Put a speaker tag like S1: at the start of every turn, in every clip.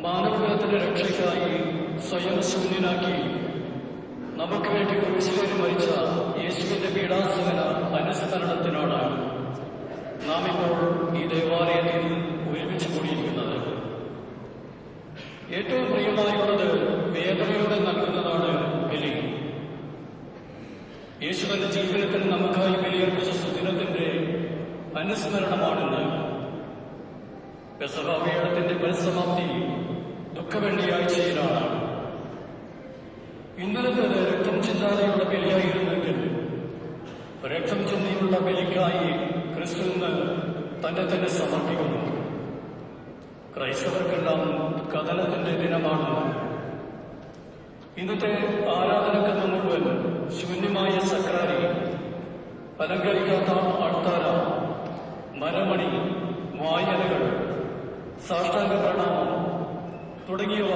S1: മാനവകുലത്തിന്റെ രക്ഷയ്ക്കായി സ്വയം ശൂന്യനാക്കി നമുക്ക് വേണ്ടി ക്രൂശിലേറി മരിച്ച യേശുവിന്റെ പീഡാസഹന അനുസ്മരണത്തിനാണ് നാം ഇപ്പോൾ ഈ ദേവാലയത്തിൽ ഒരുമിച്ച് കൂടിയിരിക്കുന്നത്. ഏറ്റവും പ്രിയമായുള്ളത് വേദനയോടെ നൽകുന്നതാണ് ബലി. യേശു തന്റെ ജീവിതത്തിൽ നമുക്കായി ബലിയർപ്പിച്ച സുദിനത്തിന്റെ അനുസ്മരണമാണെന്ന്. പെസഹാവേളത്തിന്റെ പരിസമാപ്തി ദുഃഖവെള്ളിയാഴ്ചയിലാണ്. ഇന്നലത്തേത് രക്തം ചിന്താതെയുള്ള ബലിയായിരുന്നെങ്കിൽ രക്തം ചിന്തയുള്ള ബലിക്കായി ക്രിസ്തുവിന് തന്നെ സമർപ്പിക്കുന്നു. ക്രൈസ്തവർക്കെല്ലാം കഥനത്തിന്റെ ദിനമാണെന്ന്. ഇന്നത്തെ ആരാധനക്രമം മുഴുവൻ ശൂന്യമായ സക്രാരി, അലങ്കരിക്കാത്ത അൾത്താര, മരമണി, വായനകൾ, സാഷ്ടാംഗ പ്രണാമം തുടങ്ങിയവ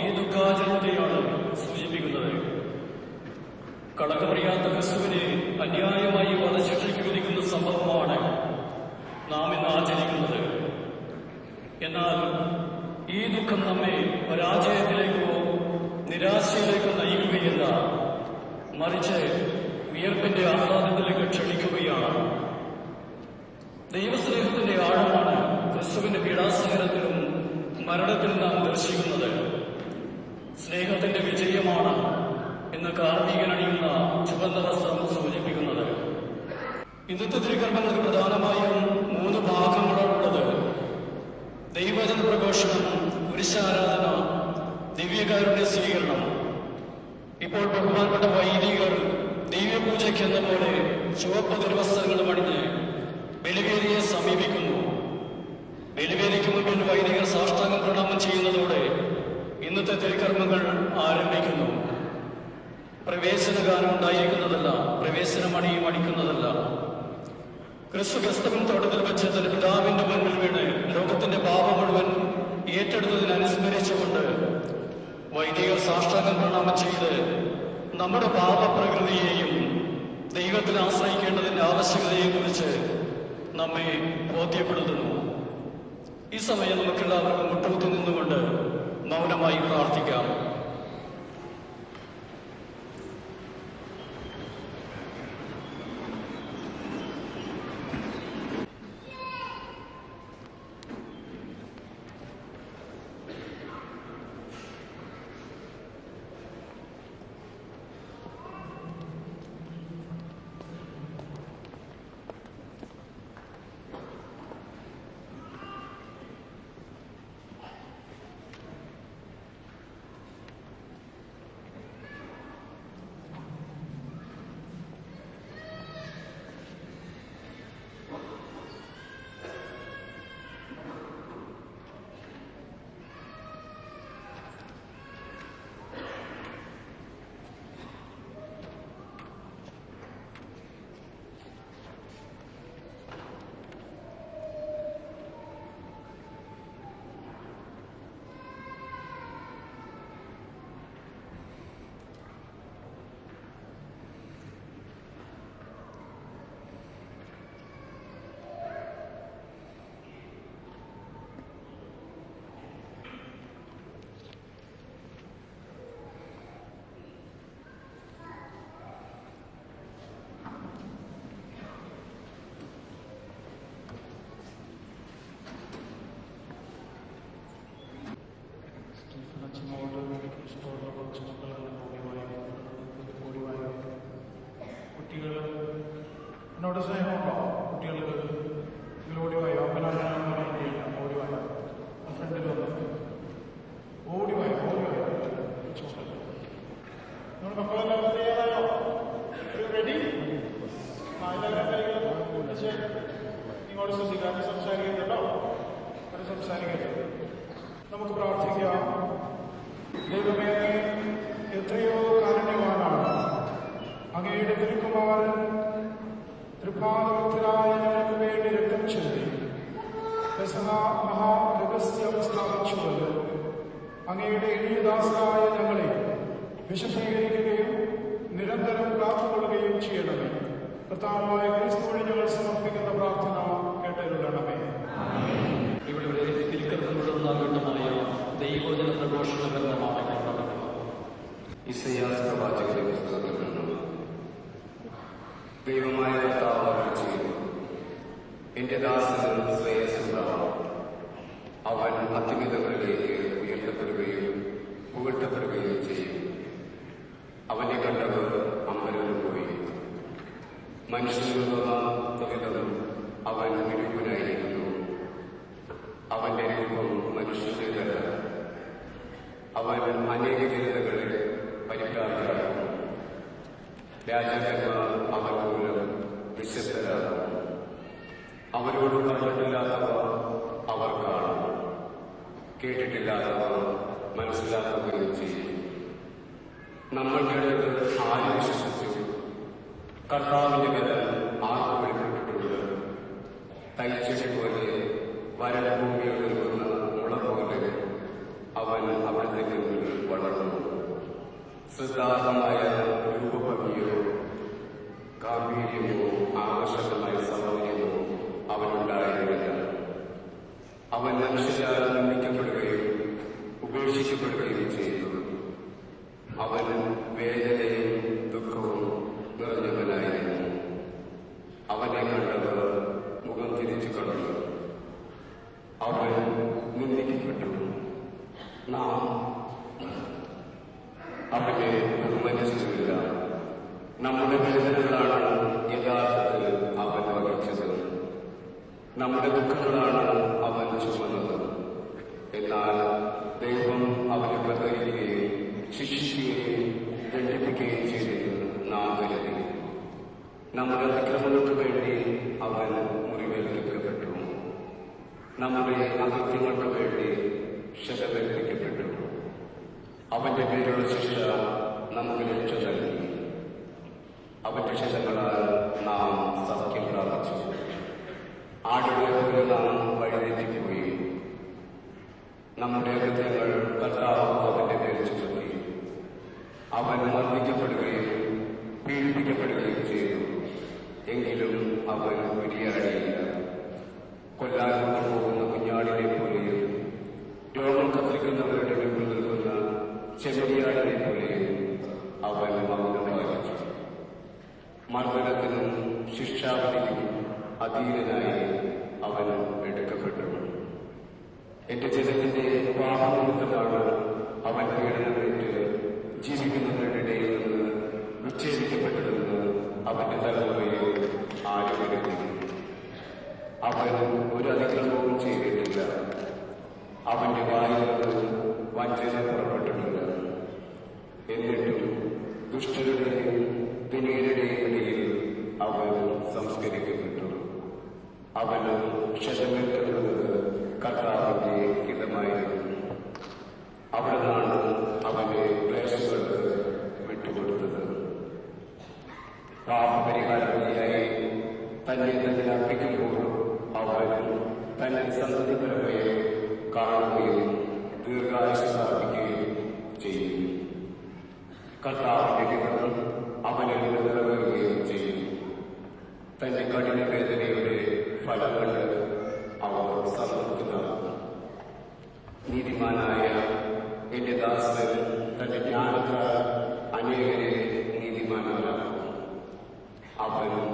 S1: ഈ ദുഃഖാചരണത്തെയാണ് സൂചിപ്പിക്കുന്നത്. കളങ്കമറിയാത്ത ക്രിസ്തുവിനെ അന്യായമായി വധശിക്ഷയ്ക്ക് വിധിക്കുന്ന സംഭവമാണ് നാം ഇന്ന് ആചരിക്കുന്നത്. എന്നാൽ ഈ ദുഃഖം നമ്മെ പരാജയത്തിലേക്കോ നിരാശയിലേക്കോ നയിക്കുകയില്ല, മറിച്ച് ഉയർപ്പിന്റെ ആഹ്ലാദത്തിലേക്ക് ക്ഷണിക്കുകയാണ്. ദൈവസ്നേഹത്തിന്റെ ആഴമാണ് ക്രിസ്തുവിന്റെ പീഡാസഹനത്തിലും മരണത്തിലും നാം ദർശിക്കുന്നത്. സ്നേഹത്തിന്റെ വിജയമാണ് ഇന്ന് കാർമികനണിയുന്ന ചുവന്ന വസ്ത്രം സൂചിപ്പിക്കുന്നത്. ഇന്നത്തെ തിരുക്കർമ്മങ്ങൾക്ക് പ്രധാനമായും 3 ഭാഗങ്ങളാണുള്ളത്: ദൈവവചന പ്രഘോഷണം, കുരിശാരാധന, ദിവ്യകാരുണ്യ സ്വീകരണം. ഇപ്പോൾ ബഹുമാനപ്പെട്ട വൈദികർ ദിവ്യപൂജയ്ക്ക് എന്ന പോലെ ചുവപ്പ് തിരുവസ്ത്രങ്ങളും അണിഞ്ഞ് ബലിവേദിയെ സമീപിക്കുന്നു. ബലിവേദിക്ക് മുൻപിൽ വൈദികർ സാഷ്ടാംഗം പ്രണാമം ചെയ്യുന്നതോടെ ഇന്നത്തെ തിരുക്കർമ്മങ്ങൾ ആരംഭിക്കുന്നു. പ്രവേശനഗാനം ഉണ്ടായിരിക്കുന്നതല്ല, പ്രവേശനമണിയും അടിക്കുന്നതല്ല. ക്രിസ്തു ക്രിസ്തുവിൻ തോട്ടത്തിൽ വെച്ച് തന്റെ പിതാവിന്റെ മുൻപിൽ വീണ് ലോകത്തിന്റെ പാപം മുഴുവൻ ഏറ്റെടുത്തതിന് അനുസ്മരിച്ചുകൊണ്ട് വൈദികർ സാഷ്ടാംഗം പ്രണാമം ചെയ്ത് നമ്മുടെ പാപപ്രകൃതിയെയും ദൈവത്തിൽ ആശ്രയിക്കേണ്ടതിന്റെ ആവശ്യകതയെക്കുറിച്ച് നമ്മെ ബോധ്യപ്പെടുത്തുന്നു. ഈ സമയം നമുക്കെല്ലാവർക്കും മുട്ടുകുത്തി നിന്നുകൊണ്ട് മൗനമായി പ്രാർത്ഥിക്കാം.
S2: കുട്ടികൾ എന്നോട് സ്നേഹമുണ്ടോ? കുട്ടികൾക്ക് ഓടിവായോ? അപ്പനാണ് ഓടിവായോ? ഫ്രണ്ടിൽ വന്ന് ഓടിവായോ? നമ്മുടെ മക്കളെല്ലാം തയ്യാറായോ? റെഡി? നിങ്ങളോട് ശ്രദ്ധിക്കാതെ സംസാരിക്കുന്നുണ്ടോ? അത് സംസാരിക്കരുത്. നമുക്ക് പ്രാർത്ഥിക്കാം. ദൈവമേ, എത്രയോ കാരുണ്യവാനാണ്. അങ്ങയുടെ തിരുക്കുമാരൻ തൃപാദഭക്തരായ ഞങ്ങൾക്ക് വേണ്ടി രക്തം ചെലുത്തി മഹാരഹസ്യം സ്ഥാപിച്ചുവല്ലോ. അങ്ങയുടെ എളിയദാസരായ ഞങ്ങളെ വിശദീകരിക്കുകയും നിരന്തരം കാത്തുകൊള്ളുകയും ചെയ്യണമേ. കർത്താവായ ക്രിസ്തു വഴി ഞങ്ങൾ സമർപ്പിക്കുന്ന പ്രാർത്ഥന കേട്ടരുളണമേ.
S1: ഇവിടെ തിരുക്കർമ്മങ്ങളുള്ള 31 ഘട്ടമായ ദൈവവചന പ്രഘോഷണ കർമ്മമാണ് നടക്കുന്നത്.
S3: ഇസയ്യാസ് പ്രവാചകന്റെ പുസ്തകത്തിൽ നിന്നും ദൈവമായ കർത്താവ് അരുളിച്ചെയ്യുന്നു, എന്റെ ദാസന് ശ്രേയസ്സുണ്ടാവും. അവൻ അത്യുന്നതങ്ങളിലേക്ക് ഉയർത്തപ്പെടുകയും പുകഴ്ത്തപ്പെടുകയും ചെയ്യും. അവനെ കണ്ടവർ അമ്പരന്ന് പോയി. മനുഷ്യനുള്ള ത്വരിതം അവൻ നിരൂപനായിരിക്കുന്നു. അവന്റെ രൂപം മനുഷ്യന്റേതല്ല. അവൻ അനേക ജനതകളെ പരിഭ്രാന്തരാക്കും. രാജാക്കന്മാർ അവൻ മൂലം നിശബ്ദരാകും. അവരോട് പറഞ്ഞിട്ടില്ലാത്തവ അവർ കാണും, കേട്ടിട്ടില്ലാത്തവ മനസ്സിലാക്കുകയും ചെയ്യും. നമ്മൾ കേട്ടത് ആര് വിശ്വസിച്ചു? കർത്താവിന്റെ കരം ആർക്ക് വെളിപ്പെട്ടിട്ടുണ്ട്? തൈച്ചെടി പോലെ വരണ്ട ഭൂമിയിൽ നിൽക്കുന്ന മുള പോലെ അവൻ അവിടുത്തെ മുന്നിൽ വളർന്നു. സിദ്ധാർത്ഥമായ രൂപഭംഗിയോ ഗാംഭീര്യമോ ആകർഷകമായ സൗന്ദര്യമോ അവനുണ്ടായിരുന്നില്ല. അവൻ മനുഷ്യരാൽ നിന്ദിക്കപ്പെടുകയും ഉപേക്ഷിക്കപ്പെടുകയും ചെയ്തു. അവൻ വേദനയും ദുഃഖവും നിറഞ്ഞവനായിരുന്നു. അവനെ കണ്ടവർ മുഖം തിരിച്ചു കളഞ്ഞു. അവൻ നിന്ദിക്കപ്പെട്ടു. നാം അവനെ ബഹുമാനിച്ചിട്ടില്ല. നമ്മുടെ വേദനകളാണ് യഥാർത്ഥത്തിൽ അവൻ വഹിച്ചത്. നമ്മുടെ ദുഃഖങ്ങളാണ് അവൻ ചുമന്നത്. എന്നാൽ ദൈവം അവനെ പ്രഹരിക്കുകയും ശിക്ഷിക്കുകയും ദണ്ഡിപ്പിക്കുകയും ചെയ്തെന്ന് നാം കരുതി. നമ്മുടെ അതിക്രമങ്ങൾക്ക് വേണ്ടി അവൻ മുറിവേൽപ്പിക്കപ്പെട്ടു. നമ്മുടെ അകൃത്യങ്ങൾക്ക് വേണ്ടി ശതവേൽപ്പിക്കപ്പെട്ടു. അവന്റെ പേരുള്ള ശിക്ഷ നമുക്ക് രക്ഷ നൽകി. അവന്റെ ശിക്ഷകളാൽ നാം സൗഖ്യം പ്രാപിച്ചു. ആടുകളെ പോലെ നാം വഴിതെറ്റിപ്പോയി. നമ്മുടെ അകൃത്യങ്ങൾ കർത്താവ് അവന്റെ പേര് ചുമത്തി. അവൻ മർദ്ദിക്കപ്പെടുകയും പീഡിപ്പിക്കപ്പെടുകയും ചെയ്തു. എങ്കിലും അവൻ പിടിയാടിയില്ല. കൊല്ലാൻ കൊണ്ടുപോകുന്ന കുഞ്ഞാടിനെ പോലെയും രോഗം കത്തിരിക്കുന്നവരുടെ മുമ്പിൽ നിൽക്കുന്ന ചെമ്മരിയാടിനെ പോലെയും അവൻ മൗനം പാലിച്ചു. മർദ്ദനത്തിനും ശിക്ഷാവിധിക്കും അധീനനായി അവൻ എടുക്കപ്പെട്ടു. എന്റെ ജനത്തിന്റെ പാപനിമിത്തമാണ് അവൻ പീഡനമേറ്റ് ജീവിക്കുന്നവരുടെ ഇടയിൽ നിന്ന് വിച്ഛേദിക്കപ്പെട്ടതെന്ന് അവന്റെ തലമുറയിൽ ആരും കരുതി. അവൻ ഒരു അതിക്രമവും ചെയ്തിട്ടില്ല. അവന്റെ വായിൽ നിന്ന് വഞ്ചന പുറപ്പെട്ടിട്ടില്ല. എന്നിട്ടും ദുഷ്ടരുടെയും വിനീതരുടെയും ഇടയിൽ അവൻ സംസ്കരിക്കപ്പെട്ടു. അവന് ക്ഷതമേൽക്കുന്നത് കർത്താവിന്റെ ഹിതമായിരുന്നു. അവിടുന്നാണ് അവന്റെ ക്ലേശങ്ങൾക്ക് വിട്ടുകൊടുത്തത്. പാപപരിഹാരത്തിനായി തന്നെ തന്നെ അർപ്പിക്കുമ്പോൾ അവൻ തന്റെ സന്തതിപരമയെ കാണുകയും ദീർഘായുസ് സ്ഥാപിക്കുകയും ചെയ്യും. കർത്താവിന്റെ ഹിതം അവനിൽ നിറവേറുകയും ചെയ്യും. തന്റെ കഠിന വേദനയുടെ ഫലം കണ്ട് അവർ സംതൃപ്തരാകും. നീതിമാനായ എന്റെ ദാസൻ തന്റെ ജ്ഞാനത്താൽ അനേകരെ നീതിമാന്മാരാക്കും. അവനും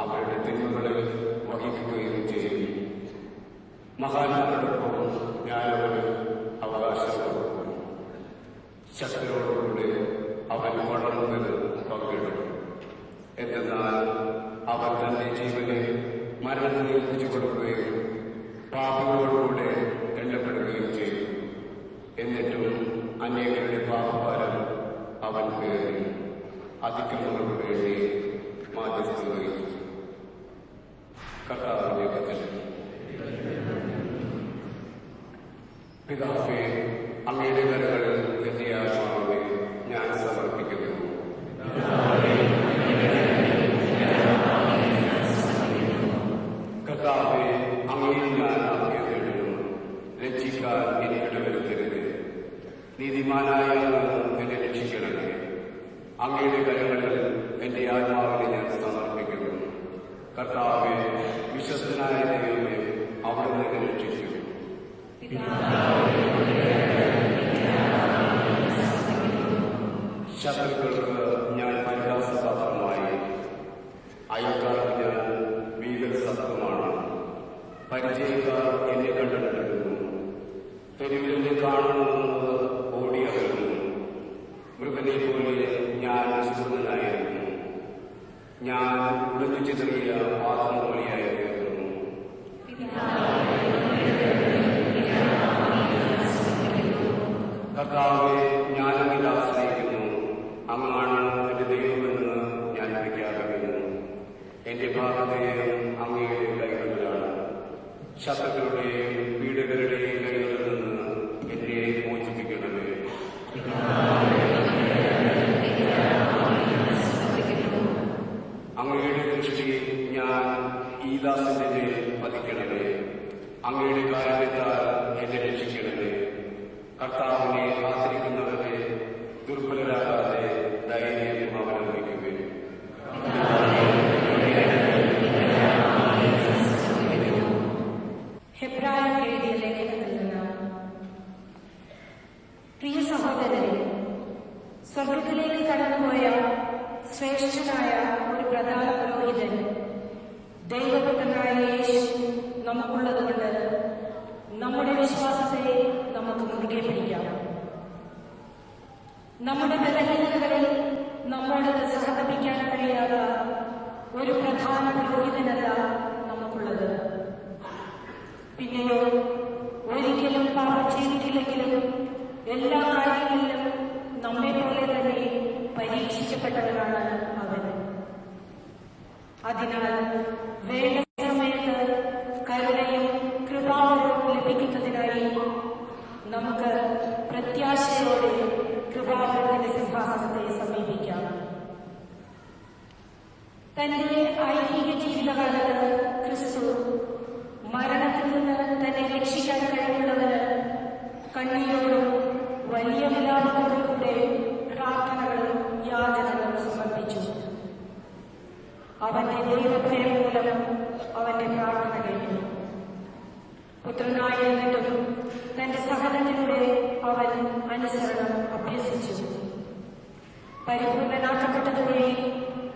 S3: അവരുടെ തിന്മകളെ വഹിക്കുകയും ചെയ്യും. മഹാന്മാരോടൊപ്പം ഞാനവന് അവകാശം കൊടുക്കും. ശക്തരോടുകൂടെ അവൻ വളർന്നതിൽ പങ്കിടും. എന്തെന്നാൽ അവൻ തന്റെ ജീവനെ മരണത്തിൽ ഏൽപ്പിച്ചു കൊടുക്കുകയും പാപങ്ങളോടുകൂടെ എണ്ണപ്പെടുകയും ചെയ്തു. എന്നിട്ടും അനേകരുടെ പാപഭാരം അവൻ പേറി അതിക്രമങ്ങൾക്ക് വേണ്ടി മാധ്യസ്ഥം വഹിച്ചു. കർത്താവിന്റെ വചനം. പിതാവേ, അങ്ങയുടെ കരങ്ങളിൽ എന്റെ ആത്മാവിനെ ഞാൻ സമർപ്പിക്കുന്നു. കർത്താവേ, അങ്ങയിൽ ഞാൻ അഭയം തേടുന്നു. രക്ഷിക്കാൻ എനിക്കിടവരുത്തരുത്. നീതിമാനായ എന്നെ രക്ഷിക്കണമേ. അങ്ങയുടെ കരങ്ങളിൽ എന്റെ ആത്മാവിനെ ഞാൻ സമർപ്പിക്കുന്നു. കർത്താവേ, വിശ്വസ്തനായ ദൈവമേ, അവിടുന്ന് എന്നെ രക്ഷിച്ചു. ശത്രുക്കൾക്ക് ഞാൻ പരിഹാസപാത്രമായി, അയൽക്കാർക്ക് ഞാൻ ഭീകരസത്വമാണ്. പരിചയക്കാർ എന്നെ കണ്ടെടുക്കുന്നു, തെരുവിലെന്നെ കാണണമെന്നത് ഓടിയകലുന്നു. മൃഗനെ പോലെ ഞാൻ വിസ്തൃതനായിരിക്കുന്നു, ഞാൻ ഉടഞ്ഞു ചിതറിയ പാത്രം പോലെയായി തീർന്നു. കർത്താവെ, ഞാൻ അങ്ങയിൽ ആശ്രയിക്കുന്നു, അങ്ങാണ് എന്റെ ദൈവമെന്ന് ഞാൻ പ്രഖ്യാപിക്കുന്നു. എന്റെ ഭാഗതയും അങ്ങയുടെ കൈകളിലാണ്. ശത്രുക്കളുടെയും പീഡകരുടെയും കൈകളിൽ നിന്ന് എന്നെ മോചിപ്പിക്കണമേ. അങ്ങയുടെ ദൃഷ്ടി ഞാൻ ഈ ദാസന്റെ മേൽ പതിക്കണമേ. അങ്ങയുടെ കാരുണ്യത്താൽ എന്നെ രക്ഷിക്കണമേ. കർത്താവിനെ കാത്തിരിക്കുന്നവരെ ദുർബലരാകാതെ ധൈര്യം അവലംബിക്കുമേ.
S4: ഹെബ്രായർക്ക് എഴുതിയ ലേഖനത്തിൽ നിന്ന്: പ്രിയ സഹോദരരെ, സ്വർഗത്തിലേക്ക് കടന്നുപോയ ശ്രേഷ്ഠനായ ഒരു പ്രധാന പുരോഹിതൻ ദൈവപുത്രനായ യേശു നമുക്കുള്ളതുകൊണ്ട് നമ്മുടെ വിശ്വാസത്തെ നമുക്ക് മുറുകെ പിടിക്കാം. നമ്മുടെ ബലഹീനതകളിൽ നമ്മോട് സഹതപിക്കാൻ കഴിയാത്ത ഒരു പ്രധാന പുരോഹിതനല്ല നമുക്കുള്ളത്. പിന്നെയോ, ഒരിക്കലും പാപം ചെയ്തിട്ടില്ലെങ്കിലും എല്ലാ കാര്യങ്ങളിലും നമ്മെ പോലെ തന്നെ പരീക്ഷിക്കപ്പെട്ടവനാണ് അവൻ. അതിനാൽ വേണ്ട സമയത്ത് കരുണയും കൃപാവരവും ലഭിക്കുന്നതിനായി നമുക്ക് പ്രത്യാശയോടെ കൃപാവരത്തിന്റെ സിംഹാസനത്തെ സമീപിക്കാം. തന്റെ ഐഹിക ജീവിതകാലത്ത് ക്രിസ്തു മരണത്തിൽ നിന്ന് തന്നെ രക്ഷിക്കാൻ കഴിവുള്ളവന് കണ്ണീരോടും വലിയ വിലാപത്തോടും കൂടെ പ്രാർത്ഥനകളും യാചനകളും സമർപ്പിച്ചു. അവന്റെ ദൈവഭയം മൂലം അവന്റെ പ്രാർത്ഥന കഴിഞ്ഞു. പുത്രനായിരുന്നിട്ടും തന്റെ സഹനത്തിലൂടെ അവൻ അനുസരണം അഭ്യസിച്ചു. പരിപൂർണനാക്കപ്പെട്ടതുവഴി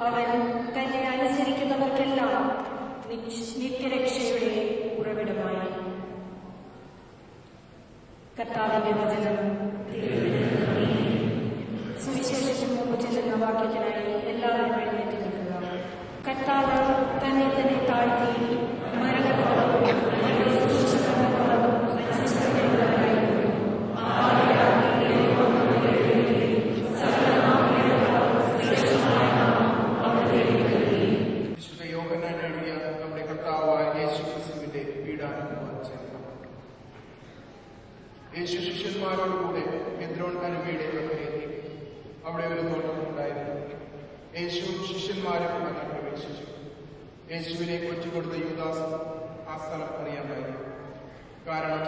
S4: അവൻ തന്നെ അനുസരിക്കുന്നവർക്കെല്ലാം നിത്യരക്ഷയുടെ ഉറവിടമായി. കർത്താവിന്റെ വചനം. സുവിശേഷത്തിന് മുമ്പ് ചെല്ലുന്ന വാക്യത്തിനായി എല്ലാവരും എഴുന്നേറ്റ് നിൽക്കുക. കർത്താവ് തന്നെ തന്നെ താഴ്ത്തി മരണത്തോളം
S2: വിശുദ്ധ യോഹന്നാൻ എഴുതിയ നമ്മുടെ കർത്താവായ യേശു ക്രിസ്തുവിന്റെ പീഡാനുഭവം ചരിത്രം. യേശു ശിഷ്യന്മാരോടുകൂടെ കെദ്രോൻ അരുവിയുടെ അക്കരയെത്തി. അവിടെ ഒരു തോട്ടമുണ്ടായിരുന്നു. യേശുവും ശിഷ്യന്മാരും അതിൽ പ്രവേശിച്ചു. യേശുവിനെ കൊച്ചുകൊടുത്ത യൂദാസ് ആ സ്ഥലം അറിയാമായിരുന്നു. കാരണം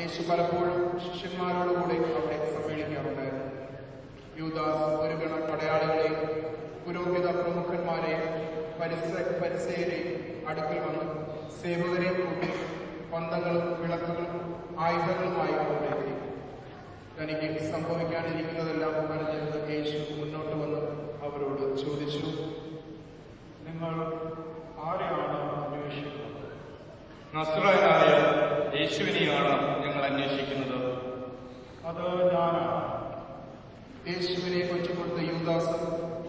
S2: യേശു പലപ്പോഴും ശിഷ്യന്മാരോടുകൂടെ അവിടെ സമ്മേളിക്കാറുണ്ടായിരുന്നു. യൂദാസ് ഒരു ഗണം പടയാളികളെയും പുരോഹിത പ്രമുഖന്മാരെയും പരിസേരെയും അടുക്കൽ വന്ന് സേവകരെയും കൂട്ടി പന്തങ്ങളും വിളക്കുകളും ആയുധങ്ങളുമായി അവിടെ എത്തി. തനിക്ക് സംഭവിക്കാനിരിക്കുന്നതെല്ലാം അറിഞ്ഞിരുന്ന യേശു മുന്നോട്ട് വന്ന് അവരോട് ചോദിച്ചു: നിങ്ങൾ ആരെയാണ് അന്വേഷിക്കുന്നത്?
S5: നസ്രായനായ യേശുവിനെയാണ് ഞങ്ങൾ അന്വേഷിക്കുന്നത്.
S2: അത് ഞാനാണ്. യേശുവിനെ കൊച്ചുകൊടുത്ത യൂദാസ്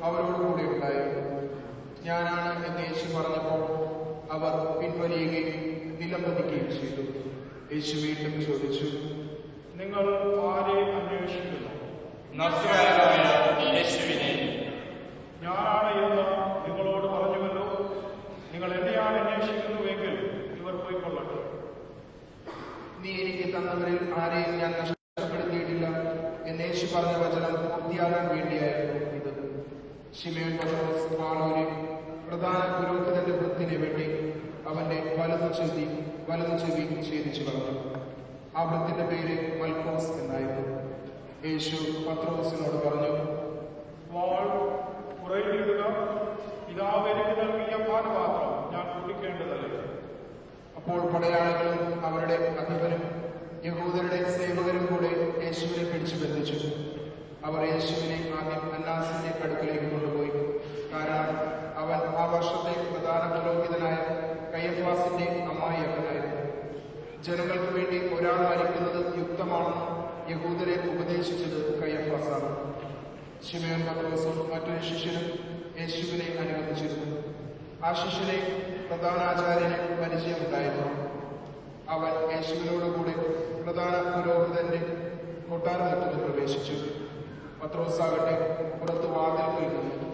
S2: അവരോടുകൂടെ ഉണ്ടായിരുന്നു. ഞാനാണ് എന്ന് യേശു പറഞ്ഞപ്പോൾ അവർ പിൻവലിയുകയും നിലംപതിക്കുകയും ചെയ്തു. യേശു വീണ്ടും ചോദിച്ചു: നിങ്ങൾ ആരെ അന്വേഷിക്കുന്നു?
S5: നസ്രായനായ യേശുവിനെ.
S2: ഞാനാണ് എന്ന് നിങ്ങളോട് പറഞ്ഞുവല്ലോ. നിങ്ങൾ എന്നെയാണ് അന്വേഷിക്കുന്നുവെങ്കിൽ ഇവർ പോയിക്കൊള്ളട്ടെ. നീ എനിക്ക് തന്നവരിൽ ആരെയും ഞാൻ നഷ്ടപ്പെടുത്തിയിട്ടില്ല എന്ന് യേശു പറഞ്ഞ വചനം പൂർത്തിയാകാൻ വേണ്ടിയായിരുന്നു ഇത്. ശിമയോൻ പത്രോസ് പാളൂരി പ്രധാന പുരോഹിതന്റെ വൃത്തിനെ വെട്ടി അവന്റെ വലതു ചെവി ഛേദിച്ചു കളഞ്ഞു. ആ വൃത്തിന്റെ പേര് മൽക്കോസ് എന്നായിരുന്നു. യേശു പത്രോസിനോട് പറഞ്ഞു: വാൾ പുറയിലിടുക. പിതാവ് എനിക്ക് നൽകിയ പാനപാത്രം ഞാൻ കുടിക്കേണ്ടതല്ലേ? അപ്പോൾ പടയാളികളും അവരുടെ അധിപനും യഹൂദരുടെ സേവകരും കൂടെ യേശുവിനെ പിടിച്ചു ബന്ധിച്ചു. അവർ യേശുവിനെ ആദ്യം അന്നാസിന്റെ അടുക്കലേക്ക് കൊണ്ടുപോയി. കാരണം അവൻ ആ വർഷത്തെ പ്രധാന പുരോഹിതനായ കയ്യഫാസിന്റെ അമ്മായിയപ്പനായിരുന്നു. ജനങ്ങൾക്ക് വേണ്ടി ഒരാൾ മരിക്കുന്നത് യുക്തമാണെന്ന് യഹൂദരെ ഉപദേശിച്ചത് കയ്യഫാസാണ്. ശിമയോൻ പത്രോസും മറ്റൊരു ശിഷ്യനും യേശുവിനെ അനുഗമിച്ചിരുന്നു. ആ ശിഷ്യനെ പ്രധാനാചാര്യന് പരിചയമുണ്ടായിരുന്നു. അവൻ യേശുവിനോടുകൂടി പ്രധാന പുരോഹിതന്റെ കൊട്ടാരമുറ്റത്ത് പ്രവേശിച്ചു. പത്രോസാകട്ടെ പുറത്ത് വാതിൽക്കൽ നിന്നു.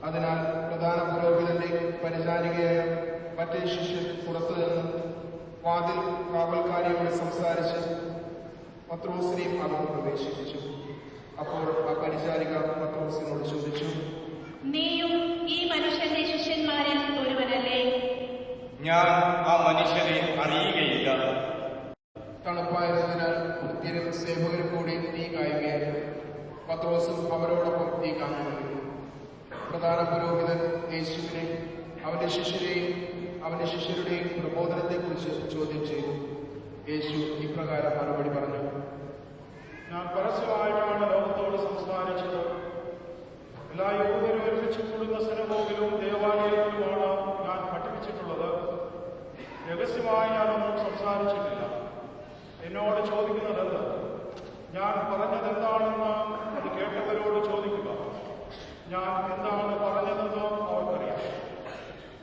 S2: അതിനാൽ പ്രധാന പുരോഹിതന്റെ പരിചാരികയായ മറ്റേ ശിഷ്യൻ പുറത്തു നിന്ന് വാതിൽ കാവൽക്കാരിയോട് സംസാരിച്ച് പത്രോസിനെയും അകത്ത് പ്രവേശിപ്പിച്ചു. അപ്പോൾ ആ പരിചാരിക പത്രോസിനോട് ചോദിച്ചു,
S6: നീയും ഈ മനുഷ്യന്റെ ശിഷ്യന്മാരിൽ ഒരുവനല്ലേ?
S5: ഞാൻ ആ മനുഷ്യനെ അറിയുകയില്ല.
S2: തണുപ്പായതിനാൽ ഭൃത്യരും സേവകരും കൂടി തീ കായുകയായിരുന്നു. പത്രോസും അവരോടൊപ്പം തീ കാഞ്ഞുകൊണ്ടിരുന്നു. പ്രധാന പുരോഹിതൻ യേശുവിനെ അവന്റെ ശിഷ്യരുടെയും പ്രബോധനത്തെക്കുറിച്ച് ചോദ്യം ചെയ്തു. യേശു ഇപ്രകാരം മറുപടി പറഞ്ഞു,
S7: ഞാൻ പരസ്യമായിട്ടാണ് ലോകത്തോട് സംസാരിച്ചത്. എല്ലാ യഹൂദരും ഒരുമിച്ച് കൂടുന്ന സിനഗോഗിലും ദേവാലയത്തിലുമാണ് ഞാൻ പഠിപ്പിച്ചിട്ടുള്ളത്. രഹസ്യമായി ഞാനൊന്നും സംസാരിച്ചിട്ടില്ല. എന്നോട് ചോദിക്കുന്നതെന്ത്? ഞാൻ പറഞ്ഞതെന്താണെന്ന് അത് കേട്ടവരോട് ചോദിക്കുക. ഞാൻ എന്താണ് പറഞ്ഞതെന്ന് അവർക്കറിയാം.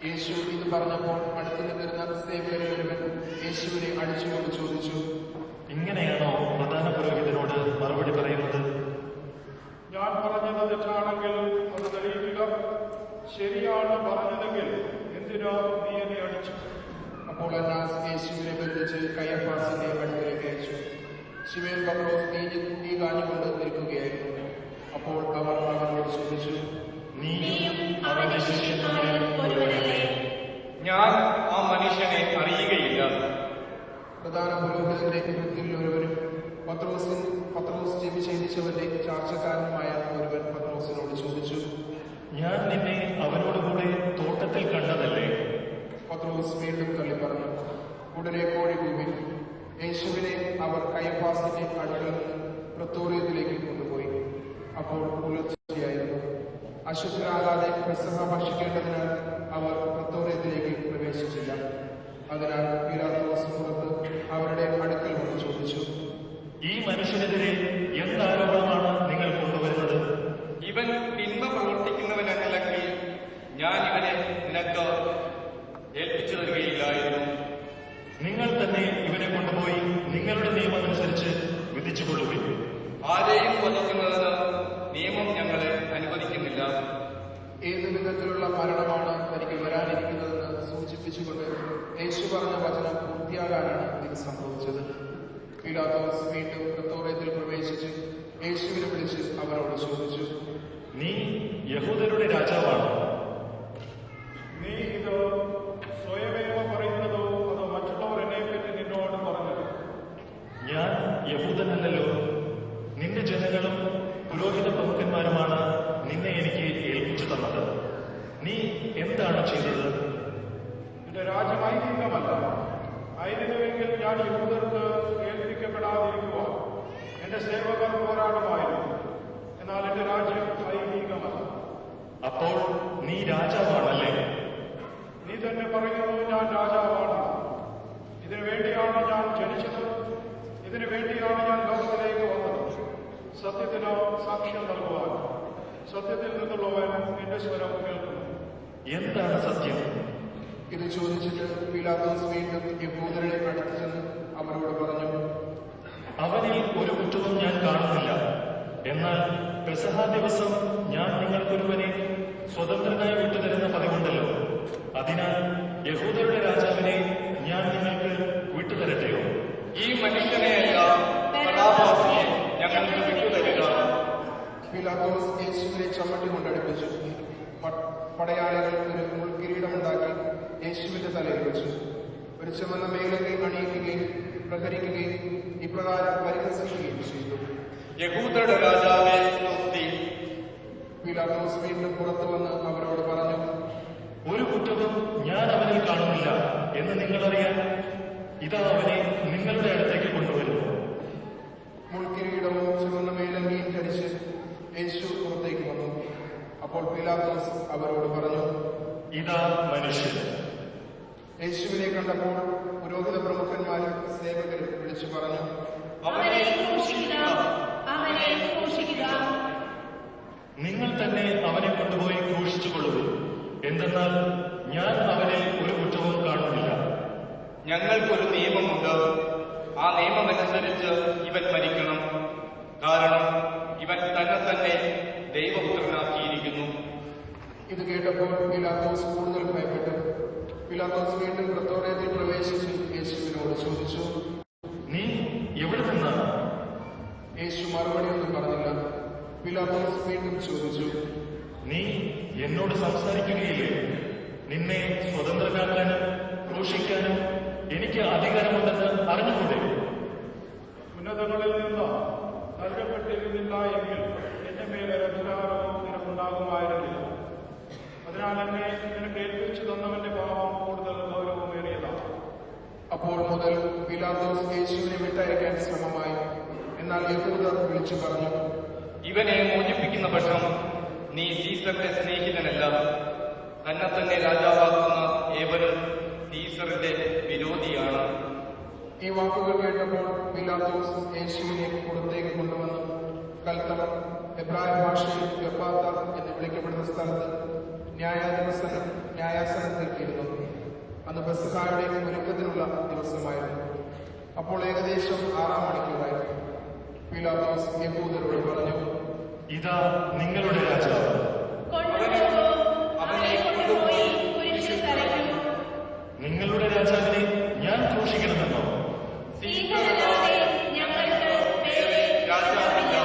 S2: യേശു ഇത് പറഞ്ഞപ്പോൾ അടുത്തു നിന്നിരുന്ന സേവകരിൽ ഒരുവൻ യേശുവിനെ അടിച്ചുകൊണ്ട് ചോദിച്ചു,
S8: ഇങ്ങനെയാണോ പ്രധാന പുരോഹിതനോട് മറുപടി പറയുന്നത്?
S7: ഞാൻ പറഞ്ഞത് തെറ്റാണെങ്കിൽ അത് തെളിയിക്കുക. ശരിയാണ് പറഞ്ഞതെങ്കിൽ എന്തിനാ നീ എന്നെ അടിച്ചു?
S2: അപ്പോൾ അന്നാസ് യേശുവിനെ ബന്ധിച്ച് കയ്യഫാസിന്റെ അടുക്കലേക്ക് അയച്ചു. ശിമയോൻ പത്രോസ് തീ കാഞ്ഞുകൊണ്ട് നിൽക്കുകയായിരുന്നു. അപ്പോൾ അവർ അവനോട് ചോദിച്ചു,
S6: നീയും അവന്റെ ശിഷ്യന്മാരിൽ ഒരുവനല്ലേ?
S5: ഞാൻ ആ മനുഷ്യനെ അറിയുകയില്ല.
S2: പ്രധാന പുരോഹിതന്റെ വൃത്തിൽ ഒരുവനും പത്രോസ് ചെവി ഛേദിച്ചവന്റെ ചാർച്ചക്കാരനുമായ ഒരുവൻ പത്രോസിനോട് ചോദിച്ചു,
S8: ഞാൻ നിന്നെ അവനോടുകൂടെ തോട്ടത്തിൽ കണ്ടതല്ലേ?
S2: പത്രോസ് വീണ്ടും തള്ളി പറഞ്ഞു. ഉടനെ കോഴി കൂവി. യേശുവിനെ അവർ കയ്യഫാസിന്റെ അടുക്കൽ നിന്ന് പ്രത്തോറിയത്തിലേക്ക് കൊണ്ടുപോയി. അപ്പോൾ പുലർച്ചയായിരുന്നു. അശുദ്ധരാകാതെ പെസഹ ഭക്ഷിക്കേണ്ടതിനാൽ അവർ പ്രത്തോറിയത്തിലേക്ക് പ്രവേശിച്ചില്ല. അതിനാൽ പീലാത്തോസ് പുറത്ത് അവരുടെ അടുക്കൽ വന്ന് ചോദിച്ചു,
S8: ഈ മനുഷ്യനെതിരെ എന്താരോപണമാണ് നിങ്ങൾ കൊണ്ടുവരുന്നത്?
S5: ഇവൻ തിന്മ പ്രവർത്തിക്കുന്നവനല്ലെങ്കിൽ ഞാൻ ഇവനെ നിനക്ക് ഏൽപ്പിച്ചു തരികയില്ലായിരുന്നു.
S8: നിങ്ങൾ തന്നെ ഇവനെ കൊണ്ടുപോയി നിങ്ങളുടെ നിയമമനുസരിച്ച് വിധിച്ചുകൊള്ളുകയും.
S5: ആരെയും വധിക്കുന്നതിന് നിയമം ഞങ്ങളെ അനുവദിക്കുന്നില്ല.
S2: ഏതു വിധത്തിലുള്ള മരണമാണ് തനിക്ക് വരാനിരിക്കുന്നതെന്ന് സൂചിപ്പിച്ചുകൊണ്ട് യേശു പറഞ്ഞ വചനം പൂർത്തിയാകാനാണ് ഇത് സംഭവിച്ചത്. പീലാത്തോസ് വീണ്ടും പ്രത്തോറിയത്തിൽ പ്രവേശിച്ച് യേശുവിനെ വിളിച്ച് അവരോട് ചോദിച്ചു,
S8: നീ യഹൂദരുടെ രാജാവാണോ?
S7: നീ ഇത് സ്വയമേവ പറയുന്നതോ അതോ മറ്റുള്ളവർ എന്നെപ്പറ്റി നിന്നോട് പറഞ്ഞത്?
S8: ഞാൻ യഹൂദനല്ലല്ലോ. നിന്റെ ജനങ്ങളും പുരോഹിത പ്രമുഖന്മാരുമാണ് നിന്നെ എനിക്ക് ഏൽപ്പിച്ചു തന്നത്. നീ എന്താണ് ചെയ്തത്?
S7: നിന്റെ രാജ്യം ഐഹികമല്ല. ആയിരുന്നുവെങ്കിൽ ഞാൻ യഹൂദർക്ക് ഏൽപ്പിക്കപ്പെടാതിരിക്കുക എന്റെ സേവകർ പോരാടുമായിരുന്നു. എന്നാൽ എന്റെ രാജ്യം ഐഹികമല്ല.
S8: അപ്പോൾ നീ രാജാവാണല്ലേ?
S7: നീ തന്നെ പറയുന്നു ഞാൻ രാജാവാണ്. ഇതിനു വേണ്ടിയാണ് ഞാൻ ജനിച്ചത്. ഇതിനു വേണ്ടിയാണ് ഞാൻ ലോകത്തിലേക്ക് വന്നത്. സത്യത്തിന് സാക്ഷ്യം നൽകുവാൻ. സത്യത്തിൽ നിന്നുള്ളവൻ എന്റെ സ്വരം കേൾക്കുന്നു.
S8: എന്താണ് സത്യം?
S2: ഇത് ചോദിച്ചിട്ട് പീലാത്തോസ് വീണ്ടും യഹൂദരുടെ അടുത്ത് ചെന്ന് അവരോട് പറഞ്ഞു,
S8: അവനിൽ ഒരു കുറ്റവും ഞാൻ കാണുന്നില്ല. എന്നാൽ പെസഹ ദിവസം ഞാൻ നിങ്ങൾക്കൊരുവനെ സ്വതന്ത്രനായി വിട്ടുതരുന്ന പതിവുണ്ടല്ലോ. അതിനാൽ യഹൂദരുടെ രാജാവിനെ ഞാൻ നിങ്ങൾക്ക് വിട്ടുതരട്ടെയോ?
S5: ഈ മനുഷ്യനെയല്ല, ബറാബാസിനെ ഞങ്ങൾക്ക് വിട്ടുതരിക.
S2: പീലാത്തോസ് യേശുവിനെ ചമ്മട്ടി കൊണ്ടടുപ്പിച്ചു. പടയാളികൾ ഒരു മുൾക്കിരീടമുണ്ടാക്കി യേശുവിന്റെ തലയിൽ വെച്ചു. ഒരു ചുമന്ന മേലങ്കൈ അണിയിക്കുകയും പ്രഹരിക്കുകയും ഇപ്രകാരം പരിഹസിക്കുകയും ചെയ്തു,
S5: യഹൂദരുടെ രാജാവേ സ്വസ്തി.
S2: പീലാത്തോസ് വീണ്ടും പുറത്തു വന്ന് അവരോട് പറഞ്ഞു,
S8: ഒരു കുറ്റവും ഞാൻ അവനിൽ കാണുന്നില്ല എന്ന് നിങ്ങളറിയാൻ ഇതാ അവനെ നിങ്ങളുടെ അടുത്തേക്ക് കൊണ്ടുവരുന്നു.
S2: മുൾക്കിരീടവും ചുവന്ന മേലങ്കിയും ധരിച്ച് യേശു പുറത്തേക്ക് വന്നു. അപ്പോൾ പീലാത്തോസ് അവരോട് പറഞ്ഞു,
S8: ഇതാ മനുഷ്യൻ.
S2: യേശുവിനെ കണ്ടപ്പോൾ പുരോഹിത പ്രമുഖന്മാരും സേവകരും വിളിച്ചു പറഞ്ഞു,
S6: അവനെ ക്രൂശിക്കുക, അവനെ ക്രൂശിക്കുക.
S8: നിങ്ങൾ തന്നെ അവനെ കൊണ്ടുപോയി ക്രൂശിച്ചുകൊള്ളുവിൻ. എന്തെന്നാൽ ഞാൻ അവനിൽ ഒരു കുറ്റവും കാണുന്നില്ല.
S5: ഞങ്ങൾക്കൊരു നിയമമുണ്ട്. ആ നിയമമനുസരിച്ച് ഇവൻ മരിക്കണം. കാരണം ഇവൻ തന്നെ ദൈവപുത്രനാക്കിയിരിക്കുന്നു.
S2: ഇത് കേട്ടപ്പോൾ പീലാത്തോസ് കൂടുതൽ ഭയപ്പെട്ടു. പീലാത്തോസ് വീണ്ടും പ്രത്തോറിയത്തിൽ പ്രവേശിച്ച് യേശുവിനോട് ചോദിച്ചു,
S8: നീ എവിടെ നിന്നാണ്?
S2: യേശു മറുപടിയൊന്നും പറഞ്ഞില്ല. പീലാത്തോസ് വീണ്ടും ചോദിച്ചു,
S8: നീ എന്നോട് സംസാരിക്കുകയില്ലേ? നിന്നെ സ്വതന്ത്രനാക്കാനും ക്രൂശിക്കാനും എനിക്ക് അധികാരമുണ്ടെന്ന് അറിഞ്ഞുകൂടെ?
S7: ഉന്നതങ്ങളിൽ നിന്ന് നൽകപ്പെട്ടിരുന്നില്ല എങ്കിൽ എന്റെ മേലെ അധികാരവും നിനക്കുണ്ടാകുമായിരുന്നില്ല. അതിനാൽ എന്നെ നിനക്ക് ഏൽപ്പിച്ചു തന്നവന്റെ പാപം കൂടുതൽ ഗൗരവമേറിയതാണ്.
S2: അപ്പോൾ മുതൽ പീലാത്തോസ് യേശുവിനെ വിട്ടയക്കാൻ ശ്രമമായി. എന്നാൽ യഹൂദർ വിളിച്ചു പറഞ്ഞു,
S5: ഇവനെ മോചിപ്പിക്കുന്ന പക്ഷം നീ സീസറിന്റെ സ്നേഹിതനല്ല. തന്നെ രാജാവാക്കുന്ന ഏവനും സീസറിന്റെ വിരോധിയാണ്.
S2: ഈ വാക്കുകൾ കേട്ടപ്പോൾ പീലാത്തോസ് യേശുവിനെ പുറത്തേക്ക് കൊണ്ടുവന്നു കൽത്തറ, എബ്രായ ഭാഷയിൽ ഗബ്ബാത്ത എന്ന് വിളിക്കപ്പെടുന്ന സ്ഥലത്ത് ന്യായാസനത്തിലിരുന്നു. അന്ന് പെസഹായുടെ ഒരുക്കത്തിനുള്ള ദിവസമായിരുന്നു. അപ്പോൾ ഏകദേശം 6 മണിക്കൂറായിരുന്നു. പീലാത്തോസ് യഹൂദരോട് പറഞ്ഞു,
S8: ഇതാ നിങ്ങളുടെ രാജാവ്.
S6: കൊണ്ടുപോകൂ, അവനെ കൊണ്ടുപോയി കുരിശിൽ തറയ്ക്കൂ.
S8: നിങ്ങളുടെ രാജാവിനെ ഞാൻ ക്രൂശിക്കണമെന്നോ?
S6: സീസറല്ലാതെ ഞങ്ങൾക്ക് വേറെ രാജാവില്ല.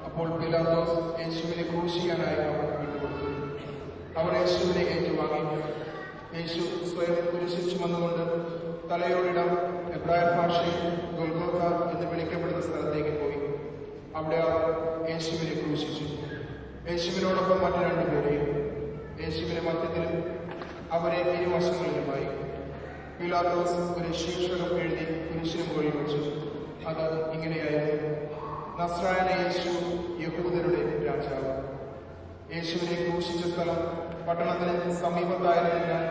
S2: അപ്പോൾ പീലാത്തോസ് യേശുവിനെ ക്രൂശിക്കാനായി അവർക്ക് വിട്ടുകൊടുത്തു. അവർ യേശുവിനെ ഏറ്റുവാങ്ങി. യേശു സ്വയം കുരിശിൽ ചുമന്നുകൊണ്ട് തലയോടിടം എബ്രായ ഭാഷയിൽ ഗൊൽഗോഥ എന്ന് വിളിക്കപ്പെടുന്ന സ്ഥലത്തേക്ക് പോയി. അവിടെ അവർ യേശുവിനെ ക്രൂശിച്ചു. യേശുവിനോടൊപ്പം മറ്റു 2 പേരെയും. യേശുവിനെ മധ്യത്തിലും അവരെ ഇരുവശങ്ങളിലുമായി. പീലാത്തോസ് ഒരു ശീർഷകം എഴുതി കുരിശിന് മുകളിൽ വെച്ചു. അത് ഇങ്ങനെയായിരുന്നു: നസ്രായന യേശു, യഹൂദരുടെ രാജാവ്. യേശുവിനെ ക്രൂശിച്ച സ്ഥലം പട്ടണത്തിന് സമീപത്തായതിനാൽ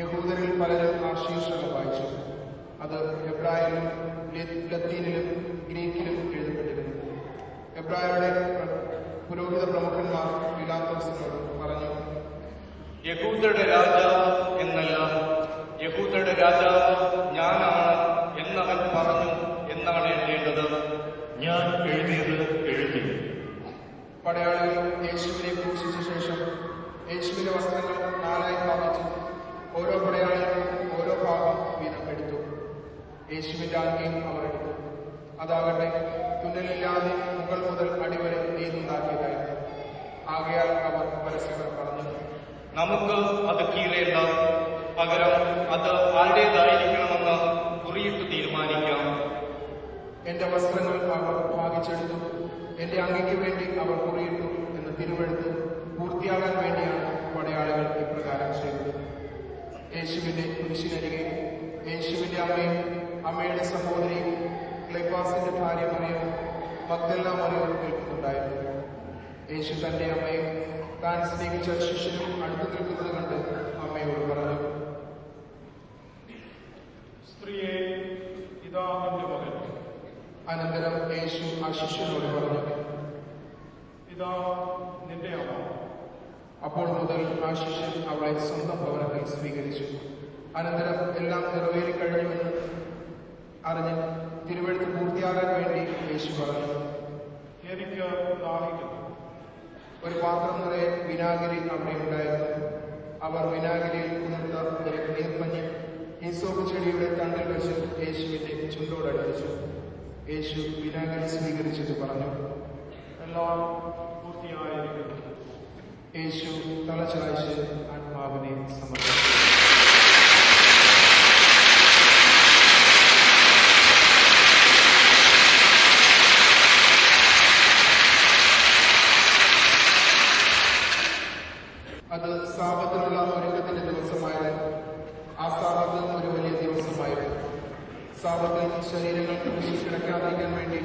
S2: യഹൂദരിൽ പലരും ആ ശീർഷകം വായിച്ചു. അത് എബ്രായയിലും ലത്തീനിലും ഗ്രീക്കിലും എഴുതപ്പെട്ടിരുന്നു. എബ്രായരുടെ പുരോഹിത പ്രമുഖന്മാർ പീലാത്തോസിനോട് പറഞ്ഞു,
S5: യഹൂദരുടെ രാജാവ് എന്നല്ല, യഹൂദരുടെ രാജാവ് ഞാനാണ് എന്നവൻ പറഞ്ഞു എന്നാണ് എഴുതേണ്ടത്.
S8: ഞാൻ എഴുതിയത് എഴുതി.
S2: പടയാളികൾ യേശുവിനെ ക്രൂശിച്ച ശേഷം യേശുവിന്റെ വസ്ത്രങ്ങൾ 4 ഭാഗിച്ചു ഓരോ പടയാളികളും ഓരോ ഭാഗം വീതം എടുത്തു. യേശുവിന്റെ ആജ്ഞയും അവർ എടുത്തു. അതാകട്ടെ തുന്നലില്ലാതെ മുകൾ മുതൽ അടിവരെ നെയ്തുണ്ടാക്കിയതായിരുന്നു. ആകയാൽ അവർ പരസ്പരം പറഞ്ഞു,
S5: നമുക്ക് അത് കീറേണ്ട, പകരം അത് ആരുടേതായിരിക്കണമെന്ന് കുറിയിട്ട് തീരുമാനിക്കാം.
S2: എന്റെ വസ്ത്രങ്ങൾ അവർ ഭാഗിച്ചെടുത്തു, എന്റെ അങ്കിക്ക് വേണ്ടി അവർ കുറിയിട്ടു എന്ന് തിരുവെഴുത്ത് പൂർത്തിയാകാൻ വേണ്ടിയാണ് പടയാളികൾ ഇപ്രകാരം ചെയ്തത്. യേശുവിന്റെ കുരിശിനരികെ യേശുവിന്റെ അമ്മയും അമ്മയുടെ സഹോദരിയും ക്ലെപ്പാസിന്റെ ഭാര്യ മറിയവും മഗ്ദല മറിയവും നിൽക്കുന്നുണ്ടായിരുന്നു. യേശു തന്റെ അമ്മയും താൻ സ്നേഹിച്ച ശിഷ്യനും അടുത്തു നിൽക്കുന്നത് കണ്ട് അമ്മയോട് പറഞ്ഞു,
S7: സ്ത്രീയെ, ഇതാ നിന്റെ മകൻ.
S2: അനന്തരം യേശു ആ ശിഷ്യനോട് പറഞ്ഞു,
S7: ഇതാ നിന്റെ അമ്മ.
S2: അപ്പോൾ മുതൽ ആ ശിഷ്യൻ അവളെ സ്വന്തം ഭവനത്തിൽ സ്വീകരിച്ചു. അനന്തരം എല്ലാം നിറവേറിക്കഴിഞ്ഞുവെന്ന് അറിഞ്ഞ് തിരുവെഴുത്ത് പൂർത്തിയാകാൻ വേണ്ടി യേശു പറഞ്ഞു,
S7: എനിക്ക് ദാഹിക്കുന്നു.
S2: ഒരു പാത്രം നിറയെ വിനാഗിരി അവിടെ ഉണ്ടായിരുന്നു. അവർ വിനാഗിരിയിൽ കുതിർത്ത ഒരു നീർമഞ്ഞ് ഈസോപ്പ് ചെടിയുടെ തണ്ടിൽ വെച്ച് യേശുവിന്റെ ചുണ്ടോടടുപ്പിച്ചു. യേശു വിനാഗിരി സ്വീകരിച്ചിട്ട് പറഞ്ഞു,
S7: എല്ലാം പൂർത്തിയായിരിക്കുന്നു.
S2: യേശു തലചായ്ച്ച് ആത്മാവിനെ സമർപ്പിച്ചു. അത് സാബത്തിനുള്ള ഒരുക്കത്തിന്റെ ദിവസമായിരുന്നു. ആ സാബത്ത് ഒരു വലിയ ദിവസമായിരുന്നു. പാതാളത്തിൽ ശരീരങ്ങൾ കിടക്കാതിരിക്കാൻ വേണ്ടി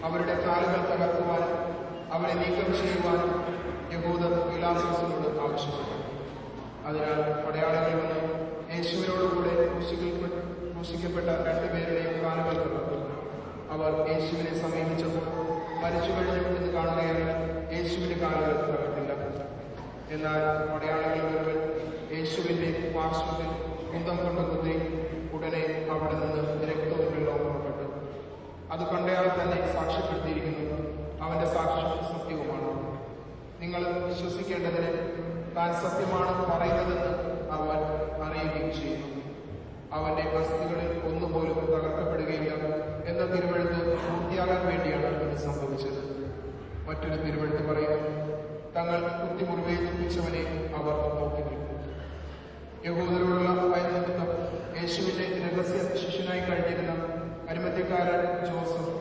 S2: അവരുടെ കാലുകൾ തകർക്കുവാൻ അവരെ നീക്കം ചെയ്യുവാൻ യഹൂദർ പീലാത്തോസിനോട് ആവശ്യപ്പെട്ടു. അതിനാൽ പടയാളികൾ വന്ന് യേശുവിനോടുകൂടെ ക്രൂശിക്കപ്പെട്ട രണ്ടുപേരുടെയും കാലുകൾ തകർത്തു. അവർ യേശുവിനെ സമീപിച്ചപ്പോൾ മരിച്ചു കഴിഞ്ഞു എന്ന് കാണുകയാണ് യേശുവിന്റെ കാലുകൾ തകർത്തില്ല. എന്നാൽ പടയാളികൾ ഒരുവൻ യേശുവിന്റെ പാർശ്വത്തിൽ കുന്തം കൊണ്ട് കുത്തി. ഉടനെ അവിടെ നിന്ന് രക്തവും വെള്ളവും പുറപ്പെട്ടു. അത് കണ്ടയാൾ തന്നെ സാക്ഷ്യപ്പെടുത്തിയിരിക്കുന്നു. അവന്റെ സാക്ഷ്യം സത്യവുമാണ്. നിങ്ങൾ വിശ്വസിക്കേണ്ടതിന് താൻ സത്യമാണ് പറയുന്നതെന്ന് അവൻ അറിയുകയും ചെയ്യുന്നു. അവന്റെ അസ്ഥികളിൽ ഒന്നുപോലും തകർക്കപ്പെടുകയില്ല എന്ന തിരുവെഴുത്ത് പൂർത്തിയാകാൻ വേണ്ടിയാണ് ഇത് സംഭവിച്ചത്. മറ്റൊരു തിരുവെഴുത്ത് പറയുന്നു, തങ്ങൾ കുത്തിമുറിവേൽപ്പിച്ചവനെ അവർ നോക്കി നിൽക്കും. യഹൂദരോടുള്ള ഭയനിമിത്തം യേശുവിന്റെ രഹസ്യ ശിഷ്യനായി കഴിഞ്ഞിരുന്ന അരിമത്യക്കാരൻ ജോസഫ്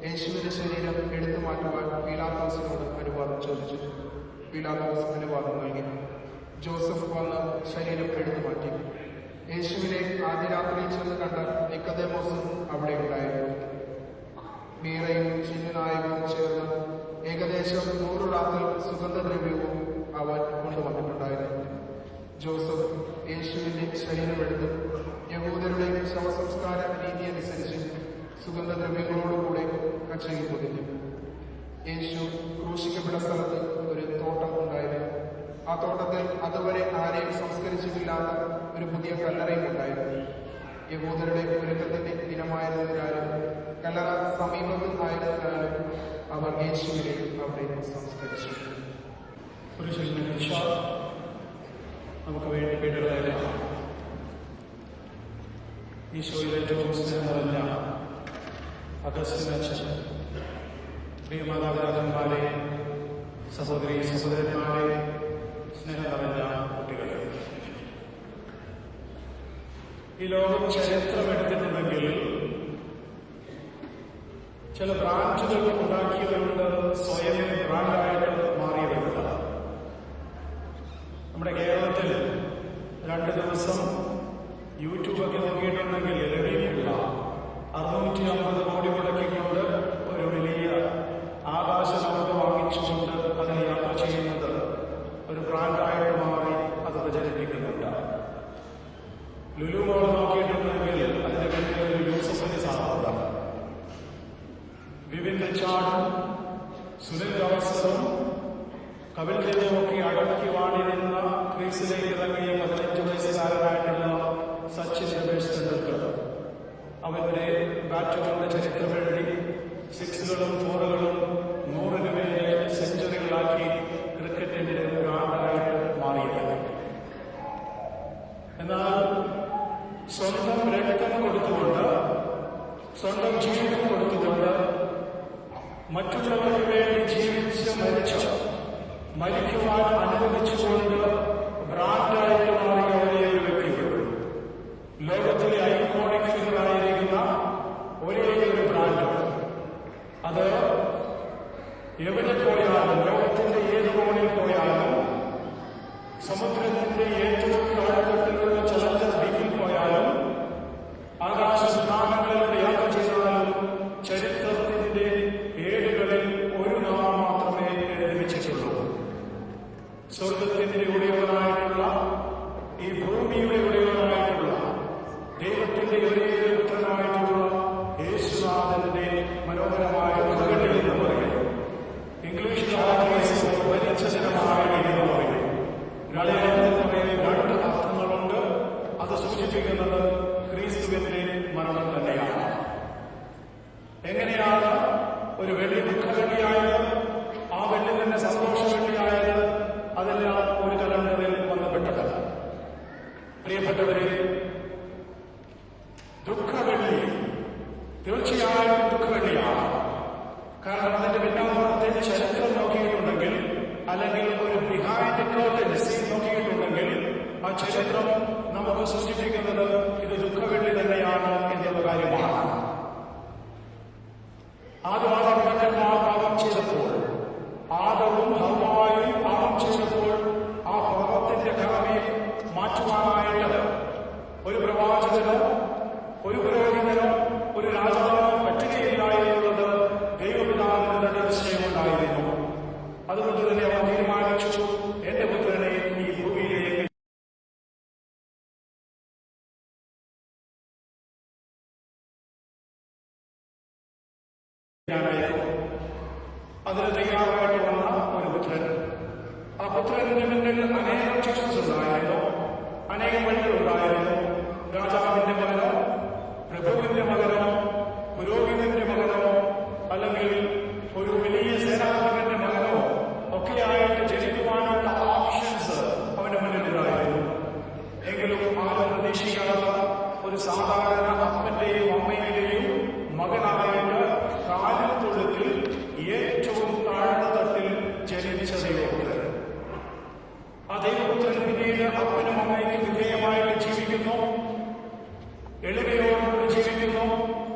S2: യേശുവിന്റെ ശരീരം എടുത്തു മാറ്റുവാൻ പീലാത്തോസിനോട് അനുവാദം ചോദിച്ചു. പീലാത്തോസ് അനുവാദം നൽകി. ജോസഫ് വന്ന് ശരീരം എടുത്തു മാറ്റി. യേശുവിനെ ആദ്യ രാത്രിയിൽ ചെന്ന് കണ്ട നിക്കോദേമോസും അവിടെ ഉണ്ടായിരുന്നു. മീറയും ചിഹ്നനായകവും ചേർന്ന് ഏകദേശം 100 റാത്തൽ സുഗന്ധദ്രവ്യവും അവൻ കൊണ്ടുവന്നിട്ടുണ്ടായിരുന്നു. ജോസഫ് യേശുവിന്റെ ശരീരമെടുത്ത് യഹൂദരുടെ ശവസംസ്കാര രീതി അനുസരിച്ച് സുഗന്ധദ്രവ്യങ്ങളോടുകൂടെ കച്ചയിൽ പൊതിഞ്ഞു. യേശു ക്രൂശിക്കപ്പെട്ട സ്ഥലത്ത് ഒരു തോട്ടം ഉണ്ടായിരുന്നു. ആ തോട്ടത്തിൽ അതുവരെ ആരെയും സംസ്കരിച്ചിട്ടില്ലാത്ത ഒരു പുതിയ കല്ലറയും ഉണ്ടായിരുന്നു. യഹൂദരുടെ ഒരുക്കത്തിന്റെ ദിനമായിരുന്നതിനാലും കല്ലറ സമീപത്തും ആയിരുന്നതിനാലും അവർ യേശുവിനെ അവിടെ സംസ്കരിച്ചു.
S7: നമുക്ക് വേണ്ടി പീഡകളെ ഈശോയിൽ ഏറ്റവും സ്നേഹം നിറഞ്ഞ അഗസ്റ്റിനച്ഛൻ, പ്രിയമാതാപിതാക്കന്മാരെ, സഹോദരി സഹോദരന്മാരെ, സ്നേഹം നിറഞ്ഞ കുട്ടികളെ, ഈ ലോകം ചരിത്രമെടുത്തിട്ടുണ്ടെങ്കിൽ ചില ബ്രാൻഡുകൾ ഉണ്ടാക്കിയവരുണ്ട്, സ്വയം ബ്രാൻഡായിട്ട് മാറിയവരുണ്ട്. നമ്മുടെ കേരളത്തിൽ 2 ദിവസം യൂട്യൂബൊക്കെ നോക്കിയിട്ടുണ്ടെങ്കിൽ ലഭ്യമില്ല 650 കോടി മുടക്കിക്കൊണ്ട് ഒരു വലിയ ആകാശനൗക വാങ്ങിച്ചുകൊണ്ട് അതിന് യാത്ര ചെയ്യുന്നത് ഒരു ബ്രാൻഡായിട്ട് മാറി അത് പ്രചരിപ്പിക്കുന്നുണ്ട്. ലുലു മോൾ നോക്കിയിട്ടുണ്ടെങ്കിൽ അതിന്റെ പിന്നിൽ ഒരു യൂസഫലി സാറുണ്ട്. വിപിൻ റിച്ചാർഡും സുനിൽ ഗവാസ്കറും കപിൽ ദേവുമൊക്കെ അടക്കി വാണിരുന്ന ക്രീസിലേക്ക് ഇറങ്ങിയ 15 വയസ്സുകാരനായിട്ടുള്ള സച്ചിൻ രമേശ് തെണ്ടുൽക്കർ അവന്റെ ബാറ്റുകളുടെ ചരിത്രം എഴുതി 6കളും 4കളും 100 മേലെ സെഞ്ചുറികളാക്കി ക്രിക്കറ്റിന്റെ ബ്രാൻഡായിട്ട് മാറിയത്. എന്നാൽ സ്വന്തം രക്തം കൊടുത്തുകൊണ്ട്, സ്വന്തം ജീവിതം കൊടുത്തുകൊണ്ട്, മറ്റുള്ളവർക്ക് വേണ്ടി ജീവിച്ച് മരിക്കുവാൻ അനുവദിച്ചുകൊണ്ട് ബ്രാൻഡായിട്ട് മാറിയ ഒരേ ഒരു വ്യക്തിയുള്ളൂ. ലോകത്തിലെ ഐക്കോണിക് ഫിഗറായിരിക്കുന്ന ഒരേ ഒരു ബ്രാൻഡ്. അത് എവിടെ പോയാലും, ലോകത്തിന്റെ ഏത് കോണിൽ പോയാലും, സമുദ്രത്തിന്റെ ഏറ്റവും താഴെത്തട്ടിലുള്ള ചലഞ്ചർ ദ്വീപിൽ പോയാലും, ആകാശസ്ഥാനങ്ങളിലൂടെ യാത്ര ചെയ്താലും ചരിത്രത്തിന്റെ ഏടുകളിൽ ഒരു നാമം മാത്രമേ ലഭിച്ചിട്ടുള്ളൂ. സ്വർഗത്തിന്റെ ഉടയവനായിട്ടുള്ള, ഈ ഭൂമിയുടെ ഉടയവനായിട്ടുള്ള, ദൈവത്തിന്റെ ഒരേ പുത്രനായിട്ടുള്ള യേശുനാഥന്റെ മനോഹരമായ മകനെ എന്ന് പറയും. ഇംഗ്ലീഷിൽ പരിച്ഛേദമായ എന്ന് പറയും. മലയാളത്തിൽ 2 അർത്ഥങ്ങളുണ്ട്. അത് സൂചിപ്പിക്കുന്നത് ക്രിസ്തുവിന്റെ മരണം തന്നെയാണ്. എങ്ങനെയാണ് ഒരു വെള്ളി ദുഃഖവെള്ളിയായത്, ആ വെള്ളി തന്നെ സന്തോഷവെള്ളിയായത്? അതെല്ലാം ഒരു കലണ്ടറിൽ ബന്ധപ്പെട്ടത്. പ്രിയപ്പെട്ടവരെ, ദുഃഖവെള്ളി തീർച്ചയായും ദുഃഖവെള്ളിയാണ്. കാരണം അതിന്റെ പിന്നാമ്പുറത്തെ ചരിത്രം നോക്കിയിട്ടുണ്ടെങ്കിൽ, അല്ലെങ്കിൽ ഒരു ബിഹൈൻഡ് കർട്ടൻ സീൻ നോക്കിയിട്ടുണ്ടെങ്കിൽ, ആ ചരിത്രം നമുക്ക് സൂചിപ്പിക്കുന്നത് ഇത് ദുഃഖവെള്ളി തന്നെയാണ് എന്നുള്ള കാര്യമാണ്. ആദ്യമാതാപിതാക്കന്മാർ പാപം ചെയ്തപ്പോൾ, ആദവും ഹവ്വായും പാപം ചെയ്തപ്പോൾ, ആ പാപത്തിന്റെ ഘടനയെ മാറ്റുവാനായിട്ട് ഒരു പ്രവാചകനോ, ഒരു പുരോഹിതനോ, ഒരു അതിന് തയ്യാറായിട്ട് വന്ന ഒരു പുത്രൻ. ആ പുത്രന്റെ മുന്നിൽ അനേകം ചോയ്സസ് ഉണ്ടായിരുന്നു, അനേകം വഴികളുണ്ടായിരുന്നു. രാജാവിന്റെ മകനോ, പ്രഭുവിന്റെ മകനോ, പുരോഹിതന്റെ മകനോ, അല്ലെങ്കിൽ ഒരു വലിയ സേനാധിപന്റെ മകനോ ഒക്കെയായിട്ട് ജനിക്കുവാനുള്ള ഓപ്ഷൻസ് അവന്റെ മുന്നിലുണ്ടായിരുന്നു. എങ്കിലും ആരും പ്രതീക്ഷിക്കാത്ത ഒരു സാധാരണ അപ്പന്റെയും അമ്മയുടെയും മകനായിട്ട് കാലിൽ തൊഴുത്തിൽ ഏറ്റവും താഴ്ന്ന തട്ടിൽ ജനിച്ച ദൈവപുത്രൻ. ആ ദൈവപുത്രൻ പിന്നീട് അപ്പനും അമ്മയ്ക്ക് വിധേയമായിട്ട് ജീവിക്കുന്നു, എളിമയോടുകൂടി ജീവിക്കുന്നു,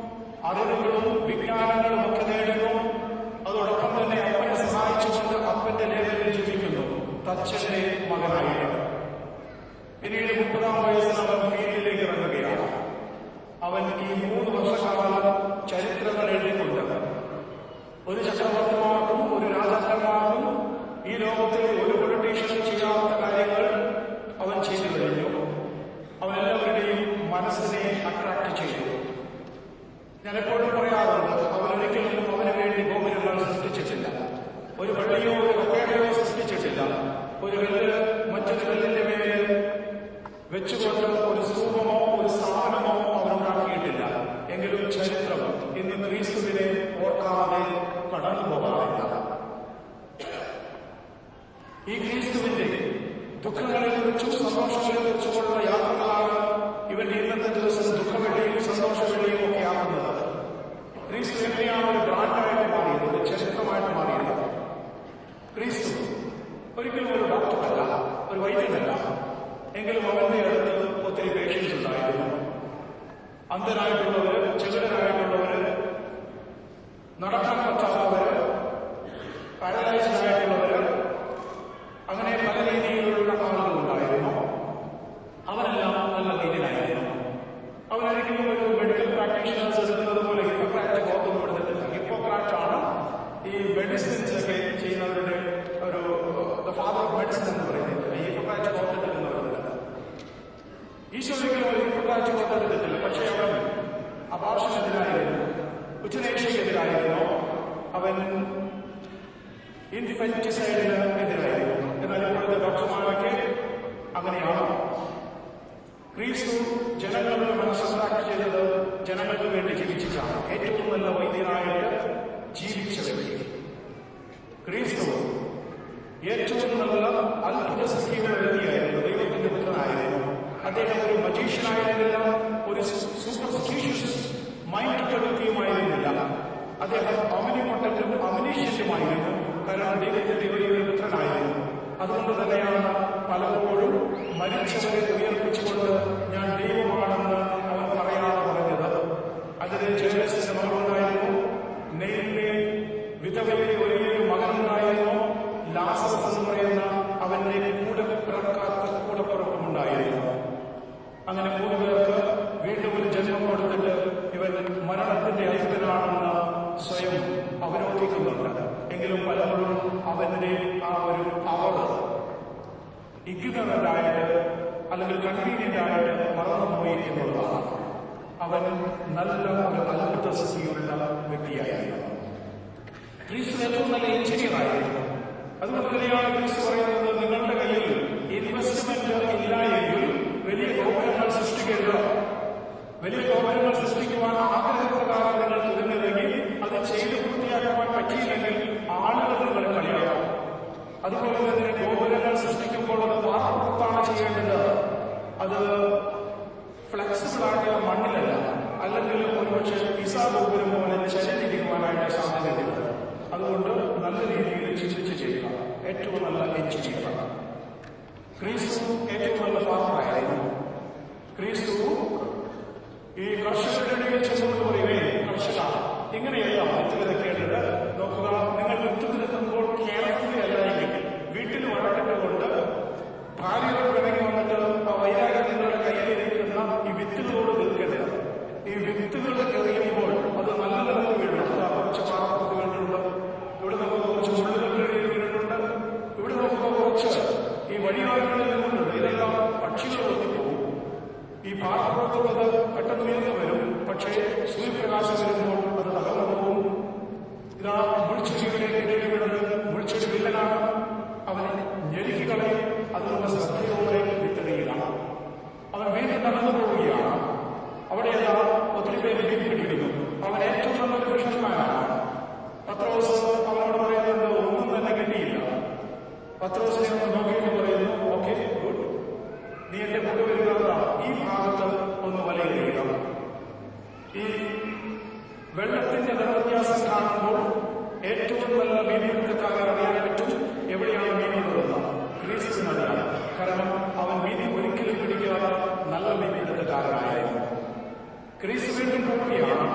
S7: അറിവുകളും വിജ്ഞാനങ്ങളും ഒക്കെ നേടുന്നു. അതോടൊപ്പം തന്നെ അപ്പനെ സഹായിച്ചുകൊണ്ട് അപ്പന്റെ ലേഖനിൽ ജീവിക്കുന്നു, തച്ചന്റെ മകനായിട്ട്. പിന്നീട് 30-ാം വയസ്സിൽ അവൻ ഫീൽഡിലേക്ക് ഇറങ്ങുകയാണ്. അവൻ ഈ 3 വർഷക്കാലം ചരിത്രങ്ങൾ എഴുതിക്കൊണ്ട് ഒരു ചക്രവർത്തിമാർക്കും ഒരു രാജാക്കന്മാർക്കും ഈ ലോകത്തിലെ ഒരു പൊളിറ്റീഷ്യനും ചെയ്യാത്ത കാര്യങ്ങൾ അവൻ ചെയ്തു കഴിഞ്ഞു. അവനെല്ലാവരുടെയും മനസ്സിനെ അട്രാക്ട് ചെയ്തു. ഞാൻ എപ്പോഴും പറയാറുണ്ട്, അവനൊരിക്കലും അവന് വേണ്ടി ഗോപുരങ്ങൾ സൃഷ്ടിച്ചിട്ടില്ല, ഒരു പള്ളിയോ ഒരു കപ്പേടയോ സൃഷ്ടിച്ചിട്ടില്ല, ഒരു കല്ല് മറ്റൊരു കല്ലിന്റെ മേലെ വെച്ചുകൊണ്ട് ഒരു സ്തൂപമോ ഒരു സ്ഥാനമോ അവനുണ്ടാക്കിയിട്ടില്ല. എങ്കിലും ചരിത്രം ഇന്ന് ക്രിസ്തുവിനെ ഓർക്കാതെ കടന്നു പോകാറില്ല. ഈ ക്രിസ്തുവിന്റെ ദുഃഖങ്ങളെ കുറിച്ചും സന്തോഷങ്ങളെ കുറിച്ചുമുള്ള യാത്രകളാണ് ഇവന്റെ ഇന്നത്തെ ദിവസം ദുഃഖവെള്ളിയും സന്തോഷവെള്ളിയും ഒക്കെ ആകുന്നത്. ക്രിസ്തു എങ്ങനെയാണ് ഒരു ബ്രാൻഡായിട്ട് മാറിയത്, ഒരു ചരിത്രമായിട്ട് മാറിയത്? ക്രിസ്തു ഒരിക്കലും ഒരു ഡോക്ടറല്ല, ഒരു വൈദ്യനല്ല. എങ്കിലും അവന്റെ അടുത്ത് ഒത്തിരി പേഷ്യൻസ് ഉണ്ടായിരുന്നു. അന്ധരായിട്ടുള്ളവര്, ചെകിടരായിട്ടുള്ളവര്, നടക്കാൻ പറ്റാത്തവര്, പാരലൈസ്ഡ് ആയിട്ടുള്ളവര്, അങ്ങനെ പല രീതിയിലുള്ള ആളുകൾ ഉണ്ടായിരുന്നു. അവരെല്ലാം നല്ല വൈദ്യനായിരുന്നു. അവനൊരിക്കലും ഒരു മെഡിക്കൽ പ്രാക്ടീഷണേഴ്സ് എടുക്കുന്നത് പോലെ ഹിപ്പോക്രാറ്റ് കോർത്തൊന്നും എടുത്തിട്ടില്ല. ഹിപ്പോക്രാറ്റ് ആണ് ഈ മെഡിസിൻസ് ഒക്കെ ചെയ്യുന്നവരുടെ ഒരു ഫാദർ ഓഫ് മെഡിസിൻ എന്ന് പറയുന്നത്. ഈ ഹിപ്പോക്രാറ്റ് കോർത്തെടുക്കുന്നവരുണ്ട്. ഈശോയ്ക്ക് ഒരു ഹിപ്പോക്രാറ്റ് കോർത്തെടുത്തിട്ടില്ല. പക്ഷേ അവൻ അബോർഷനെതിരായിരുന്നു, ഉച്ചനേക്ഷയ്ക്കെതിരായിരുന്നു, അവൻ ഇൻഫന്റിസൈഡിന് എതിരായിരുന്നു. എന്നാൽ ഇപ്പോഴത്തെ ഡോക്ടർമാരൊക്കെ അങ്ങനെയാണ്. ക്രിസ്തു ജനങ്ങളുടെ മനസ്സ് അട്രാക്ട് ചെയ്തത് ജനങ്ങൾക്ക് വേണ്ടി ജീവിച്ചിട്ടാണ്. ഏറ്റവും നല്ല വൈദ്യനായിട്ട് ജീവിച്ച വ്യക്തി ക്രിസ്തു. ഏറ്റവും നല്ല അത്ഭുത സൃഷ്ടിയുടെ വ്യക്തിയായിരുന്നു, ദൈവത്തിന്റെ പുത്രനായിരുന്നു. അദ്ദേഹം ഒരു മജീഷ്യനായിരുന്നില്ല, ഒരു സൂപ്പർസ്റ്റിഷ്യസ് മൈൻഡ് വ്യക്തിയുമായിരുന്നില്ല. അദ്ദേഹം ഒമിനിപൊട്ടന്റും ഒമിനീഷ്യന്റുമായിരുന്നു. കാരണം ദൈവത്തിന്റെ ഒരു പുത്രനായിരുന്നു. അതുകൊണ്ട് തന്നെയാണ് പലപ്പോഴും മരിച്ചവരെ ഉയർപ്പിച്ചുകൊണ്ട് ഞാൻ ദൈവമാണെന്ന് അവൻ പറയാതെ പറഞ്ഞത്. അതിന് ജേർണലിസ്റ്റിന്റെ മകളുണ്ടായിരുന്നു, നെയ്ലിന്റെ വിധവയുടെ ഒരേയൊരു മകനുണ്ടായിരുന്നു, ലാസറസ് എന്ന് പറയുന്ന അവന്റെ കൂടെ പിറക്കാത്ത കൂടപ്പിറപ്പുമുണ്ടായിരുന്നു. അങ്ങനെ 3 പേർക്ക് വീണ്ടും ഒരു ജന്മം കൊടുത്തിട്ട് ഇവൻ മരണത്തിന്റെ അധിപനാണെന്ന് സ്വയം അവരോധിക്കുന്നുണ്ട്. എങ്കിലും പലപ്പോഴും അവന്റെ ആ ഒരു പവർ ഇഗ്നറന്റായിട്ട് അല്ലെങ്കിൽ കൺവീനിയന്റ് ആയിട്ട് മറന്നുപോയി എന്നുള്ളതാണ്. അവൻ നല്ല ഒരു അത്ഭുത സൃഷ്ടിയുള്ള വ്യക്തിയായിരുന്നു. ക്രിസ്തു ഏറ്റവും നല്ല എഞ്ചിനീയറായിരുന്നു. അതുകൊണ്ട് തന്നെയാണ് ക്രിസ്തു പറയുന്നത്, നിങ്ങളുടെ കയ്യിൽ ഇൻവെസ്റ്റ്മെന്റ് ഇല്ല എങ്കിൽ വലിയ ഗോപുരങ്ങൾ സൃഷ്ടിക്കരുത്. വലിയ ഗോപുരങ്ങൾ സൃഷ്ടിക്കുവാൻ ആഗ്രഹപ്രകാരം നിങ്ങൾ തുറന്നിറങ്ങി അത് ചെയ്ത് പൂർത്തിയാക്കുവാൻ പറ്റിയില്ലെങ്കിൽ ആളുകൾ നിങ്ങൾ കളിയാക്കും. അതുപോലെ തന്നെ ഗോപുരങ്ങൾ സൃഷ്ടിക്കുമ്പോൾ അത് പാർപ്പുറത്താണ് ചെയ്യേണ്ടത്. അത് ഫ്ലെക്സിബിൾ ആയിട്ടുള്ള മണ്ണിലല്ല, അല്ലെങ്കിൽ ഒരുപക്ഷെ പിസ ഗോപുരം പോലെ ചരിഞ്ഞിരിക്കുവാനായിട്ട് സാധ്യതയുണ്ട്. അതുകൊണ്ട് നല്ല രീതിയിൽ ചിന്തിച്ച് ചെയ്യുക. ഏറ്റവും നല്ല എഞ്ചിനീയറാണ് ക്രിസ്തു. ഏറ്റവും നല്ല ഫാർമറായിരുന്നു ക്രിസ്തു. ഈ കർഷകരുടെ ഇടയിൽ ചെന്നുകൊണ്ട് പറയുവേ, കർഷക ഇങ്ങനെയല്ല വിത്ത് വിതയ്ക്കേണ്ടത്. നോക്കുക, നിങ്ങൾ വിത്ത് വിതയ്ക്കുമ്പോൾ കെയർഫുള്ളി അല്ലായെങ്കിൽ വീട്ടിൽ വഴക്കിട്ടുകൊണ്ട് ഭാര്യയോട് ഇറങ്ങി വന്നിട്ട് ആ വൈരാഗ്യം നിങ്ങളുടെ കയ്യിലിരിക്കുന്ന ഈ വിത്തുകളോട് തീർക്കരുത്. ഈ വിത്തുകൾ എറിയുമ്പോൾ അത് നല്ല നിലത്ത് വീഴും. കുറച്ച് പാറപ്പുറത്ത് വീണിട്ടുണ്ട്, ഇവിടെ നമുക്ക് കുറച്ച് മുള്ളുകളുടെ ഇടയിൽ വീണിട്ടുണ്ട്, ഇവിടെ നമുക്ക് കുറച്ച് ഈ വഴിയോരങ്ങളിൽ നിന്നുണ്ട്. ഇതെല്ലാം പക്ഷികൾ ഒത്തിപ്പോകും. ഈ പാറപ്പുറത്തുള്ളത് പെട്ടെന്ന് ഉയർന്നു വരും, പക്ഷേ സൂര്യപ്രകാശം വരുമ്പോൾ അത് തകർന്നു പോകും. ഇതാ മുൾച്ചെടിയുടെ അവനെ ഞെരുക്കികളെ അതിനുള്ള ശ്രദ്ധയോടെ വിത്തെറിയുക. അവൻ വീണ്ടും നടന്നു പോവുകയാണ്. അവിടെയെല്ലാം ഒത്തിരി പേര് മീൻ പിടിക്കുന്നു. അവൻ ഏറ്റവും നല്ലൊരു ഫിഷർമാനാണ്. പത്രോസ് അവനോട് പറയുന്നത് ഒന്നും തന്നെ കിട്ടിയില്ല. പത്രോസിനെ ഒന്ന് നോക്കിയിട്ട് പറയുന്നു, ഓക്കെ ഗുഡ്, നീ എന്റെ കൂടെ വരിക, ഈ ഭാഗത്ത് ഒന്ന് വലയെറിയുക. ഈ വെള്ളത്തിന്റെ നിറവ്യത്യാസം കാണുമ്പോൾ ഏറ്റവും നല്ല മീൻപിടുത്തക്കാരൻ അറിയാൻ പറ്റും എവിടെയാണ് മീനുള്ളതെന്ന്. ഗ്രീസിനറിയാം. കാരണം അവൻ മീൻ ഒരിക്കലും പിടിക്കാത്ത നല്ല മീൻപിടുത്തക്കാരനായിരുന്നു. ഗ്രീസ് വീണ്ടും പോവുകയാണ്.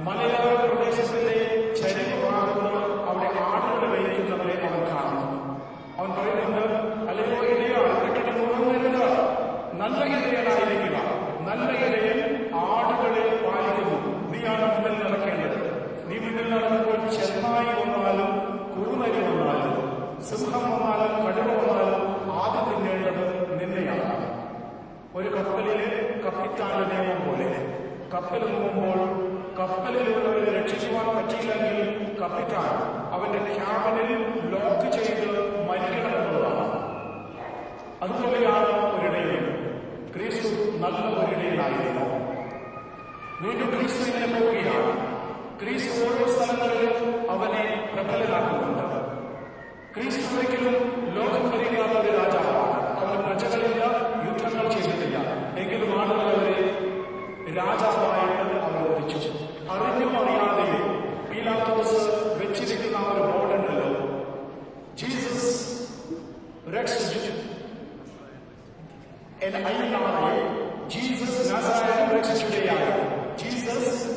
S7: മലയാള പ്രദേശത്തിന്റെ ചരിത്ര ഭാഗത്ത് അവിടെ ആടുകളെ വഹിക്കുന്നവരെ അവൻ കാണുന്നു. അവൻ പറയുന്നുണ്ട്, അല്ലയോ ഇടയാണ് ഉറങ്ങരുത്, നല്ല ഇടയനായിരിക്കുക. നല്ല ഇടയൻ ആടുകളെ പാലിക്കുന്നു. നീയാണ് മുന്നിൽ നടക്കേണ്ടത്. നീ മുന്നിൽ നടക്കുമ്പോൾ ചെന്നായി വന്നാലും കുറുനരി വന്നാലും സിംഹം വന്നാലും കടുവ വന്നാലും ആദ്യം തിന്നേണ്ടത് നിന്നെയാണ്. ഒരു കപ്പലിലെ കപ്പിത്താന്റെ നിയമം പോലെ കപ്പൽ മുങ്ങുമ്പോൾ കപ്പലിലുള്ളവരെ രക്ഷിക്കുവാൻ പറ്റിയില്ലെങ്കിൽ കപ്പിത്താൻ അവന്റെ ക്യാബിനിൽ ലോക്ക് ചെയ്ത് മരിക്കണമെന്നുള്ളതാണ്. അതുപോലെയാണ് ഒരിടയൻ. ക്രിസ്തു നല്ല ഒരിടയനായിരുന്നു. വീണ്ടും ക്രിസ്തു ഇങ്ങനെ പോവുകയാണ്. ക്രിസ്തു ഓരോ സ്ഥലങ്ങളിലും അവനെ പ്രബലനാക്കുന്നുണ്ട്. ക്രിസ്തു ഒരിക്കലും ലോകം ഭരിക്കാത്ത ഒരു രാജാവാണ്. അവന് പ്രജകളില്ല, യുദ്ധങ്ങൾ ചെയ്തിട്ടില്ല. എങ്കിലും ആളുകൾ അവരെ രാജാവായിട്ട് അവതരിച്ചു. അറിഞ്ഞും അറിയാതെയും പീലാത്തോസ് വെച്ചിരിക്കുന്ന ഒരു ബോർഡുണ്ടല്ലോ, ജീസസ് ജീസസ് നസറേയനായ ജീസസ്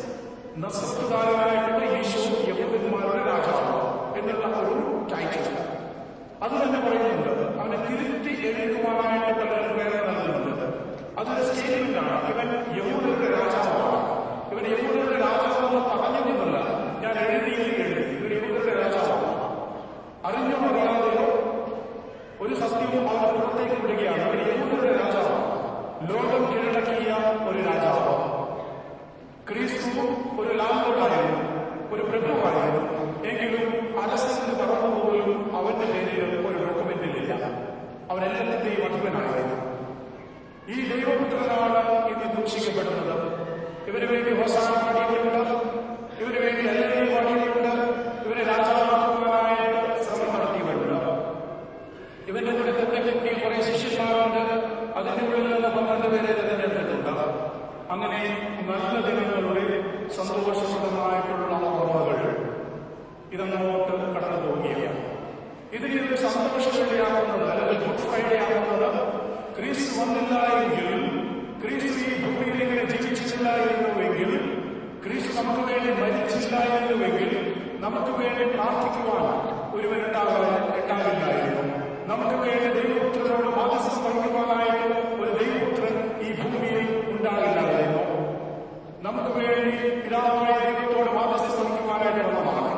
S7: നസറത്തുകാരനായിട്ടുള്ള യേശു യഹൂദന്മാരുടെ രാജാവ് എന്നുള്ള ഒരു ടൈറ്റിൽ അത് തന്നെ പറയുന്നുണ്ട്. അവനെ തിരുത്തി എഴുതുവാനായിട്ട് പലരും വേറെ നൽകുന്നുണ്ട്. അതൊരു സ്റ്റേറ്റ്മെന്റാണ്. ഇവൻ യഹൂദരുടെ രാജാവാണ്. ഇവൻ യഹൂദരുടെ രാജാവെന്ന് പറഞ്ഞതൊന്നുമല്ല, ഞാൻ എഴുതി. ഇവൻ യഹൂദരുടെ രാജാവാണ്. അറിഞ്ഞോ അറിയാതെയോ ഒരു സത്യവും അവനെ പുറത്തേക്ക് വിടുകയാണ്. ഇവൻ യഹൂദരുടെ രാജാവാണ്. ലോകം കീഴടക്കിയ ഒരു രാജാവ്. ക്രിസ്തു ഒരു ലാംബോർഡായിരുന്നു, ഒരു പ്രഭുവായിരുന്നു. എങ്കിലും അലസന് പറന്നുപോലും അവന്റെ പേരിൽ ഒരു ഡോക്യുമെന്റിലില്ല. അവൻ എല്ലാത്തിന്റെയും അധിപനായിരുന്നു. ഈ ദൈവപുത്രനാണ് ഇന്ന് ദൂഷിക്കപ്പെടുന്നത്. ഇവന് വേണ്ടി ഹോസാന പാടിയവരുണ്ട്, ഇവന് വേണ്ടി എല്ലാവരെയും പാടിയവരുണ്ട്, ഇവരെ രാജാവാക്കുവാനായിട്ട് ശ്രമം നടത്തിയവരുണ്ട്. ഇവന്റെ കൂടെ തന്നെ കുറെ ശിഷ്യന്മാരുണ്ട്. അതിന്റെ ഉള്ളിൽ നിന്ന് 12 പേരെ തിരഞ്ഞെടുത്തിട്ടുണ്ട്. അങ്ങനെ നല്ല ദിനങ്ങളുടെ സന്തോഷപ്രദമായിട്ടുള്ള ഓർമ്മകൾ ഇതങ്ങോട്ട് കടന്നു പോവുകയാണ്. ഇതിനൊരു സന്തോഷവേണ്ടിയാകുന്നത് അല്ലെങ്കിൽ ഗുഡ് ഫ്രൈഡേ ആകുന്നത് ക്രിസ്തു വന്നില്ല എങ്കിൽ, ക്രിസ്തു ഈ ഭൂമിയിൽ ഇങ്ങനെ ജീവിച്ചില്ലായിരുന്നുവെങ്കിൽ, ക്രിസ്തു നമുക്ക് വേണ്ടി മരിച്ചില്ലായിരുന്നുവെങ്കിൽ നമുക്ക് വേണ്ടി പ്രാർത്ഥിക്കുവാൻ ഒരുവനുണ്ടാകില്ലായിരുന്നു. നമുക്ക് വേണ്ടി ദൈവപുത്രനോട് മാധ്യസ്ഥം വഹിക്കുവാനായിട്ട് ഒരു ദൈവപുത്രൻ ഈ ഭൂമിയിൽ ഉണ്ടാകില്ലായിരുന്നു. നമുക്ക് വേണ്ടി പിതാവായ ദൈവത്തോട് മാധ്യസ്ഥം വഹിക്കുവാനായിട്ട് വന്നതാണ്.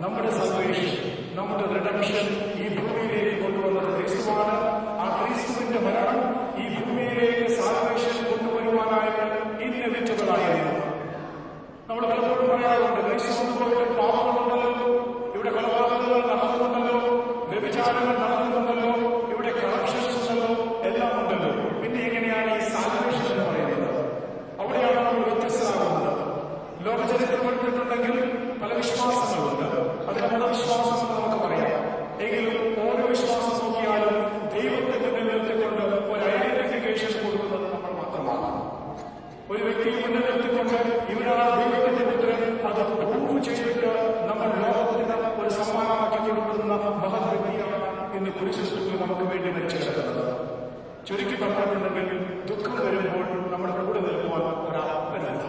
S7: നമ്മുടെ സൽവേഷൻ, നമ്മുടെ റിഡംഷൻ ഈ ഭൂമിയിലേക്ക് കൊണ്ടുവന്നത് ക്രിസ്തുവാണ്. ആ ക്രിസ്തുവിന്റെ മരണം ഈ ഭൂമിയിലേക്ക് സാൽവേഷൻ കൊണ്ടുവരുവാനായിട്ട് ഇന്നെവിറ്റബിളായിരുന്നു. നമ്മൾ പലപ്പോഴും പറയാറുണ്ട്, ക്രിസ്തു പോയിട്ട് പാപങ്ങളുണ്ടല്ലോ, ഇവിടെ കൊലപാതകങ്ങൾ നടക്കുന്നുണ്ടല്ലോ, വ്യഭിചാരങ്ങൾ നടക്കുന്നുണ്ടല്ലോ, ഇവിടെ കറപ്ഷൻസ് ഉണ്ടല്ലോ, എല്ലാം ഉണ്ടല്ലോ. പിന്നെ എങ്ങനെയാണ് ഈ സാൽവേഷൻ എന്ന് പറയുന്നത്? അവിടെയാണ് നമ്മൾ വ്യത്യസ്തരാകുന്നത്. ലോകചരിത്രം എടുത്തിട്ടുണ്ടെങ്കിൽ പല വിശ്വാസങ്ങളുണ്ട്. അതിന് മതവിശ്വാസം എന്ന് നമുക്ക് പറയാം. എങ്കിലും ഓരോ വിശ്വാസം നോക്കിയാലും ദൈവത്തെ മുന്നിൽ നിർത്തിക്കൊണ്ട് ഒരു ഐഡന്റിഫിക്കേഷൻ കൊടുക്കുന്നത് നമ്മൾ മാത്രമാണ്. ഒരു വ്യക്തിയെ മുന്നിൽ നിർത്തിക്കൊണ്ട് ഇവരാണ് ദൈവത്തിന്റെ പുത്രൻ, അത് പ്രൂവ് ചെയ്തിട്ട് നമ്മൾ ലോകത്തിന് ഒരു സമ്മാനമാക്കി കൊടുക്കുന്ന മഹത് വ്യക്തിയാണ് ഇന്ന് കുരിശിൽ നമുക്ക് വേണ്ടി മരിച്ചു കിടക്കുന്നത്. ചുരുക്കി പറഞ്ഞിട്ടുണ്ടെങ്കിൽ ദുഃഖം വരുമ്പോൾ നമ്മുടെ കൂടെ നിൽക്കുവാൻ ഒരപ്പനുണ്ട്.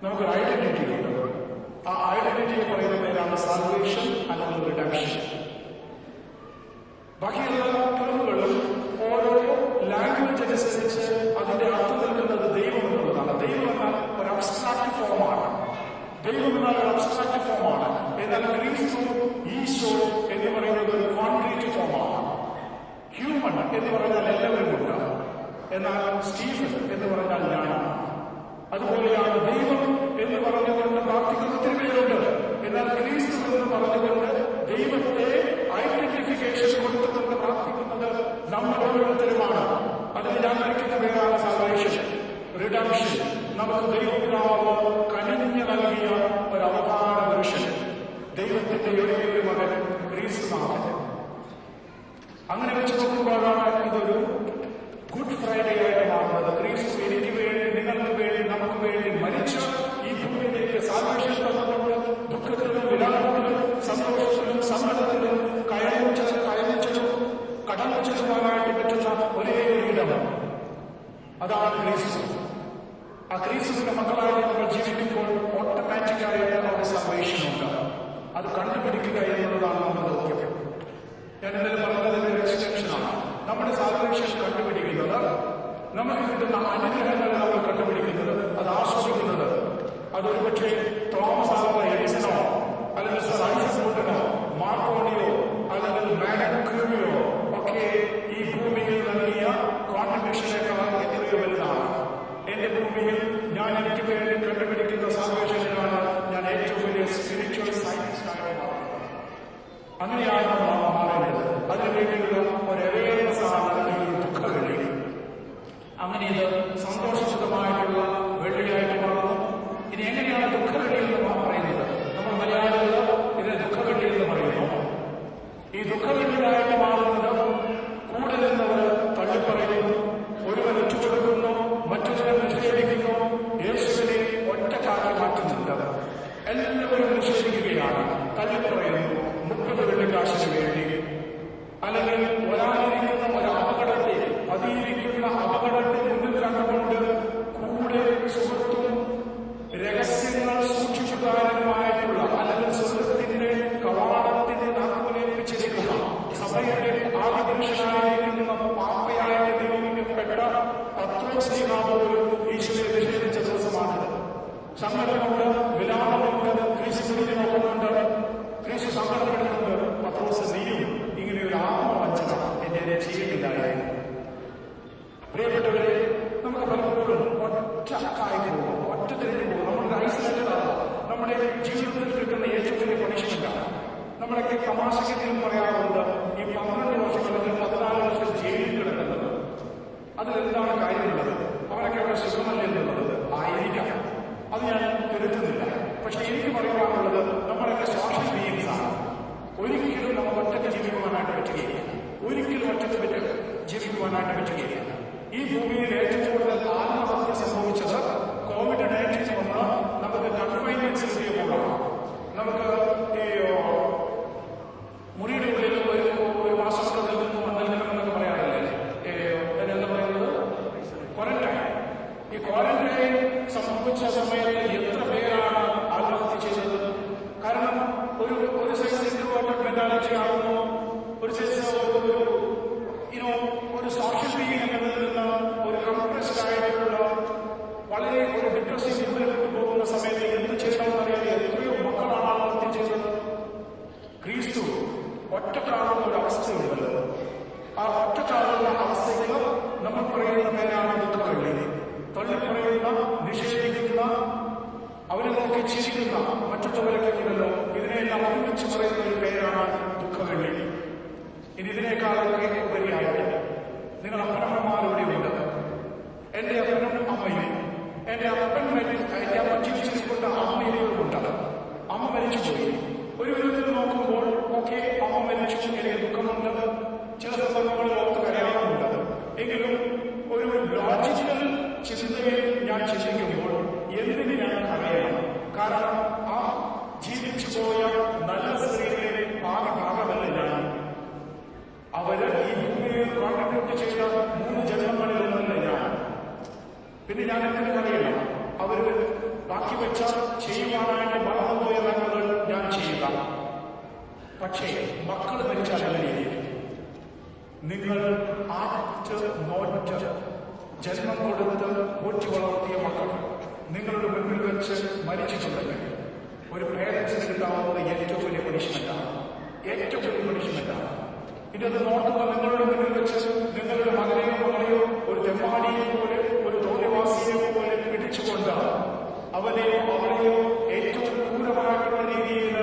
S7: നമുക്കൊരു ഐഡന്റിറ്റി ഉണ്ട്. ആ ഐഡന്റിറ്റിയെ പറയുന്ന പേരാണ് സാൽവേഷൻ അല്ലെങ്കിൽ റിഡംഷൻ. ബാക്കിയുള്ള ടേമുകളും ഓരോ ലാംഗ്വേജ് അനുസരിച്ച് അതിന്റെ അർത്ഥം നിൽക്കുന്നത് ദൈവം എന്നുള്ളതാണ്. ദൈവം എന്നാൽ ഒരു അബ്സ്ട്രാക്ട് ഫോമാണ്. ദൈവം എന്നാൽ ഒരു അബ്സ്ട്രാക്ട് ഫോമാണ്. എന്നാൽ ക്രിസ്തു, ഈശോ എന്ന് പറയുന്നത് ഒരു കോൺക്രീറ്റ് ഫോമാണ്. ഹ്യൂമൻ എന്ന് പറഞ്ഞാൽ എല്ലാവരും ഉണ്ട്. എന്നാൽ സ്റ്റീഫൻ എന്ന് പറഞ്ഞാൽ ഞാനാണ്. അതുപോലെയാണ് ദൈവം എന്ന് പറഞ്ഞുകൊണ്ട് പ്രാർത്ഥിക്കുന്ന ഒത്തിരി പേരുണ്ട്. എന്നാൽ ക്രിസ്തു എന്ന് പറഞ്ഞുകൊണ്ട് ദൈവത്തെ ദൈവത്തിന്റെ ഒരു മകൻ ക്രിസ്തുനാഥൻ. അങ്ങനെ വെച്ച് നോക്കുമ്പോഴാണ് ഇതൊരു ഗുഡ് ഫ്രൈഡേ ആയിട്ട് മാറുന്നത്. ക്രിസ്തു എനിക്ക് വേണ്ടി, നിങ്ങൾക്ക് വേണ്ടി, നമുക്ക് വേണ്ടി മരിച്ച ഈ ഭൂമിയിലേക്ക് സാക്ഷ്യം തന്നുകൊണ്ട് ദുഃഖത്തിലും വിലാപത്തിലും സന്തോഷത്തിലും സങ്കടത്തിലും കയറിച്ചതും കടന്നു ചെല്ലുവാനായിട്ട് പറ്റുന്ന ഒരേ ഇടമാണ്. അതാണ് ക്രിസ്തു. ആ ക്രിസ്തുവിന്റെ മക്കളായിട്ട് നമ്മൾ ജീവിക്കുമ്പോൾ ഓട്ടോമാറ്റിക്കായിട്ട് നമ്മുടെ സൽവേഷൻ ഉണ്ട്. അത് കണ്ടുപിടിക്കുക എന്നുള്ളതാണ് നമ്മുടെ ദൗത്യം. ഞാൻ ഇന്നലെ പറഞ്ഞതിന്റെ എക്സ്റ്റൻഷനാണ്. നമ്മുടെ സാൽവേഷൻ കണ്ടുപിടിക്കുന്നത്, നമുക്ക് കിട്ടുന്ന അനുഗ്രഹങ്ങൾ നമ്മൾ കണ്ടുപിടിക്കുന്നത്, അത് ആസ്വദിക്കുന്നത്, അതൊരു പക്ഷേ തോമസ് ആൽവ എഡിസനോ അല്ലെങ്കിൽ സർ ഐസക് ന്യൂട്ടനോ മാർക്കോണിയോ അല്ലെങ്കിൽ മാഡം ക്യൂറിയോ ഒക്കെ ഈ ഭൂമിയിൽ നൽകിയ കോൺട്രിബ്യൂഷനേക്കാൾ എത്രയോ വലുതാണ്. എന്റെ ഭൂമിയിൽ ഞാൻ എനിക്ക് വേണ്ടി കണ്ടുപിടിക്കുന്ന സാൽവേഷനിലാണ് ഞാൻ ഏറ്റവും വലിയ സ്പിരിച്വൽ സയൻസിനായിട്ട് മാറുന്നത്. അങ്ങനെയാണ് നമ്മൾ മാറേണ്ടത്. അതിനുവേണ്ടിയുള്ള ഒരു അവയർനെസ് ആണ് ഈ ദുഃഖവെള്ളി. അങ്ങനെ ഇത് സന്തോഷപ്രദമായിട്ടുള്ള വെള്ളിയായിട്ട് മാറുന്നു. ഇനി എങ്ങനെയാണ് ദുഃഖവെള്ളി എന്ന് പറയുന്നത്? നമ്മൾ മലയാളികൾ ഇതിനെ ദുഃഖവെള്ളി എന്ന് പറയുന്നു. ഈ ദുഃഖവെള്ളിയായിട്ട് മാറുന്നത് കൂടെ നിന്നവർ തള്ളിപ്പറയുന്നു, ഒരുവൻ ഒറ്റുകൊടുക്കുന്നു, മറ്റൊരുവൻ നിഷേധിക്കുന്നു, യേശുവിനെ ഒറ്റക്കാക്കി മാറ്റുന്നുണ്ട്. എല്ലാവരും നിഷേധിക്കുകയാണ്, തള്ളിപ്പറയുന്നു 30 വെള്ളിക്കാശിന് വേണ്ടി. അല്ലെങ്കിൽ ഒരാളിരിക്കുന്ന ഒരു അപകടത്തെ, പതിയിരിക്കുന്ന അപകടത്തെ മുന്നിൽ കണ്ടുകൊണ്ട് കൂടെ സുഹൃത്തും രഹസ്യങ്ങൾ സൂക്ഷിച്ചുകാരനുമായിട്ടുള്ള അല്ലെങ്കിൽ സുഹൃത്തിന്റെ കവാടത്തിന്റെ താക്കോലേൽപ്പിച്ചിരിക്കുന്ന സഭയുടെ ആദിപുരുഷനായിരിക്കുന്ന പാപ്പയായിട്ട് നിയമിക്കപ്പെട്ട പത്രോസ്ലീഹ പോലും ഈശോയെ നിഷേധിച്ച ദിവസമാണിത്. സങ്കടമുണ്ട്, വിലാപമുണ്ട്, ക്രിസ്തുവിനെ നോക്കുന്നുണ്ട്, ക്രിസ്തു സങ്കടപ്പെടുന്നുണ്ട്. പത്രോസ്, നീയും ഇങ്ങനെ ഒരു ആത്മവഞ്ചന എന്നെ ചെയ്യുന്നില്ലായിരുന്നു. പ്രിയപ്പെട്ടവരെ, നമുക്ക് പലപ്പോഴും ഒറ്റക്കായി പോകും, ഒറ്റ തിരിഞ്ഞു പോകും. നമ്മുടെ ഐസൊലേറ്റഡാണ്. നമ്മുടെ ജീവിതത്തിൽ കിട്ടുന്ന ഏറ്റവും വലിയ പണിഷ്മെന്റാണ്. നമ്മളൊക്കെ തമാശക്കെങ്കിലും പറയാറുണ്ട്, ഈ 12 വർഷം അല്ലെങ്കിൽ 14 വർഷം ജയിലിൽ കിടക്കുന്നത്. അതിലെന്താണ് കാര്യമുള്ളത്? അവരൊക്കെ അവിടെ സുഖമല്ല എന്നുള്ളത് ആയിരിക്കാം, അത് ഞാൻ കരുതുന്നില്ല. പക്ഷെ എനിക്ക് പറയാനുള്ളത്, നമ്മളൊക്കെ സോഷ്യൽ ബീയിങ്സ് ആണ്. ഒരിക്കലും നമുക്ക് ഒറ്റയ്ക്ക് ജീവിക്കുവാനായിട്ട് പറ്റുകയില്ല. ഒരിക്കലും ഒറ്റയ്ക്ക് ജീവിക്കുവാനായിട്ട് പറ്റുകയില്ല. ഈ ഭൂമിയിൽ ഏറ്റവും കൂടുതൽ ആത്മഹത്യ സംഭവിച്ചത് COVID-19 വന്ന് നമുക്ക് കൺഫൈൻമെന്റ്സ് കിട്ടിയപ്പോഴാണ്. നമുക്ക് ഈ മുറിയുടെ ഉള്ളിൽ ഒരു മാസമൊക്കെ നിൽക്കണമെന്നൊക്കെ പറയാറില്ലേ? എന്താ പറയുന്നത്? ക്വാറന്റൈൻ. ഈ ക്വാറന്റൈൻ സംഭവിച്ച സമയത്ത് എത്ര പേരാണ് ആത്മഹത്യ ചെയ്തത്? കാരണം ഒരു സൈസ് ഇൻട്രോവേർട്ടഡ് മെന്റാലിറ്റി ആകുന്നു, ഒരു സൈസ് ഒരു സോഷ്യൽ ബീയിങ് എന്നതിൽ നിന്ന് ഒരു കംപ്രസ്ഡ് ആയിട്ടുള്ള വളരെ ഒരു ഡിപ്രസീവ് മൂലം പോകുന്ന സമയത്ത് എന്ത് ചെയ്യണമെന്നറിയാതെ എത്രയോ മക്കളാണ് ആത്മഹത്യ ചെയ്തത്. ക്രിസ്തു ഒറ്റക്കാളുന്ന ഒരു അവസ്ഥയുണ്ടല്ലോ. ആ ഒറ്റക്കാളുന്ന അവസ്ഥയ്ക്ക് നമ്മൾ പറയുന്ന പേരാണ് ദുഃഖവെള്ളി. തള്ളിപ്പറയുന്ന, നിഷേധിക്കുന്ന, അവരെ നോക്കി ചിരിക്കുന്ന മറ്റുള്ളവരൊക്കെ ഉണ്ടല്ലോ, ഇതിനെല്ലാം ഒരുമിച്ച് പറയുന്ന ഒരു പേരാണ് ദുഃഖവെള്ളി. ഇനി ഇതിനേക്കാളൊക്കെ ഉപരിയായിട്ട് നിങ്ങൾ അപ്പനമ്മമാരിവിടെയുണ്ട്. എന്റെ അപ്പനും അമ്മയും, എന്റെ അപ്പൻ ജീവിച്ചിരിക്കുന്ന അമ്മയിലുമുണ്ട്. അമ്മ മരിച്ചുപോയി. ഒരു വിധത്തിൽ നോക്കുമ്പോൾ ഓക്കെ, അമ്മ മരിച്ചു, എനിക്ക് ദുഃഖമുണ്ട്, ചില സന്ദർഭങ്ങളിൽ ഓർത്ത് കരയാറുമുണ്ട്. എങ്കിലും ഒരു ലോജിക്കൽ ചിന്തയിൽ ഞാൻ ചിന്തിക്കുമ്പോൾ എന്തിന് ഞാൻ കരയണം? കാരണം ആ ജീവിച്ചു പോയ നല്ല സ്ത്രീകളെ ഭാഗമല്ല ഞാൻ. അവര് ഈ ഭൂമിയിൽ കോൺട്രിബ്യൂട്ട് ചെയ്ത 3 ജന്മങ്ങളിലൊന്നല്ല ഞാൻ. പിന്നെ ഞാൻ എന്തിനു കരയണം? അവര് ബാക്കി വെച്ച ചെയ്യുവാനായിട്ട് മറന്നുപോയ നന്മകൾ ഞാൻ ചെയ്യുക. പക്ഷേ മക്കൾ മരിച്ചാലല്ലേ? നിങ്ങൾ ആറ്റ് നോറ്റ് ജന്മം കൊടുത്ത് പോറ്റി വളർത്തിയ മക്കൾ നിങ്ങളുടെ മുൻപിൽ വെച്ച് മരിച്ചിട്ടുണ്ടെങ്കിൽ ഒരു പേരൻസിന് കിട്ടാവുന്ന ഏറ്റവും വലിയ പണിഷ്മെന്റാണ്. ഏറ്റവും വലിയ പണിഷ്മെന്റാണ്. ഇന്നത് നോക്കുമ്പോൾ നിങ്ങളുടെ മുന്നിൽ വെച്ച് നിങ്ങളുടെ മകനെയോ മകളെയോ ഒരു തെമ്മാടിയെ പോലെ, ഒരു തോന്നിവാസിയെ പോലെ പിടിച്ചുകൊണ്ട് അവനെയോ അവളെയോ ഏറ്റവും ക്രൂരമായിട്ടുള്ള രീതിയിൽ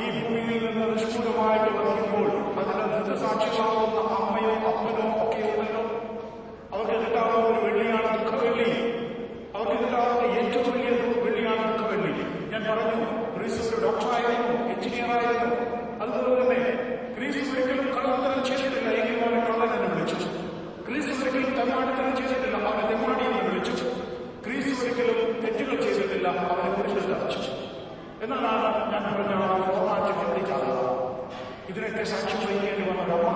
S7: ഈ ഭൂമിയിൽ നിന്ന് നിഷ്ഠൂരമായിട്ട് വധിക്കുമ്പോൾ അതിന് ദൃഢസാക്ഷികളാവുന്ന അമ്മയോ അപ്പനോ ഒക്കെ ഉണ്ടല്ലോ. അവർക്ക് കിട്ടാവുന്ന ഒരു വെള്ളിയാണ് ദുഃഖവെള്ളി. അവർക്ക് കിട്ടാവുന്ന ഏറ്റവും വലിയ വെള്ളിയാണ് ദുഃഖവെള്ളി. ഞാൻ പറഞ്ഞു, ക്രിസ്തു ഡോക്ടറായിരുന്നു, എന്നാലാണ് ഞാൻ പറഞ്ഞ ആ ഫോർമാറ്റ് കംപ്ലീറ്റ്. ഇതിനൊക്കെ സാക്ഷ്യം വഹിക്കേണ്ടി വന്ന ഒരമ്മ,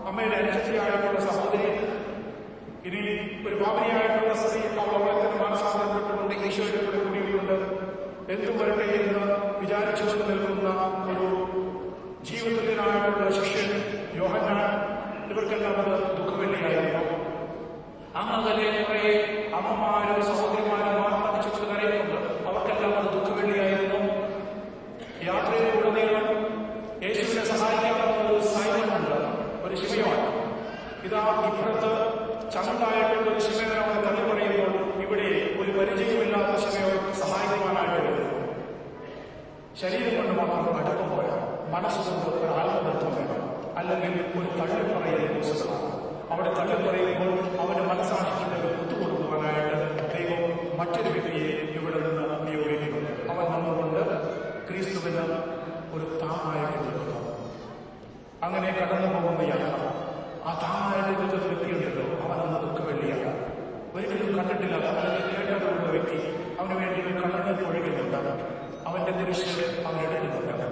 S7: അമ്മയുടെ അനുജത്തിയായിട്ടുള്ള സഹോദരി, ഇനി ഒരു പാപിനിയായിട്ടുള്ള സ്ത്രീ, അവളെ മാനസാന്തരപ്പെട്ടുകൊണ്ട് ഈശോയുടെ കൂടെ കൂടിയുണ്ട്. എന്തും വരട്ടെ എന്ന് വിചാരിച്ചുകൊണ്ട് നിൽക്കുന്ന ഒരു ജീവിതത്തിനായിട്ടുള്ള ശിഷ്യൻ യോഹന്നാൻ, ഇവർക്കെല്ലാം അത് ദുഃഖവെള്ളിയായിരുന്നു. അങ്ങനെ കുറെ അമ്മമാരും സഹോദരിമാരും മാർത്തടിച്ചുകൊണ്ട് കരയുന്നുണ്ട്. അവർക്കെല്ലാം അത് ദുഃഖവെള്ളിയായിരുന്നു. യാത്രയിലുടനീളം യേശുവിനെ സഹായിക്കാവുന്ന ഒരു സൈന്യമുണ്ട്, ഒരു ശിവയാണ്. ഇതാ ഇപ്പുറത്ത് ചങ്ങായിട്ടുള്ള ഒരു ശിവനെ അവനെ തള്ളി പറയുമ്പോൾ ഇവിടെ ഒരു പരിചയമില്ലാത്ത ശിവയെ സഹായിക്കുവാനായിട്ട് വരുന്നു. ശരീരം കൊണ്ട് മാത്രം അടുപ്പം പോരാ, മനസ്സുകൊണ്ട് ഒരു ആത്മബന്ധം വേണം. അല്ലെങ്കിൽ ഒരു തള്ളിപ്പറയുന്ന പുസ്തകമാണ്. അവിടെ തള്ളിപ്പറയുമ്പോൾ അവന് മനസ്സാക്ഷിക്കുന്ന ഒരു കുത്തുകൊടുക്കുവാനായിട്ട് ദൈവം മറ്റൊരു വ്യക്തിയെ ഇവിടെ നിന്ന് നിയോഗിക്കുന്നുണ്ട്. അവൻ വന്നുകൊണ്ട് ക്രിസ്തുവിന് ഒരു താങ്ങായ കൊടുക്കുന്നു. അങ്ങനെ കടന്നു പോകുന്ന യാത്ര, ആ താങ്ങായ കൊടുക്കുന്ന വ്യക്തിയുണ്ടല്ലോ, അവനന്ന് ദുഃഖവെള്ളിയാണ്. ഒരിക്കലും കണ്ടിട്ടില്ല അല്ലെങ്കിൽ കേട്ടറിവുള്ള വ്യക്തി അവന് വേണ്ടി ഒരു കണ്ണുനീർ ഒഴുകുന്നുണ്ട്. അവന്റെ കുരിശ് അവനെടുക്കുന്നുണ്ട്.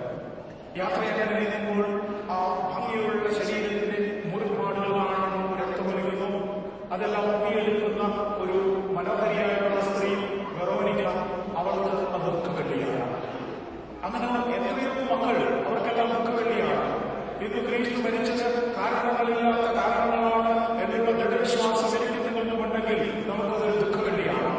S7: യാത്രയാക്കാൻ കഴിയുമ്പോൾ ആ ഭംഗിയുള്ള ശരീരത്തിന്റെ മുറിപ്പാടുകൾ കാണുന്നു, രക്തമൊലിക്കുന്നു. അതെല്ലാം ഒപ്പിയെടുക്കുന്ന ഒരു മനോഹരിയായിട്ടുള്ള സ്ത്രീ വെറോനിക, അവൾക്ക് അത് ദുഃഖവെള്ളിയാണ്. അങ്ങനെ എത്രയോ മക്കൾ, അവർക്കെല്ലാം ദുഃഖവെള്ളിയാണ്. ഇത് ക്രിസ്തു മരിച്ചത് കാരണങ്ങളില്ലാത്ത കാരണങ്ങളാണ് എന്നുള്ള ദൃഢവിശ്വാസം എനിക്ക് നിങ്ങൾക്കുമുണ്ടെങ്കിൽ നമുക്കതൊരു ദുഃഖവെള്ളിയാണ്.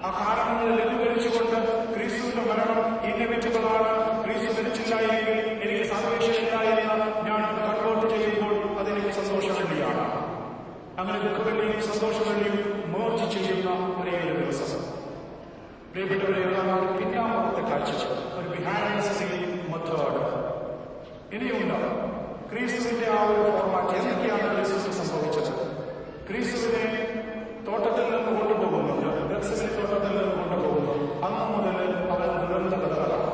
S7: ആ കാരണങ്ങൾ ലഘൂകരിച്ചുകൊണ്ട് ക്രിസ്തുവിന്റെ മരണം ഇന്നവിറ്റബിളാണ്, ക്രിസ്തു മരിച്ചില്ല എങ്കിൽ എനിക്ക് സാൽവേഷനില്ല എന്ന് ഞാൻ കൺവേർട്ട് ചെയ്യുമ്പോൾ അതെനിക്ക് സന്തോഷവെള്ളിയാണ്. അങ്ങനെ ദുഃഖവെള്ളിയും സന്തോഷവെള്ളിയും മോർജ് ചെയ്യുന്ന ഒരേ ഒരു ദിവസം. പ്രിയപ്പെട്ടവരെ, ഒരു പിന്നാമ്പത്തെ കാഴ്ച, ഒരു ബിഹൈൻഡ് സീൻ മെത്തേഡ് ഇനിയുണ്ട്. ക്രിസ്തുവിന്റെ ആ ഒരു ഫോർമാറ്റ് എന്തൊക്കെയാണ് ക്രിസ്തുവിന് സംഭവിച്ചത്? ക്രിസ്തുവിനെ തോട്ടത്തിൽ നിന്ന് കൊണ്ടുപോകുന്നുണ്ട്, ഗത്സമനി തോട്ടത്തിൽ നിന്ന് കൊണ്ടുപോകുന്നു. അന്ന് മുതൽ അവൻ ദുരന്തകഥകളാണ്.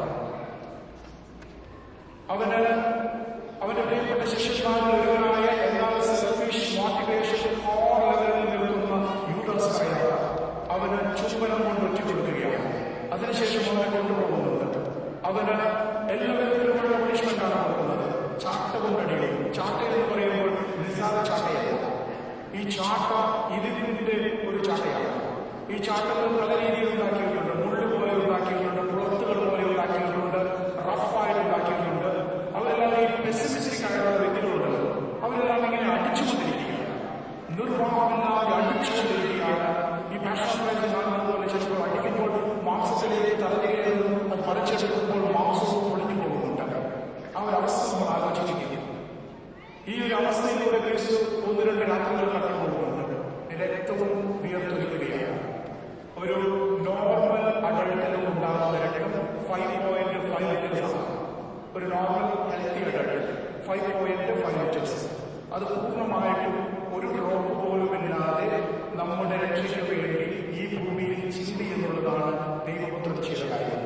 S7: അവന്റെ പ്രിയപ്പെട്ട ശിഷ്യന്മാരിൽ ഒരുവനായ എന്നാൽ സെൽഫിഷ് മോട്ടിവേഷൻ കോർ ലെവലിൽ നിൽക്കുന്ന യൂദാസ് കയറ അവന് ചുംബനം കൊണ്ട് ഒറ്റിക്കൊടുക്കുകയാണ്. അതിനുശേഷം അവനെ കൊണ്ടുപോകുന്നുണ്ട്. അവന് എല്ലാവരിലുമുള്ള പണിഷ്മെന്റാണ് കൊടുക്കുന്നത്. ചാട്ട കൊണ്ടടിയും. ചാട്ട എന്ന് പറയുമ്പോൾ നിസ്സാര ചാട്ടയല്ല. ഈ ചാട്ട ഇതിന്റെ ഒരു ചാട്ടയാണ്. ഈ ചാട്ടകൾ പല രീതിയിൽ ഉണ്ടാക്കിയിട്ടുണ്ട്. മുള്ളു പോലെ ഉണ്ടാക്കിയിട്ടുണ്ട്, പുറത്തുകൾ പോലെ ഉണ്ടാക്കിയിട്ടുണ്ട്, റഫായിട്ട് ഉണ്ടാക്കിയിട്ടുണ്ട്. അവരെല്ലാം ഈ പെസിമിസ്റ്റിക് ആയിട്ടുള്ള വ്യക്തികളുണ്ടല്ലോ, അവരെല്ലാം ഇങ്ങനെ അടിച്ചുകൊണ്ടിരിക്കുകയാണ്, നിർവാഹമില്ലാതെ അടിച്ചുകൊണ്ടിരിക്കുകയാണ്. ഈ പാഷാപ്രേതം കാണുന്നത് പോലെ ചിലപ്പോൾ അടിക്കുമ്പോൾ മാംസത്തിലേക്ക് തലതിരിക്കുന്നു, അത് പറിച്ചെടുക്കുമ്പോൾ മാംസവും പൊളിഞ്ഞു പോകുന്നുണ്ട്. ആ ഒരു അവസ്ഥ നമ്മൾ ആലോചിക്കുന്നു. ഈ ഒരു അവസ്ഥയിലൂടെ ക്രിസ്തു 1-2 രാത്രികൾ കടന്നു പോകുന്നുണ്ട്. രക്തവും വിയർത്തൊലിക്കുകയാണ്. ഒരു നോർമൽ അഡൾട്ടിലും ഉണ്ടാകുന്ന രക്തം 5.5 ലിറ്റേഴ്സ്. ഒരു നോർമൽ ഹെൽത്തി അഡൾട്ട് 5.5 ലിറ്റേഴ്സ്. അത് പൂർണ്ണമായിട്ടും ഒരു ഡ്രോപ്പ് പോലും ഇല്ലാതെ നമ്മുടെ രക്ഷയ്ക്ക് വേണ്ടി ഈ ഭൂമിയിൽ ചിന്തി എന്നുള്ളതാണ് ദൈവപുത്രൻ ചെയ്ത കാര്യം.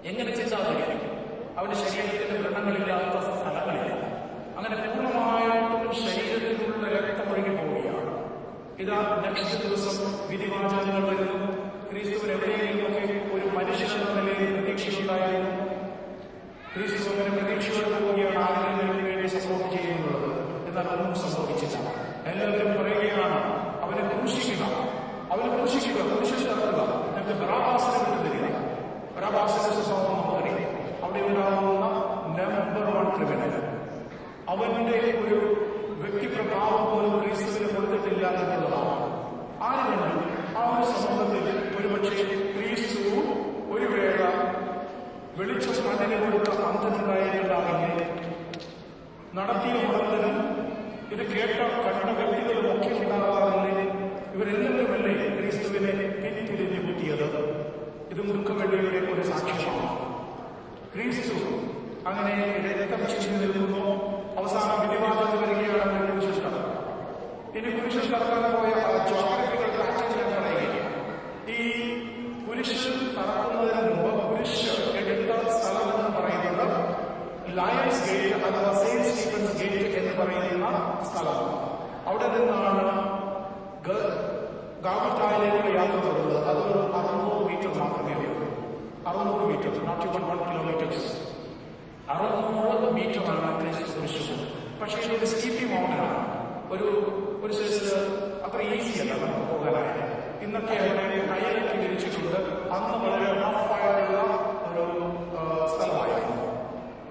S7: എങ്ങനെ ചിന്താതിരിക്കും? അവന്റെ ശരീരത്തിന്റെ വ്രണങ്ങളില്ലാത്ത സ്ഥലങ്ങളില്ല. അങ്ങനെ പൂർണ്ണമായിട്ടും ശരീരത്തിലുള്ള രക്തം ഒഴുകി പോവുകയാണ്. ഇതാ നെക്സ്റ്റ് ദിവസം വിധിവാചകങ്ങൾ വരുന്നു. ക്രിസ്തുവിന് എവിടെയെങ്കിലുമൊക്കെ ഒരു മനുഷ്യനെന്ന നിലയിൽ പ്രതീക്ഷയുണ്ടായിരുന്നു. ക്രിസ്തു അങ്ങനെ പ്രതീക്ഷയോടെ പോവുകയാണ്, ആരെങ്കിലും വേണ്ടി സപ്പോർട്ട് ചെയ്യുന്നുള്ളത്. എന്നാൽ ഒന്നും സംഭവിച്ചില്ല. എല്ലാവരും പറയുകയാണ്, അവനെ ക്രൂശിക്കുക, അവനെ ക്രൂശിക്കുക, കുരിശിൽ തറക്കുക, ഞങ്ങൾക്ക് ബറാബാസിനെ വിട്ടുതരിക. ബറാബാസിന്റെ സ്വഭാവം നമുക്കറിയാം. അവിടെ ഉണ്ടാകുന്ന നമ്പർ 1 ക്രിമിനൽ, അവന്റെ ഒരു വ്യക്തിപ്രഭാവം പോലും ക്രിസ്തുവിന് കൊടുത്തിട്ടില്ല എന്നുള്ളതാണ്. ആരുണ്ട് ആ ഒരു സമൂഹത്തിൽ? ഒരുപക്ഷെ ക്രിസ്തു ഒരു വേള വെളിച്ചം കണ്ണിന് കൊടുത്ത അന്തനുണ്ടായിട്ടുണ്ടാകില്ലേ? നടത്തിയ മതത്തിനും ഇത് കേട്ട കണ്ട വ്യക്തികളും ഒക്കെ ഉണ്ടാകാറില്ലേ? ഇവരെല്ലാവരുമല്ലേ ക്രിസ്തുവിനെ പിന്തിരിഞ്ഞു കുത്തിയത്? ഇത് ദുഃഖവെള്ളിയുടെ ഒരു സാക്ഷ്യമാണ്. ക്രിസ്തു അങ്ങനെ രക്തം ചിന്തി നിൽക്കുന്നു. അവസാനം വിധിവാചകം വരികയാണ് അവന്റെ കുരിശിൽ കടക്കുക. ഇനി കുരിശിൽ കടക്കാൻ പോയ ജോഗ്രഫിക്കൽ പാറ്റേൺ ഞാൻ പറയുകയാണ്. ഈ കുരിശിൽ കടക്കുന്നതിന് മുമ്പ് കുരിശ് എടുത്ത സ്ഥലം എന്ന് പറയുന്നത് ലയൺസ് ഗേറ്റ് അഥവാ സെയിന്റ് സ്റ്റീഫൻസ് ഗേറ്റ് എന്ന് പറയുന്ന സ്ഥലമാണ്. അവിടെ നിന്നാണ് ഗാഗുൽത്തായിലേക്കുള്ള യാത്ര തുടങ്ങുന്നത്. അത് 600 മീറ്റർ മാത്രമേ ഉള്ളൂ. 600 മീറ്റർ, not even 1 kilometers. 600 മീറ്ററാണ് ക്രിസ്തു കുരിശ്. പക്ഷേ ഇതൊരു സ്റ്റീപ്പി മൗണ്ടനാണ്. ഒരു സൈസ് അത്ര ഈസി അല്ല നമുക്ക് പോകാനായിട്ട്. ഇന്നൊക്കെ അവിടെ കയ്യിലൊക്കെ വിരിച്ചിട്ടുണ്ട്. അന്ന് വളരെ റഫായിട്ടുള്ള ഒരു സ്ഥലമായിരുന്നു.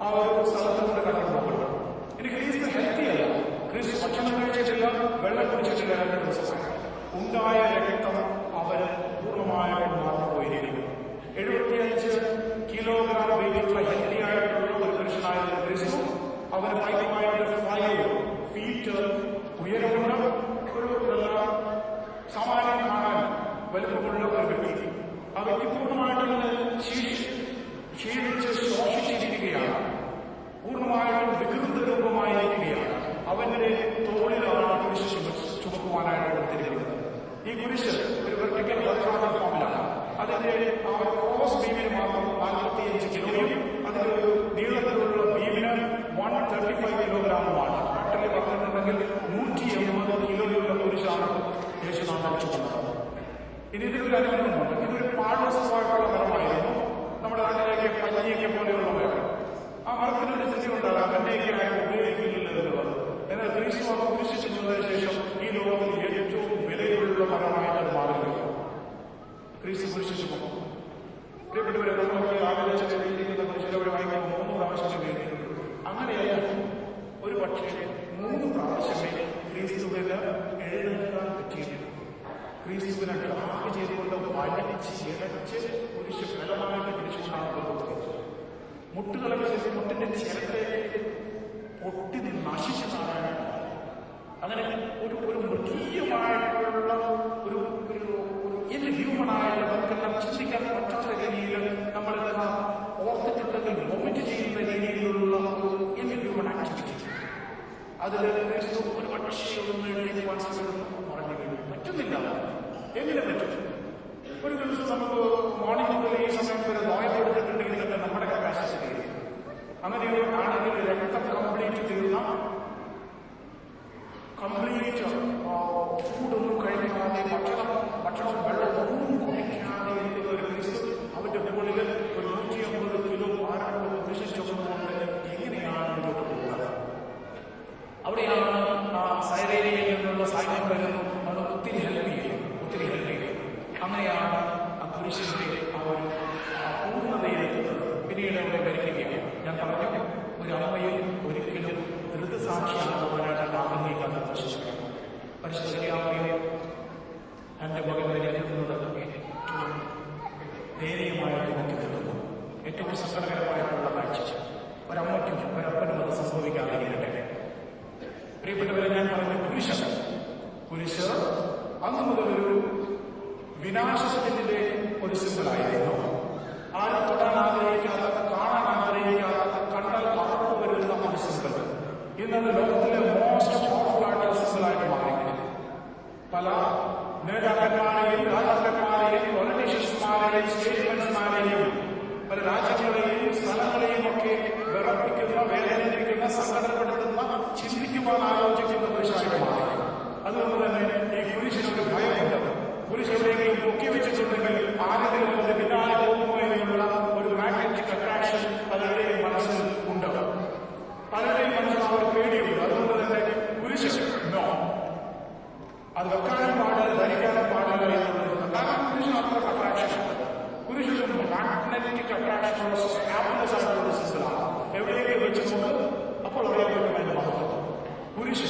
S7: ആ ഒരു സ്ഥലത്തിലൂടെ കടന്നു പോകുന്നത്. ഇനി ക്രിസ്തു ഹെൽത്തി അല്ല. ക്രിസ്തു ഭക്ഷണം കഴിച്ചിട്ടില്ല, വെള്ളം കുടിച്ചിട്ടില്ല. 2 ദിവസമായി ഉണ്ടായ രക്തം അവര് പൂർണ്ണമായിട്ട് മാറിപ്പോയിരിക്കുന്നു. 75 കിലോഗ്രാം വെയിറ്റുള്ള ഹെൽത്തി ആയിട്ടുള്ള ഒരു പുരുഷനായ ക്രിസ്തു അവന് 5.5 ഫീറ്റ് ഉയരമുള്ള ഒരു സാമാന്യം കാണാൻ വലുപ്പമുള്ള ഒരു വ്യക്തി. ആ വ്യക്തി പൂർണ്ണമായിട്ടും ക്ഷീണിച്ച് ശോഷിച്ചിരിക്കുകയാണ്. പൂർണ്ണമായിട്ടും വികൃത രൂപമായിരിക്കുകയാണ്. അവന്റെ തോളിലാണ് കുരിശ് ചുമക്കുവാനായിട്ട് കൊടുത്തിരിക്കുന്നത്. ഈ കുരിശ് ഒരു വെർട്ടിക്കൽ ഹൊറിസോണ്ടൽ ഫോമിലാണ്. അതിന്റെ ആ ക്രോസ് ബീമിന് മാത്രം 45 കിലോയും അതിന്റെ ഒരു നീളത്തിലുള്ള ബീമിന് 135 കിലോഗ്രാമുമാണ്. ടോട്ടലി പറഞ്ഞിട്ടുണ്ടെങ്കിൽ 180 കിലോയുള്ള കുരിശാണ് യേശുനാഥൻ ചുമന്നത്. ഇനി ഇതിലൊരു അനുഗ്രഹമുണ്ട്. ഇതൊരു പാഴ്വസ്തുവായിട്ടുള്ള മരമായിരുന്നു. നമ്മുടെ നാട്ടിലേക്ക് പഞ്ഞിയൊക്കെ പോലെയുള്ള മരം. ആ മരത്തിനൊരു സ്ഥിതി ഉണ്ടാകാം, എണ്ണയൊക്കെയായിട്ട് ഉപയോഗിക്കുന്നില്ല എന്നുള്ളത്. എന്നാൽ ക്രിസ്തു ആ കുരിശ് ചുമന്നതിന് ശേഷം ഈ ലോകത്തിൽ ഏറ്റവും വിലയുള്ള മരമായിട്ട് മാറുകയാണ്. ക്രിസ്തു കുരിശ് ചുമന്നു. പ്രിയപ്പെട്ടവരെ, നമ്മളൊക്കെ ആഗ്രഹിച്ച രീതിയിലുള്ള കുരിശിലവരെ വാങ്ങിക്കുമ്പോൾ 3 പ്രാവശ്യം ഉപയോഗിക്കുന്നുണ്ട്. അങ്ങനെയല്ല, ഒരു പക്ഷേ 3 പ്രാവശ്യമേ ക്രിസ്തുവിന് എഴുന്നേൽക്കാൻ പറ്റിയിട്ടുണ്ട്. ക്രിസ്തുവിനെ ട്രാക്ക് ചെയ്തുകൊണ്ട് വലിച്ച് ഇടച്ച് കുരിശ് ബലമായിട്ട് കുരിശിനാണ് കൊണ്ടുപോയത്. മുട്ടുകളൊക്കെ ചെയ്ത് മുട്ടിന്റെ ചിരട്ടയിലേക്ക് പൊട്ടി നശിച്ചതാണ്. അങ്ങനെ ഒരു മൃഗീയമായിട്ടുള്ള ഒരു ഇൻഹ്യൂമനായിട്ട് നമുക്കെല്ലാം ചിന്തിക്കാൻ പറ്റാത്ത രീതിയിൽ നമ്മളെല്ലാം ഓർത്തിട്ടുണ്ടെങ്കിൽ വൊമിറ്റ് ചെയ്യുന്ന രീതിയിലുള്ള ഒരു ഇൻഹ്യൂമൻ ആക്ടിവിറ്റി. അതിൽ ക്രിസ്തു ഒരു പക്ഷേ ഒന്ന് എഴുതുവാൻ പറഞ്ഞു പറ്റുന്നില്ല. എങ്ങനെ പറ്റും? ഒരു ദിവസം നമുക്ക് മോർണിംഗ് മുതൽ ഈ സമയം വരെ നോയപ്പെടുത്തിട്ടുണ്ടെങ്കിൽ തന്നെ നമ്മുടെ കപ്പാസിറ്റി അങ്ങനെ ആണെങ്കിൽ രക്തം കംപ്ലീറ്റ് തീർന്ന കംപ്ലീറ്റ് ഫുഡൊന്നും കഴിക്കാതെ ഭക്ഷണം വെള്ളം ഒന്നും കുടിക്കാതെ ഇരിക്കുന്ന ഒരു ക്രിസ്തു അവന്റെ മുകളിൽ ഒരു 150 കിലോ ഭാരമുള്ള കുരിശ് ചുമന്നുകൊണ്ട് എങ്ങനെയാണ് മുന്നോട്ട് പോകുന്നത്? അവിടെയാണ് സൈറേനിയയിൽ നിന്നുള്ള സൈന്യം വരുന്നു. അത് ഒത്തിരി ഹെൽപ്പ് ചെയ്യും. അങ്ങനെയാണ് ആ കുരിശിന്റെ ആ ഒരു പൂർണ്ണതയിലെത്തുന്നത്. പിന്നീട് അവിടെ ഭരിക്കുകയാണ്. ഞാൻ പറഞ്ഞു, ഒരു അമ്മയും ഒരിക്കലും ഋതുസാക്ഷിയാകുവാനായിട്ട് ആഗ്രഹിക്കാത്ത പരിശുദ്ധമറിയം എന്റെ മകൻ ഭരിക്കുന്നത് ഏറ്റവും ദയനീയമായിട്ട് എനിക്ക് കിട്ടുന്നു. ഏറ്റവും സങ്കടകരമായിട്ടുള്ള കാഴ്ച. ഒരമ്മയ്ക്കും ഒരപ്പനും അത് സംഭവിക്കാതിരിക്കട്ടെ. പ്രിയപ്പെട്ടവരെ, ഞാൻ പറഞ്ഞ കുരിശ് അന്ന് മുതൽ ഒരു വിനാശത്തിന്റെ ഒരു സിമ്പിളായിരുന്നു. ആരും തൊടാൻ ആഗ്രഹിക്കാത്ത, കാണാൻ ആഗ്രഹിക്കാത്ത, കണ്ടാൽ മറന്നു വരുന്ന ഒരു സിമ്പിൾ. ഇന്നത് ലോകത്തിലെ മോസ്റ്റ് പവർഫുൾ ആയിട്ടുള്ള സിമ്പിളായിട്ട് മാറി. പല നേതാക്കന്മാരെയും രാജാക്കന്മാരെയും പൊളിറ്റീഷ്യൻസ്മാരെയും സ്റ്റേറ്റ്മെന്റ്സ്മാരെയും പല രാജ്യങ്ങളെയും സ്ഥലങ്ങളെയും ഒക്കെ വിറപ്പിക്കുന്ന, വേദനിപ്പിക്കുന്ന, സങ്കടപ്പെടുത്തുന്ന, ചിന്തിക്കുവാൻ ആലോചിക്കുന്ന കുരിശായിട്ട് മാറി. അതുകൊണ്ട് തന്നെ ഈ കുരിശിനൊരു ഭയമുണ്ട്. കുരിശ് എവിടെയെങ്കിലും പൊക്കി വെച്ചിട്ടുണ്ടെങ്കിൽ ആരെങ്കിലും അതിന്റെ പിന്നാലെ പോകുമോ എന്നുള്ള ഒരു മാഗ്നറ്റിക് അട്രാക്ഷൻ പലരുടെയും മനസ്സിൽ ഉണ്ട്. പലരുടെയും മനസ്സിൽ അവർ പേടിയുണ്ട്. അതുകൊണ്ട് തന്നെ കുരിശ് നോ, അത് വെക്കാനും പാടില്ല, ധരിക്കാനും പാടില്ല എന്നുള്ളത്. കാരണം കുരിശിന് അത്ര അട്രാക്ഷൻ ഉണ്ട്. കുരിശിന് മാഗ്നറ്റിക് അട്രാക്ഷൻ ഹാപ്പിനെസ് ആയിട്ടുള്ള സിസ്റ്റമാണ്. എവിടെയെങ്കിലും വെച്ചുകൊണ്ട് അപ്പോൾ അറിയാൻ പറ്റും അതിന്റെ മഹത്വം. കുരിശ്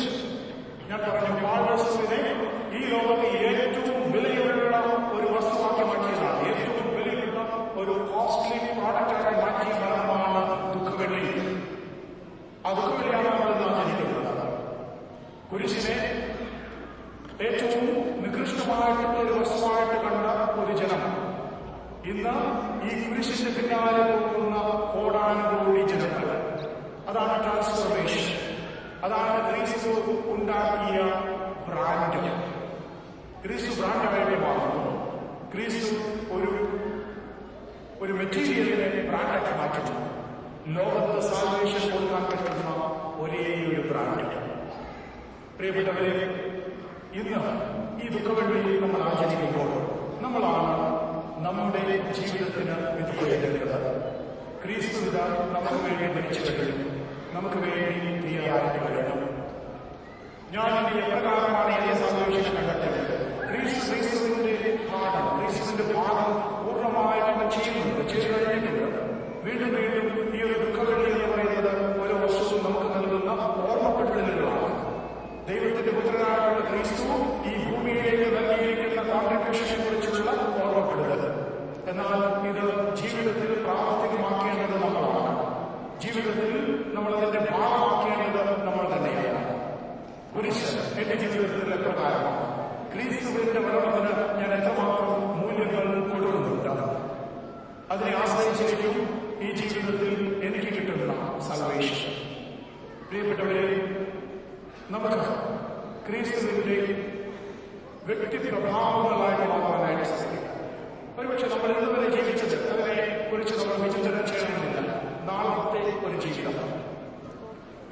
S7: ഞാൻ പറഞ്ഞു, പാഴ്വസ്തുവിനെ ഈ ലോകത്ത് ഏറ്റവും വിലയുള്ള ഒരു വസ്തുവാക്കി മാറ്റിയതാണ്. ഏറ്റവും വിലയുള്ള ഒരു കോസ്റ്റ്ലി പ്രോഡക്റ്റായി മാറ്റിയ മരണമാണ് ദുഃഖവെള്ളി. ആ ദുഃഖവെള്ളിയാണ് നമ്മൾ ഇന്ന് ആചരിക്കുന്നത്. കുരിശിനെ ഏറ്റവും നികൃഷ്ടമായിട്ടുള്ള ഒരു വസ്തുവായിട്ട് കണ്ട ഒരു ജനം ഇന്ന് ഈ കുരിശിന്റെ പിന്നാലെ പോകുന്ന കോടാനുകോടി ജനങ്ങൾ. അതാണ് ട്രാൻസ്ഫോർമേഷൻ. അതാണ് ക്രിസ്തു ഉണ്ടാക്കിയ ബ്രാൻഡ്. ക്രിസ്തു ബ്രാൻഡായിട്ട് മാറുന്നു. ക്രിസ്തു ഒരു മെറ്റീരിയലിനെ ബ്രാൻഡാക്കി മാറ്റുന്നു. ലോകത്ത് സാൽവേഷൻ കൊടുക്കാൻ പറ്റുന്ന ഒരേ ഒരു ബ്രാൻഡ്. പ്രിയപ്പെട്ടവരെ, ഇന്ന് ഈ ദുഃഖവെള്ളി നമ്മൾ ആചരിക്കുമ്പോൾ നമ്മളാണ് നമ്മുടെ ജീവിതത്തിന് വിധി എഴുതേണ്ടത്. ക്രിസ്തുവിത നമുക്ക് വേണ്ടി മരിച്ചു കഴിഞ്ഞു, നമുക്ക് വേണ്ടി തീയായിട്ട് കഴിഞ്ഞു. ഞാൻ ഇനി എപ്രകാരമാണ് എന്നെ സന്തോഷം കണ്ടെത്തേണ്ടത്? ക്രിസ്തുവിന്റെ ഭാഗം, ക്രിസ്തുവിന്റെ ഭാഗം പൂർണ്ണമായിട്ട് അവൻ ചെയ്യുന്നുണ്ട്, ചെയ്തു കഴിഞ്ഞിട്ടുണ്ട്. വീണ്ടും വീണ്ടും ഈ ഒരു ദുഃഖവെള്ളി എന്ന് പറയുന്നത് ഓരോ വർഷവും നമുക്ക് നൽകുന്ന ഓർമ്മപ്പെടുത്തലുകളാണ്. ദൈവത്തിന്റെ പുത്രനായിട്ടുള്ള ക്രിസ്തു ഈ ഭൂമിയിലേക്ക് നൽകിയിരിക്കുന്ന കോൺട്രിബ്യൂഷനെ കുറിച്ചുള്ള ഓർമ്മപ്പെടുത്തൽ. എന്നാൽ ഇത് ജീവിതത്തിൽ പ്രാവർത്തികമാക്കേണ്ടത് നമ്മളാണ്. ജീവിതത്തിൽ നമ്മളതിന്റെ ഭാഗമാക്കേണ്ടത് നമ്മൾ തന്നെയാണ്. കുരിശ് എന്റെ ജീവിതത്തിൽ എപ്രകാരമാണ്? ക്രിസ്തുവിന്റെ മരണത്തിന് ഞാൻ എത്രമാത്രം മൂല്യങ്ങൾ കൊടുക്കുന്നുണ്ട്? അതിനെ ആശ്രയിച്ചിരിക്കും ഈ ജീവിതത്തിൽ എനിക്ക് കിട്ടുന്ന സൽവേഷൻ. പ്രിയപ്പെട്ടവരെ, നമുക്ക് ക്രിസ്തുവിന്റെ വ്യക്തിപ്രഭാവങ്ങളായിട്ട് മാറാനായിട്ട് സാധിക്കും. ഒരുപക്ഷെ നമ്മൾ ഇന്നുവരെ ജീവിച്ചത് അതിനെ കുറിച്ച് നമ്മൾ വിചിന്തനം ചെയ്യണമെന്നില്ല. നാളത്തെ ഒരു ജീവിതം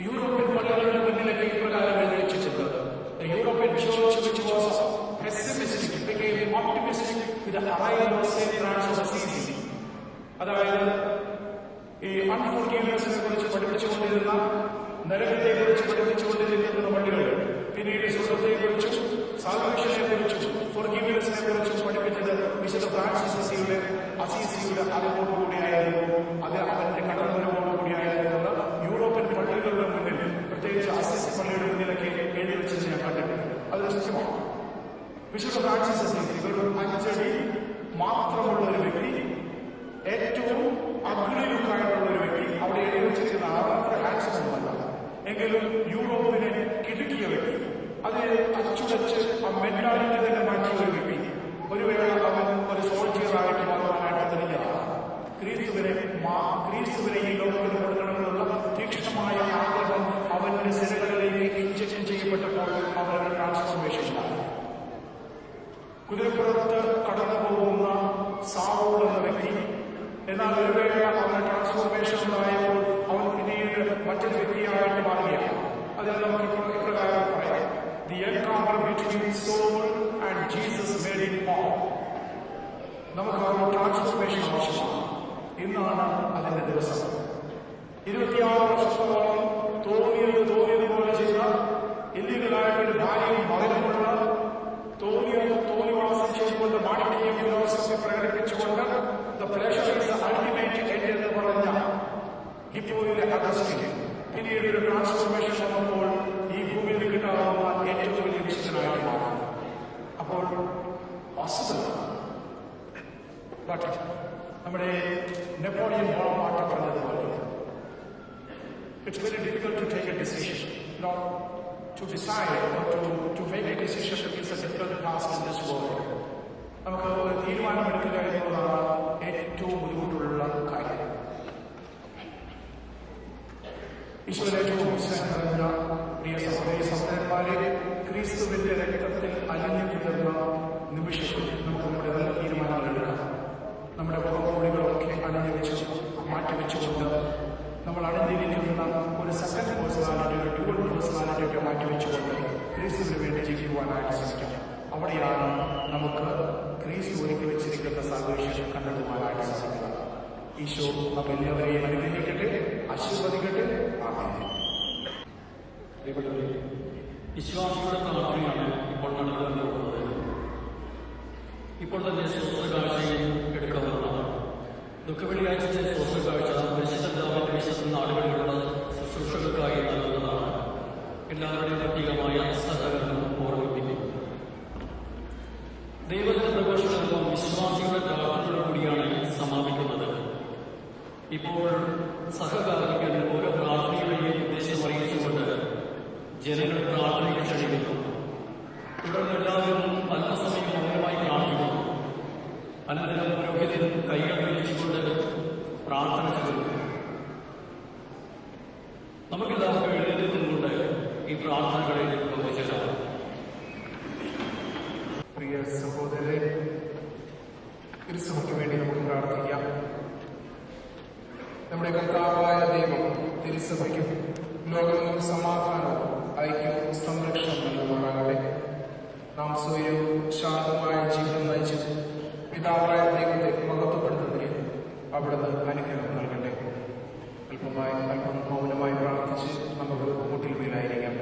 S7: യൂറോപ്യൻ പള്ളികളുടെ മുന്നിലേക്ക് ഇപ്രകാരം എഴുതിച്ചിട്ടുണ്ട്. European church which was pessimistic became optimistic with the arrival of Saint Francis of Assisi. അതായത് ഈ അൺഫോർഗീവ്നെസിനെ കുറിച്ച് പഠിപ്പിച്ചുകൊണ്ടിരുന്ന, നരകത്തെ കുറിച്ച് പഠിപ്പിച്ചുകൊണ്ടിരിക്കുന്ന പള്ളികൾ പിന്നീട് സുഖത്തെക്കുറിച്ചും സാൽവേഷനെ കുറിച്ചും ഫോർഗീവ്നെസിനെ കുറിച്ചും പഠിപ്പിച്ചത് വിശുദ്ധ ഫ്രാൻസിസ് അസീസിയുടെ അറിവോടുകൂടിയായിരുന്നു. അത് അവന്റെ കടന്നുവരവോടുകൂടിയായിരുന്നു. യൂറോപ്യൻ പള്ളികളുടെ മുന്നിൽ, പ്രത്യേകിച്ച് അസീസി പള്ളിയുടെ മുന്നിലൊക്കെ എഴുതി വെച്ചത് ഞാൻ കണ്ടിട്ടുണ്ട്. അത് സത്യമാണ്. വിശുദ്ധ ഫ്രാൻസിസ് അസീസി ഒരു 5 അടി മാത്രമുള്ള ഒരു വ്യക്തി, ഏറ്റവും അഗ്നിലുക്കായിട്ടുള്ള ഒരു വ്യക്തി. അവിടെ എഴുതി വെച്ചിരിക്കുന്ന അത്ര ഹാൻഡ്സമല്ല, എങ്കിലും യൂറോപ്പിനെ കിടുക്കിയ വ്യക്തി, അതിനെ അച്ചുടച്ച് ആ മെന്റാലിറ്റി തന്നെ മാറ്റിയ ഒരു വ്യക്തി. ഒരു വേള അവൻ ഒരു സോൾജിയറായിട്ട് മാറുവാനായിട്ട് തന്നെയാണ്. ക്രിസ്തുവിനെ ഈ ലോകത്തിന് കൊടുക്കണമെന്നുള്ള തീക്ഷ്ണമായ ആഗ്രഹം അവന്റെ സിരകളിലേക്ക് ഇഞ്ചക്ഷൻ ചെയ്യപ്പെട്ടപ്പോൾ അവരുടെ ട്രാൻസ്ഫോർമേഷൻ ഉണ്ടായി. കുതിരപ്പുറത്ത് കടന്നു പോകുന്ന സാവൂൾ എന്ന വ്യക്തി, എന്നാൽ ഒരു വേള അവന് ട്രാൻസ്ഫോർമേഷൻ ഉണ്ടായപ്പോൾ അവൻ പിന്നീട് മറ്റൊരു വ്യക്തിയായിട്ട് മാറുകയാണ്. അതിൽ നമുക്ക് ഇപ്രകാരം പറയാം: The encounter between soul and Jesus made him Paul. നമുക്ക് ആ ട്രാൻസ്ഫോർമേഷൻ ആവശ്യമാണ്. ഇന്നാണ് അതിന്റെ ദിവസം. 26 വർഷത്തോളം തോന്നിയതുപോലെ ചെയ്ത ഇല്ലീഗലായിട്ടൊരു ഭാര്യയും മകനുമുള്ള, തോന്നിവാസം ചെയ്തുകൊണ്ട് മാണിക്യ ഫിലോസഫി പ്രകടിപ്പിച്ചുകൊണ്ട് the pleasure is the ultimate end എന്ന് പറഞ്ഞ ഹിപ്പോയിലെ അഗസ്റ്റിൻ പിന്നീട് ഒരു ട്രാൻസ്ഫോർമേഷൻ വന്നപ്പോൾ ഈ ഭൂമിയിൽ കിട്ടാവുന്ന ഏറ്റവും വലിയ വിശുദ്ധനായിട്ട് മാറി. അപ്പോൾ പോസിബിൾ. ബട്ട് നമ്മുടെ നെപ്പോളിയൻ ബോണപ്പാർട്ട് പറഞ്ഞതുപോലെ it's very difficult to take a decision, not to decide or to make a decision is a difficult task in this world. നമുക്ക് ഒരു തീരുമാനമെടുക്കുക എന്നുള്ളതാണ് ഏറ്റവും ബുദ്ധിമുട്ടുള്ള കാര്യം. ഈശോയുടെ ഏറ്റവും സ്നേഹം നിറഞ്ഞ പ്രിയ സഹോദരി സഹോദരന്മാരെ, ക്രിസ്തുവിന്റെ രക്തത്തിൽ അലിഞ്ഞു കിടന്ന നിമിഷത്തിൽ നമുക്ക് നമ്മുടെ നല്ല തീരുമാനങ്ങൾ എടുക്കാം. നമ്മുടെ മുഖമൂടികളൊക്കെ മാറ്റിവെച്ചുകൊണ്ട് നമ്മൾ അണിഞ്ഞിരിക്കുന്ന ഒരു സെക്കൻഡ് പേഴ്സണാലിറ്റി, ഒരു ഡ്യുവൽ പേഴ്സണാലിറ്റിയൊക്കെ മാറ്റിവെച്ചുകൊണ്ട് ക്രിസ്തുവിന് വേണ്ടി ജീവിക്കുവാനായിട്ട് ശ്രമിക്കാം. അവിടെയാണ് നമുക്ക് ക്രിസ്തു ഒരുക്കി വെച്ചിരിക്കുന്ന സാഹചര്യം കണ്ടെത്തുവാനായിട്ട് സാധിക്കുക. ഈശോ നമ്മെല്ലാവരെയും അനുഗ്രഹിക്കട്ടെ, ആശീർവദിക്കട്ടെ. ആമേൻ.
S1: വിശ്വാസിയുടെ പ്രാർത്ഥനയാണ് ഇപ്പോൾ നടക്കാൻ പോകുന്നത്. ഇപ്പോൾ തന്നെ സ്വസ്ഥകാഴ്ചയും എടുക്കാവുന്നതാണ്. ദുഃഖവെള്ളിയാഴ്ചത്തെ സ്വസ്ഥകാഴ്ച പരിശുദ്ധ വിശുദ്ധ നാടുകളിലുള്ള ശുശ്രൂഷകൾക്കായി നൽകുന്നതാണ്. എല്ലാവരുടെയും പ്രത്യേകമായ സഹകരണം ഓർമ്മിപ്പിക്കും. ദൈവത്തിന്റെ പ്രഘോഷണം വിശ്വാസികളുടെ പ്രാർത്ഥനയോടുകൂടിയാണ് സമാപിക്കുന്നത്. ഇപ്പോൾ സഹകാർമികൻ ഓരോ പ്രാർത്ഥനയുടെയും ഉദ്ദേശം അറിയിച്ചുകൊണ്ട് ജനങ്ങളെ പ്രാർത്ഥനയ്ക്ക് ക്ഷണിക്കുന്നു. തുടർന്ന് എല്ലാവരും അല്പസമയം മൗനമായി പ്രാർത്ഥിക്കുന്നു. അനന്തരം പുരോഹിതൻ കൈകൾ വിളിച്ചുകൊണ്ട് പ്രാർത്ഥന ചൊല്ലുന്നു. നമുക്കെല്ലാവർക്കും എഴുന്നേറ്റ് നിന്നുകൊണ്ട് ഈ പ്രാർത്ഥനകളിൽ പങ്കുചേരാം.
S2: പ്രിയ സഹോദരരെ, ക്രിസ്തുവിന് വേണ്ടി നമുക്ക് പ്രാർത്ഥിക്കാം. നമ്മുടെ കർത്താവായ ദൈവം തിരുസഭയ്ക്കും ലോകമെങ്ങും സമാധാനവും ഐക്യവും സംരക്ഷണം നൽകുമാറാകട്ടെ. നാം സ്വയവും ശാന്തമായ ജീവിതം നയിച്ച് പിതാവായ ദൈവം അല്പം മൗനമായി പ്രാർത്ഥിച്ച് നമുക്ക് മുട്ടിൽ മേലായിരിക്കാം.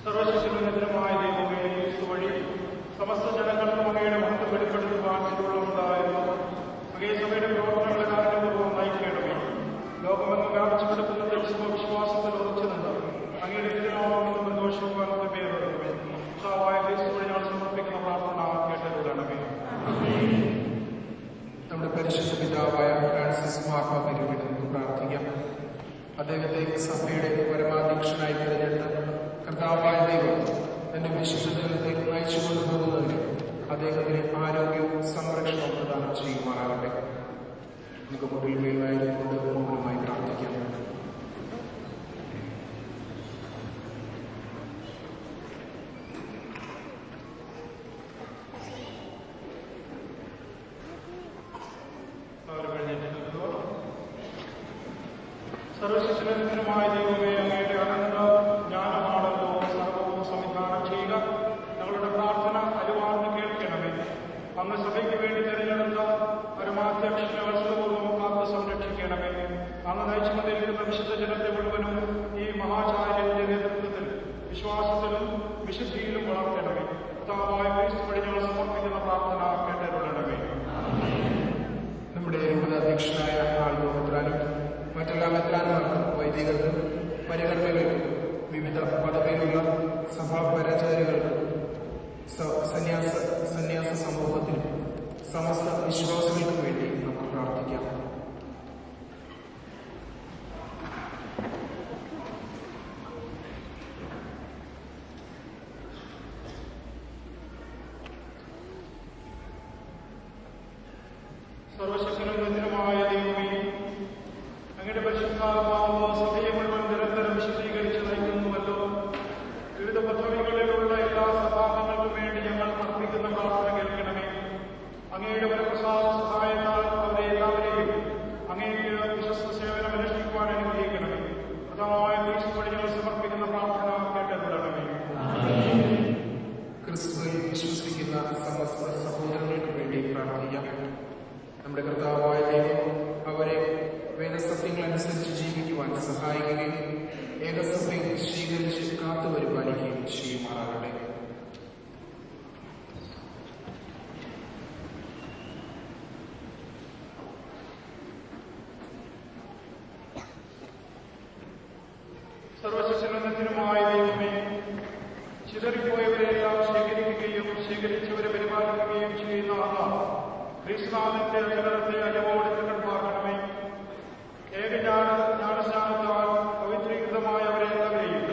S7: സർവശക്തനുമായ ദൈവമേ, ക്രിസ്തു വഴി സമസ്ത ജനങ്ങൾക്കും അങ്ങയുടെ മഹത്വം വെളിപ്പെടുത്തുവാൻ ഉണ്ടായിരുന്നു. അങ്ങേ സഭയുടെ പ്രവർത്തനങ്ങളെ കാരണപൂർവ്വം നയിക്കണമേ. ലോകമെന്ന് വ്യാപിച്ചു കിടക്കുന്ന ദൈവ വിശ്വാസത്തിൽ ഉറച്ചു നിന്ന് അങ്ങയുടെ തിരുനാമം സന്തോഷിക്കുവാൻ പേരുള്ളവേ. കർത്താവായ ക്രിസ്തു വഴി ഞങ്ങൾ സമർപ്പിക്കുന്ന പ്രാർത്ഥന കേട്ടരുളണമേ.
S2: നമ്മുടെ പരിശുദ്ധ പിതാവായ ഫ്രാൻസിസ് മാർപ്പാപ്പയ്ക്ക് വേണ്ടി നമുക്ക് പ്രാർത്ഥിക്കാം. അദ്ദേഹത്തെ സഭയുടെ പരമാധ്യക്ഷനായി തിരഞ്ഞെടുത്ത കർത്താവായ ദൈവം തന്റെ വിശുദ്ധത്തെ നയിച്ചുകൊണ്ടു പോകുന്നതിന് അദ്ദേഹത്തിന് ആരോഗ്യവും സംരക്ഷണവും പ്രദാനം ചെയ്യുമാറാകട്ടെ. നമുക്ക് മുന്നിൽ മേലായതുകൊണ്ട് മൗനമായി പ്രാർത്ഥിക്കാം.
S7: സർവശക്തനുമായ ദൈവമേ, അങ്ങയുടെ അനന്ത ജ്ഞാനമാണല്ലോ സർവവും സംവിധാനം ചെയ്യുക. ഞങ്ങളുടെ പ്രാർത്ഥന അരുവാർന്ന് കേൾക്കണമേ. അങ്ങ് സഭയ്ക്ക് വേണ്ടി തിരഞ്ഞെടുത്ത പരമാധ്യക്ഷനെ വത്സരപൂർവ്വം കാത്ത് സംരക്ഷിക്കണമേ. അങ്ങ് നയിച്ചുകൊണ്ടിരിക്കുന്ന വിശുദ്ധ ജനത്തെ മുഴുവനും ഈ മഹാചാര്യന്റെ നേതൃത്വത്തിൽ വിശ്വാസത്തിലും വിശുദ്ധിയിലും വളർത്തണമേ. കർത്താവായ ക്രിസ്തു വഴി ഞങ്ങൾ സമർപ്പിക്കുന്ന പ്രാർത്ഥന കേട്ടരുളണമേ.
S2: നമ്മുടെ അധ്യക്ഷനായ ആൾമെത്രാനും മറ്റെല്ലാ മെത്രാന്മാർക്കും വൈദികർക്കും പരികർമ്മികൾക്കും വിവിധ പദവിയിലുള്ള സഭാപരാചാര്യകൾക്കും സന്യാസ സമൂഹത്തിനും സമസ്ത വിശ്വാസികൾക്കും വേണ്ടി നമുക്ക് പ്രാർത്ഥിക്കാം.
S7: സർവശക്തനുമായ ദൈവമേ, അങ്ങയുടെ പരിശുദ്ധാത്മാവ് സഭയെ മുഴുവൻ നിരന്തരം വിശദീകരിച്ച് നയിക്കുന്നുവല്ലോ. വിവിധ പദ്ധതികളിലുള്ള എല്ലാ സഭാംഗങ്ങൾക്കും വേണ്ടി ഞങ്ങൾ അർപ്പിക്കുന്ന പ്രാർത്ഥന കേൾക്കണമേ. അങ്ങയുടെ വരപ്രസാദ സഹായത്താൽ അവരെ എല്ലാവരെയും അങ്ങേക്ക് വിശ്വസ്ത സേവനം അനുഷ്ഠിക്കുവാൻ അനുഗ്രഹിക്കണമേ. പ്രധാനമായ ക്രിസ്തു വഴി ഞങ്ങൾ സമർപ്പിക്കുന്ന പ്രാർത്ഥന കേട്ടരുളണമേ.
S2: ക്രിസ്തുവിൽ വിശ്വസിക്കുന്ന സമസ്ത സഹോദരങ്ങൾക്ക് വേണ്ടി പ്രാർത്ഥിക്കാം. നമ്മുടെ കർത്താവായ ദൈവം അവരെ വേദസത്യങ്ങളനുസരിച്ച് ജീവിക്കുവാൻ സഹായിക്കുകയും ഏകസഭയിൽ സ്വീകരിച്ച് കാത്തുപരിപാലിക്കുകയും ചെയ്യുമാറാകട്ടെ.
S7: സർവശക്തനുമായ ദൈവമേ, ചിതറിപ്പോയവരെല്ലാം ശേഖരിക്കുകയും ശേഖരിച്ചവരെ പരിപാലിക്കുകയും ചെയ്യുന്ന അങ്ങ് ക്രിസ്തുനാഥന്റെ അധികാരത്തെ അനുഭവോടെ പാർക്കണമേ. ജ്ഞാനസ്നാനത്താൽ പവിത്രീകൃതമായവരെ എല്ലാവരെയും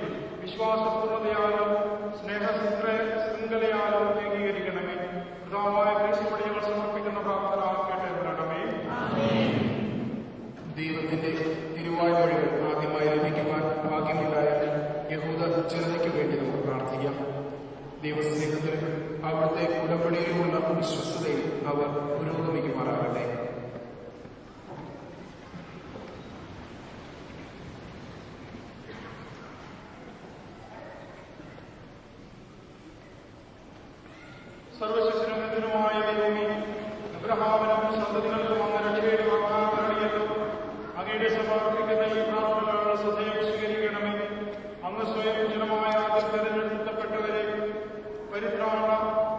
S7: വിശ്വാസപൂർണ്ണതയാലും ശൃംഖലയാലും ഏകീകരിക്കണമേ. പ്രധാനമായ ക്രിസ്തു വഴി ഞങ്ങൾ സമർപ്പിക്കുന്ന പ്രാർത്ഥന കേട്ടരുളണമേ.
S2: ദൈവത്തിന്റെ തിരുവായ്മൊഴികൾ ആദ്യമായി ലഭിക്കുവാൻ ഭാഗ്യമുണ്ടായ യഹൂദ ജനതയ്ക്ക് വേണ്ടി നമുക്ക് പ്രാർത്ഥിക്കാം. ദൈവസ്നേഹത്തിലും അവിടുത്തെ ഉടമ്പടിയിലുമുള്ള വിശ്വസ്തതയിൽ അവർ പുരോഗമിക്കുമാറാകട്ടെ.
S7: സർവശക്തനുമായ ദൈവമേ, അബ്രഹാമിനും സന്തതികൾക്കും അങ്ങ് രക്ഷയുടെ വാഗ്ദാനം നൽകിയല്ലോ. അങ്ങയുടെ സമർപ്പിക്കുന്ന ഈ പ്രാർത്ഥനകൾ സദയം സ്വീകരിക്കണമേ. അങ്ങ് സ്വയം ജനമായ തിരഞ്ഞെടുക്കപ്പെട്ടവരെ പരിത്രാണ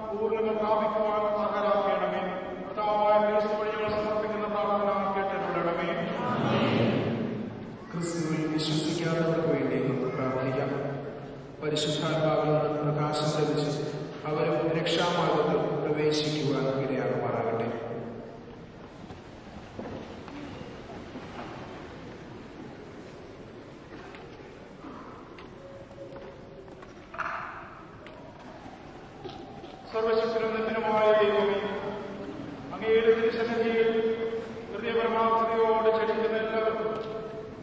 S7: പൂർണ്ണത പ്രാപിക്കുവാൻ അർഹരാക്കണമേ. കർത്താവായ ക്രിസ്തു വഴി ഞങ്ങൾ സമർപ്പിക്കുന്ന പ്രാർത്ഥന കേട്ടരുളണമേ.
S2: ക്രിസ്തുവിൽ വിശ്വസിക്കാത്തവർക്ക് വേണ്ടി നമുക്ക് പ്രാർത്ഥിക്കാം. പരിശുദ്ധാത്മാവിൽ നിന്ന് പ്രകാശം ലഭിച്ച് അവരും രക്ഷാമാർഗത്തിൽ പ്രവേശിക്കുവാൻ ഇടയാകുമാറാകട്ടെ.
S7: സർവശക്തനുമായ ദൈവമേ, അങ്ങയുടെ തിരുസന്നിധിയിൽ ഹൃദയപരമാർത്ഥതയോടെ ചലിക്കുന്ന എല്ലാവർക്കും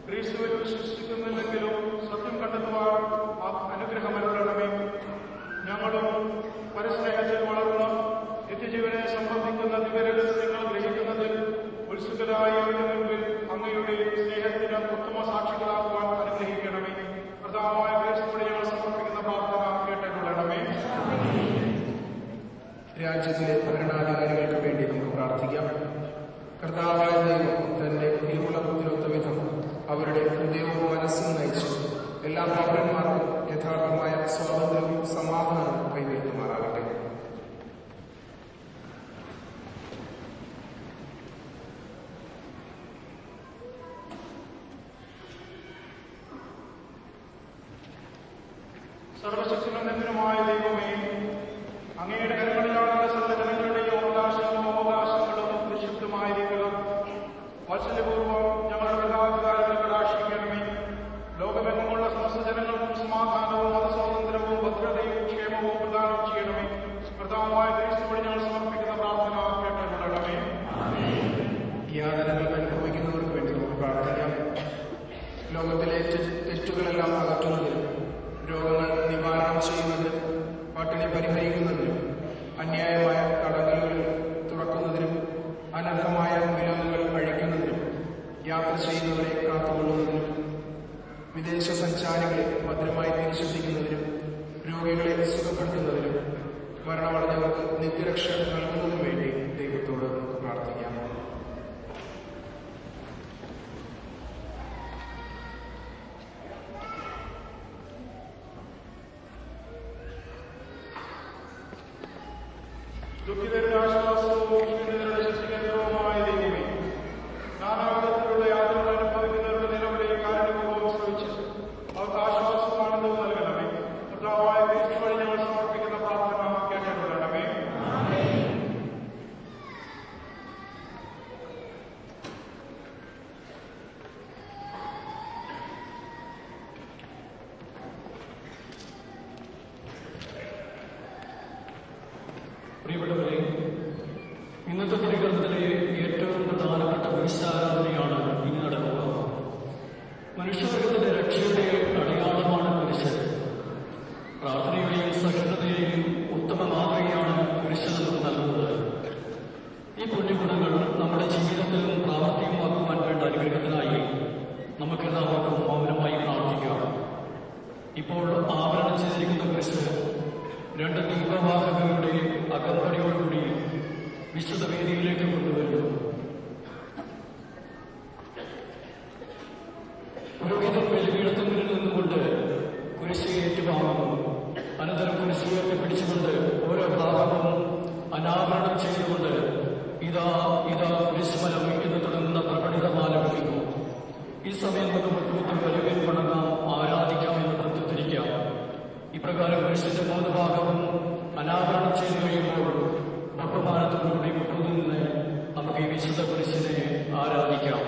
S7: ക്രിസ്തുവിൽ വിശ്വസിക്കുന്നില്ലെങ്കിലും സത്യം കണ്ടെത്തുവാൻ അനുഗ്രഹമരുളണമേ. ഞങ്ങളും പരസ്നേഹത്തിൽ വളർന്ന് നിത്യജീവനെ
S2: എല്ലാ പൗരന്മാർക്കും യഥാർത്ഥമായ സ്വാതന്ത്ര്യവും സമാധാനവും കൈവരുത്തുമാറാകട്ടെ.
S7: സർവശക്തിമന്ദിരമായ ദൈവമേ, അങ്ങയുടെ കരങ്ങളിലാണ് സകല ജനങ്ങളുടെയും അവകാശങ്ങളും നിക്ഷിപ്തമായിരിക്കണം. വാത്സല്യപൂർവ്വം ഞങ്ങളുടെ ഭരണാധികാരികളെ കടാക്ഷിക്കണമേ. ലോകമെങ്ങുമുള്ള സമസ്ത ജനങ്ങൾക്കും സമാധാനവും മതസ്വാതന്ത്ര്യവും ഭദ്രതയും ക്ഷേമവും പ്രദാനം ചെയ്യണമേ. കർത്താവായ ക്രിസ്തു വഴി ഞങ്ങൾ സമർപ്പിക്കുന്ന പ്രാർത്ഥന കേട്ടുകൊള്ളണമേ.
S2: യാതനകൾ അനുഭവിക്കുന്നവർക്ക് വേണ്ടി നമുക്ക് പ്രാർത്ഥിക്കാം. ലോകത്തിലെ തെറ്റുകളെല്ലാം അകറ്റുന്നതിനും രോഗങ്ങൾ നിവാരണം ചെയ്യുന്നതിനും പട്ടിണി പരിഹരിക്കുന്നതിനും അന്യായമായ തടങ്കലുകൾ തുറക്കുന്നതിനും അനർഹമായ വിലങ്ങുകൾ അഴിക്കുന്നതിനും യാത്ര ചെയ്യുന്നവരെ കാത്തുകൊള്ളുന്നതിനും വിദേശ സഞ്ചാരികളെ ഭദ്രമായി തിരിച്ചെത്തിക്കുന്നതിനും രോഗികളെ സുഖപ്പെടുത്തുന്നതിനും മരണമടഞ്ഞവർക്ക് നിത്യരക്ഷ നൽകുന്നതിനും വേണ്ടി ദൈവത്തോട് നമുക്ക് പ്രാർത്ഥിക്കാം.
S7: ദുഃഖിതരുടെ ആശ്വാസവും ക്ഷീണിതരുടെ ശക്തികേന്ദ്രവുമായ ദൈവമേ, നാനാവിധത്തിലുള്ള യാത്രകൾ അനുഭവിക്കുന്നവരുടെ നിലവിലെ കാരണവും ശ്രമിച്ച് അവർക്ക് ആശ്വാസവും ആനന്ദവും നൽകണമേ. കർത്താവായ ക്രിസ്തു വഴി ഞങ്ങൾ സമർപ്പിക്കുന്ന പ്രാർത്ഥന കേട്ടുകൊള്ളണമേ.
S1: പ്രിയപ്പെട്ടവരെ, ഇന്നത്തെ തിരുക്കർമ്മത്തിലെ ഏറ്റവും പ്രധാനപ്പെട്ട കുരിശാരാധനയാണ് ഇനി നടക്കുക. മനുഷ്യവർഗത്തിന്റെ രക്ഷയുടെ അടയാളമാണ് കുരിശ്. പ്രാർത്ഥനയുടെയും സഹിഷ്ണുതയുടെയും ഉത്തമ മാതൃകയാണ് കുരിശ് നമുക്ക് നൽകുന്നത്. ഈ പുണ്യഗുണങ്ങൾ നമ്മുടെ ജീവിതത്തിലും പ്രാവർത്തികമാക്കുവാൻ വേണ്ട അനുഗ്രഹത്തിനായി നമുക്കെല്ലാവർക്കും മൗനമായി പ്രാർത്ഥിക്കാം. ഇപ്പോൾ ആവരണം ചെയ്തിരിക്കുന്ന കുരിശ് രണ്ട് ദീപവാഹകരുടെ അകമ്പടിയോടുകൂടി വിശുദ്ധ വേദിയിലേക്ക് കൊണ്ടുവരുന്നു. പുരോഹിതൻ ബലിപീഠത്തിൽ നിന്നുകൊണ്ട് കുരിശ് ഏറ്റുവാങ്ങുന്നു. അനന്തരം കുരിശ് ഉയർത്തി പിടിച്ചുകൊണ്ട് ഓരോ ഭാഗവും അനാവരണം ചെയ്തുകൊണ്ട് ഇതാ ഇതാ കുരിശുമലം എന്ന് തുടങ്ങുന്ന പ്രകടിതമാല വയ്ക്കുന്നു. ഈ സമയം നമുക്ക് മുട്ടുകുത്തി വലുവിൽ വണങ്ങാം, ആരാധിക്കാം എന്ന് പ്രത്യുദ്ധരിക്കാം. ഇപ്രകാരം കുരിശിന്റെ 3 ഭാഗവും അനാവരണം ചെയ്തു കഴിയുമ്പോൾ ബഹുമാനത്തോടുകൂടി മുട്ടുകുത്തി നിന്ന് നമുക്ക് ഈ വിശുദ്ധ കുരിശിനെ ആരാധിക്കാം.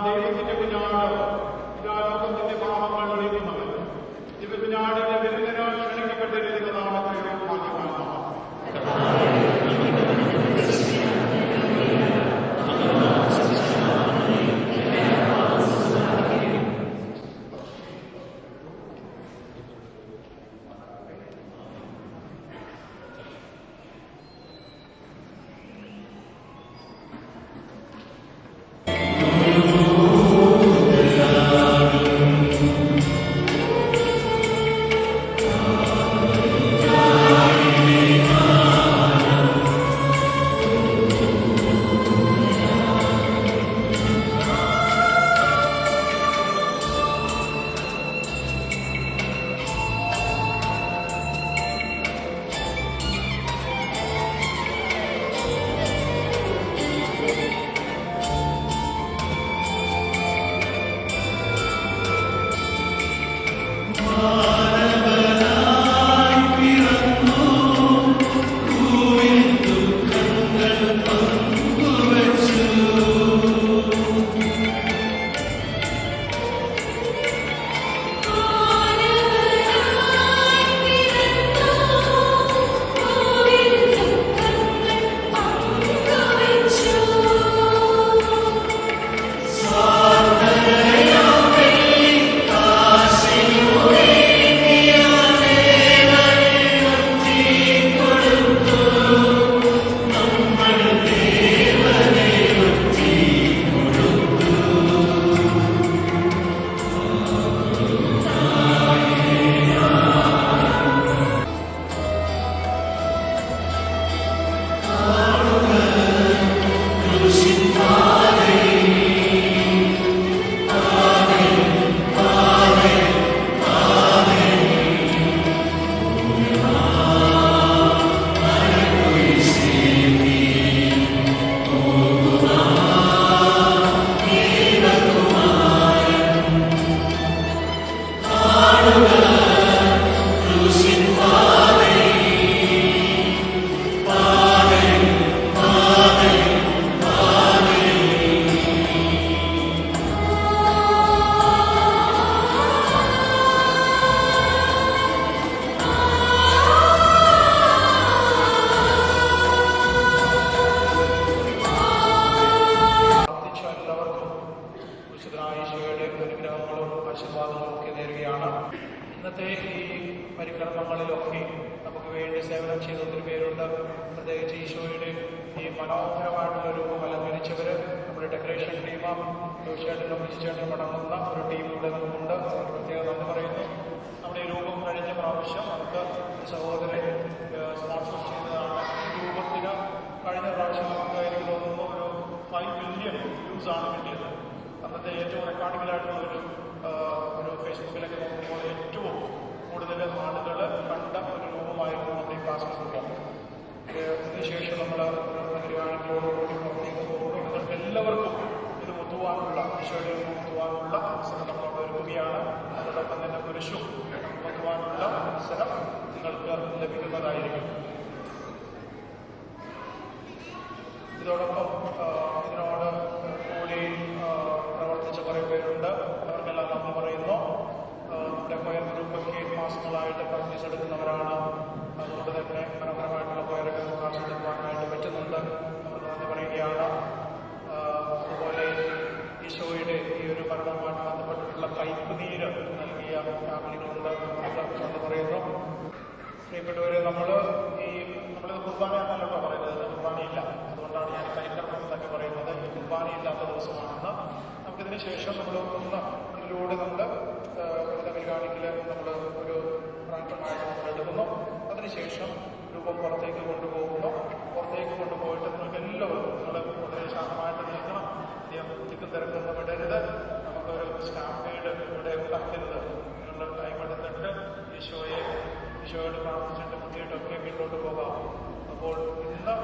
S7: ദൈവത്തിന്റെ കുഞ്ഞാട്, ഇതാ ലോകത്തിന്റെ പാപങ്ങൾ ഒഴിക്കുന്നവൻ. ദിവ്യകുഞ്ഞാടിന്റെ ഇന്നത്തെ ഈ പരിക്രമങ്ങളിലൊക്കെ നമുക്ക് വേണ്ടി സേവനം ചെയ്ത ഒത്തിരി പേരുണ്ട്. പ്രത്യേകിച്ച് ഈശോയുടെ ഈ മനോഹരമായിട്ടുള്ള രൂപം അലങ്കരിച്ചവർ, നമ്മുടെ ഡെക്കറേഷൻ ടീം, തീർച്ചയായിട്ടും വിളിച്ചേട്ടൻ മടങ്ങുന്ന ഒരു ടീം ഇവിടെ നമുക്കുണ്ട്. അവർ പ്രത്യേകം നന്ദി പറയുന്നു. നമ്മുടെ ഈ രൂപം കഴിഞ്ഞ പ്രാവശ്യം നമുക്ക് സഹോദരൻ സ്പോൺസർ ചെയ്തതാണ്. ഈ രൂപത്തിന് കഴിഞ്ഞ പ്രാവശ്യം നമുക്ക് എനിക്ക് തോന്നുന്നു ഒരു 5 മില്യൺ വ്യൂസ് ആണ് കിട്ടിയത്. അന്നത്തെ ഏറ്റവും റെക്കോർഡിങ്ങിലായിട്ടുള്ള ഒരു ഫേസ്ബുക്കിലൊക്കെ നോക്കുമ്പോൾ ഏറ്റവും കൂടുതൽ ആളുകൾ കണ്ട ഒരു രൂപമായിരുന്നു നമ്മുടെ ഈ കാസർഗോഡ്. ഇതിനുശേഷം നമ്മൾ നഗരകാണികളോടുകൂടി പുറത്തേക്ക് പോകുമ്പോൾ നിങ്ങൾക്ക് എല്ലാവർക്കും ഇത് മുത്തുവാനുള്ള ഈശോയുടെ മുത്തുവാനുള്ള അവസരം നമ്മൾ ഒരുക്കുകയാണ്. അതോടൊപ്പം തന്നെ കുരിശും മുത്തുവാനുള്ള അവസരം നിങ്ങൾക്ക് ലഭിക്കുന്നതായിരിക്കും. ഇതോടൊപ്പം ഇതിനോട് കൂടി പ്രവർത്തിച്ച കുറേ പേരുണ്ട്. അവർക്കെല്ലാം നന്ദി പറയുന്നു. നമ്മുടെ കൊയർ ഗ്രൂപ്പൊക്കെ മാസങ്ങളായിട്ട് പ്രാക്ടീസ് എടുക്കുന്നവരാണ്. അതുകൊണ്ട് തന്നെ മനോഹരമായിട്ടുള്ള കൊയറൊക്കെ നമുക്ക് ആസ്വദിക്കുവാനായിട്ട് പറ്റുന്നുണ്ട്. അവർക്ക് നന്ദി പറയുകയാണ്. അതുപോലെ ഈശോയുടെ ഈ ഒരു ഭരണവുമായിട്ട് ബന്ധപ്പെട്ടിട്ടുള്ള കയ്പ് നീര് നൽകിയ ഫാമിലികളുണ്ട്. അവർക്ക് നന്ദി പറയുന്നു. പ്രിയപ്പെട്ടവരെ, നമ്മളിത് കുർബാനയാണല്ലോ പറയുന്നത്. കുർബാനയില്ല. അതുകൊണ്ടാണ് ഞാൻ കൈക്കർമ്മം എന്നൊക്കെ പറയുന്നത്. ഈ കുർബാനയില്ലാത്ത ദിവസമാണെന്ന്. നമുക്കിതിന് ശേഷം നമ്മൾ ഇതിലൂടെ നമ്മുടെ പരിഗാണിക്കൽ നമ്മൾ ഒരു പ്രാർത്ഥനയായിട്ട് നമ്മൾ എടുക്കുന്നു. അതിനുശേഷം രൂപം പുറത്തേക്ക് കൊണ്ടുപോകുന്നു. പുറത്തേക്ക് കൊണ്ടുപോയിട്ട് നിങ്ങൾക്ക് എല്ലാവർക്കും നിങ്ങൾ വളരെ ശാന്തമായിട്ട് നിൽക്കണം. തിക്കും തിരക്കൊന്നും വിടരുത്. നമുക്കൊരു സ്റ്റാമ്പേഡ് ഇവിടെ ഉണ്ടാക്കരുത്. നിങ്ങളുടെ ടൈം എടുത്തിട്ട് ഈശോയോട് പ്രാർത്ഥിച്ചിട്ട് മുത്തിയിട്ടൊക്കെ വീട്ടിലോട്ട് പോകാം. അപ്പോൾ ഇന്ന്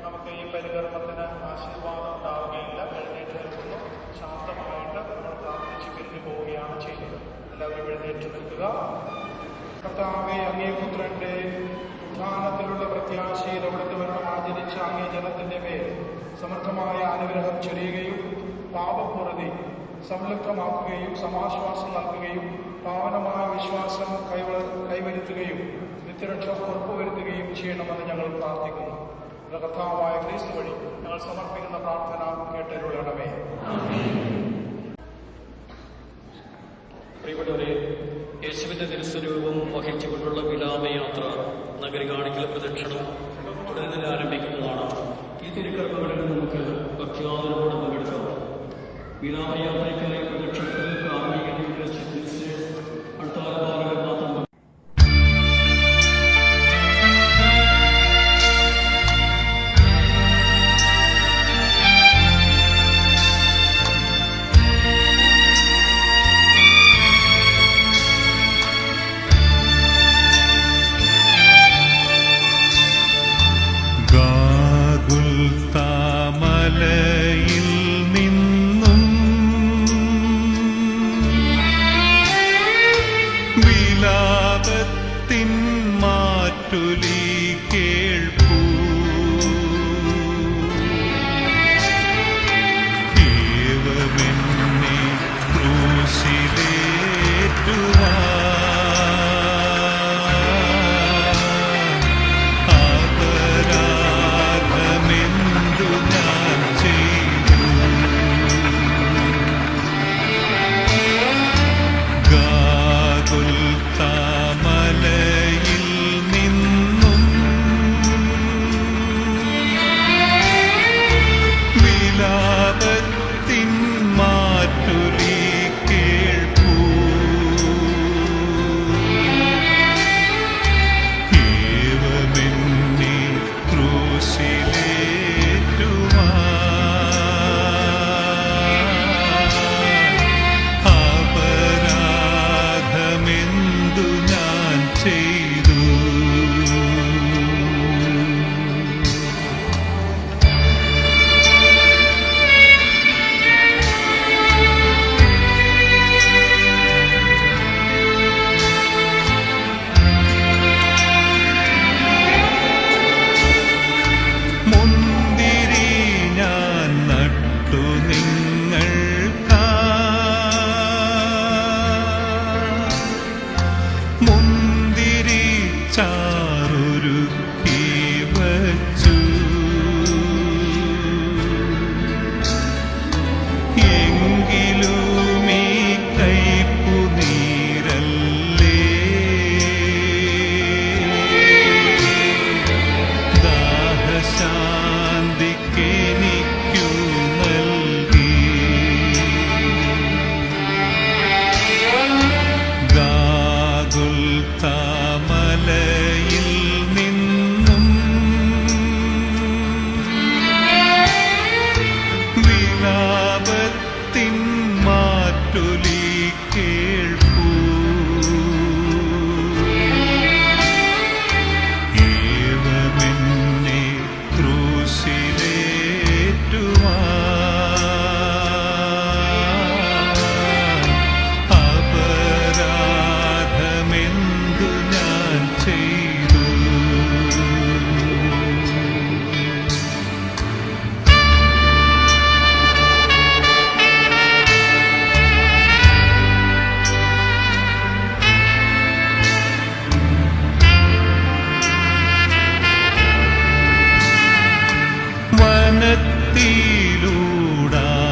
S7: നമുക്ക് ഈ പരികർമ്മത്തിന് ആശീർവാദം ഉണ്ടാവുകയില്ല. എഴുന്നേറ്റ് നിൽക്കുന്നു. ശാന്തമായിട്ട് നമ്മൾ പ്രാർത്ഥിച്ച് പിരിഞ്ഞു പോവുകയാണ് ചെയ്യുന്നത്. എല്ലാവരും എഴുന്നേറ്റ് നിൽക്കുക. കർത്താവേ, അങ്ങേ പുത്രന്റെ ഉത്ഥാനത്തിലുള്ള പ്രത്യാശയിൽ അവിടുത്തെ മരണം ആചരിച്ച അങ്ങേ ജനത്തിന്റെ മേൽ സമൃദ്ധമായ അനുഗ്രഹം ചൊരിയുകയും പാപപൂർത്തി സംലഗ്നമാക്കുകയും സമാശ്വാസം നൽകുകയും പാവനമായ വിശ്വാസം കൈവരുത്തുകയും നിത്യരക്ഷ ഉറപ്പുവരുത്തുകയും ചെയ്യണമെന്ന് ഞങ്ങൾ പ്രാർത്ഥിക്കുന്നു. കർത്താവായ ക്രിസ്തു വഴി ഞങ്ങൾ സമർപ്പിക്കുന്ന പ്രാർത്ഥന കേട്ടരുളണമേ.
S1: പ്രിയപ്പെട്ടവരെ, യേശുവിന്റെ തിരുസ്വരൂപം വഹിച്ചുകൊണ്ടുള്ള വിലാപയാത്ര നഗരകാണിക്കൽ പ്രദക്ഷിണം തുടർന്ന് ആരംഭിക്കുന്നതാണ്. ഈ തിരുക്കർമ്മങ്ങളിൽ നമുക്ക് ഭക്തിയാദരവോടെ പങ്കെടുക്കാം. വിലാപയാത്രയ്ക്കായി പ്രദക്ഷിണത്തിൽ കാർമികൻ അടുത്താറുപാടുകൾ മാത്രം
S9: മലയിൽ നിന്നും വിലാപത്തിൻ മാറ്റുലി കേൾപ്പൂ. ദൈവമെന്നെ ക്രൂശിലേറ്റുവാൻ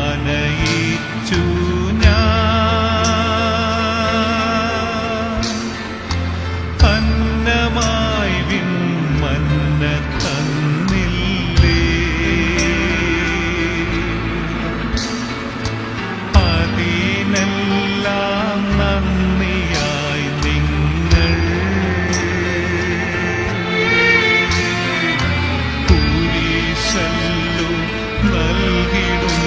S9: ലോകത്തിലൂടാനയിച്ചു ഞാൻ അന്നമായി വിൺമന്ന തന്നില്ലേ അതിനെല്ലാം നന്ദിയായി നിങ്ങൾ കുരിശല്ലു നൽകിടുന്നീപ്പോ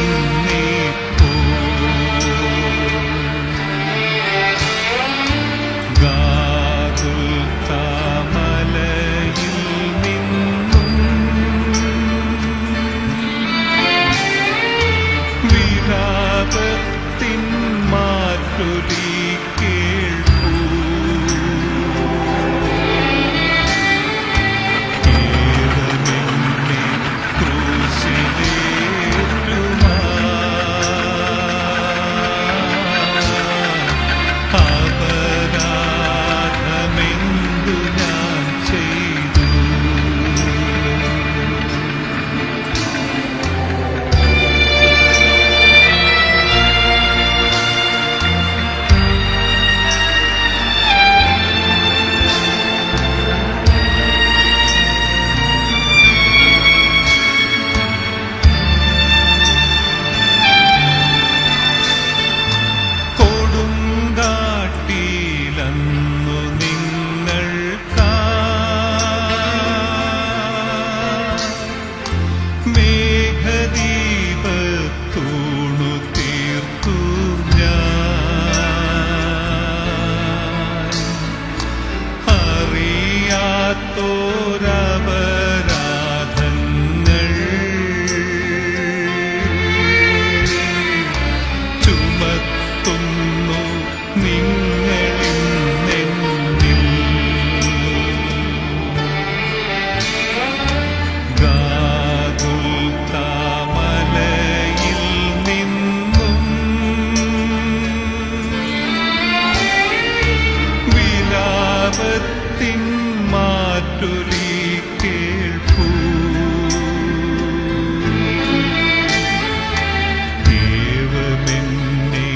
S9: ഗാഗുൽത്താമലയിൽ നിന്നും വിലാപത്തിൻ മാറ്റൊലി കേൾപ്പൂ ഏവമെന്നെ ക്രൂശിലേറ്റുമാ അപരാധമെന്തു ഞാൻ ചെയ്തു കൊടുങ്കാട്ടിലന്നു നിങ്ങൾക്കാ മേഘദീപത്തൂണു തീർത്തു ഞാൻ അറിയാത്തോരപരാധങ്ങൾ ചുമത്തുന്നു നിങ്ങളിന്നെന്നിൽ ഗാഗുൽത്താമലയിൽ നിന്നും വിലാപത്തിൻ മാറ്റൊലി കേൾപ്പൂ ദൈവമെന്നെ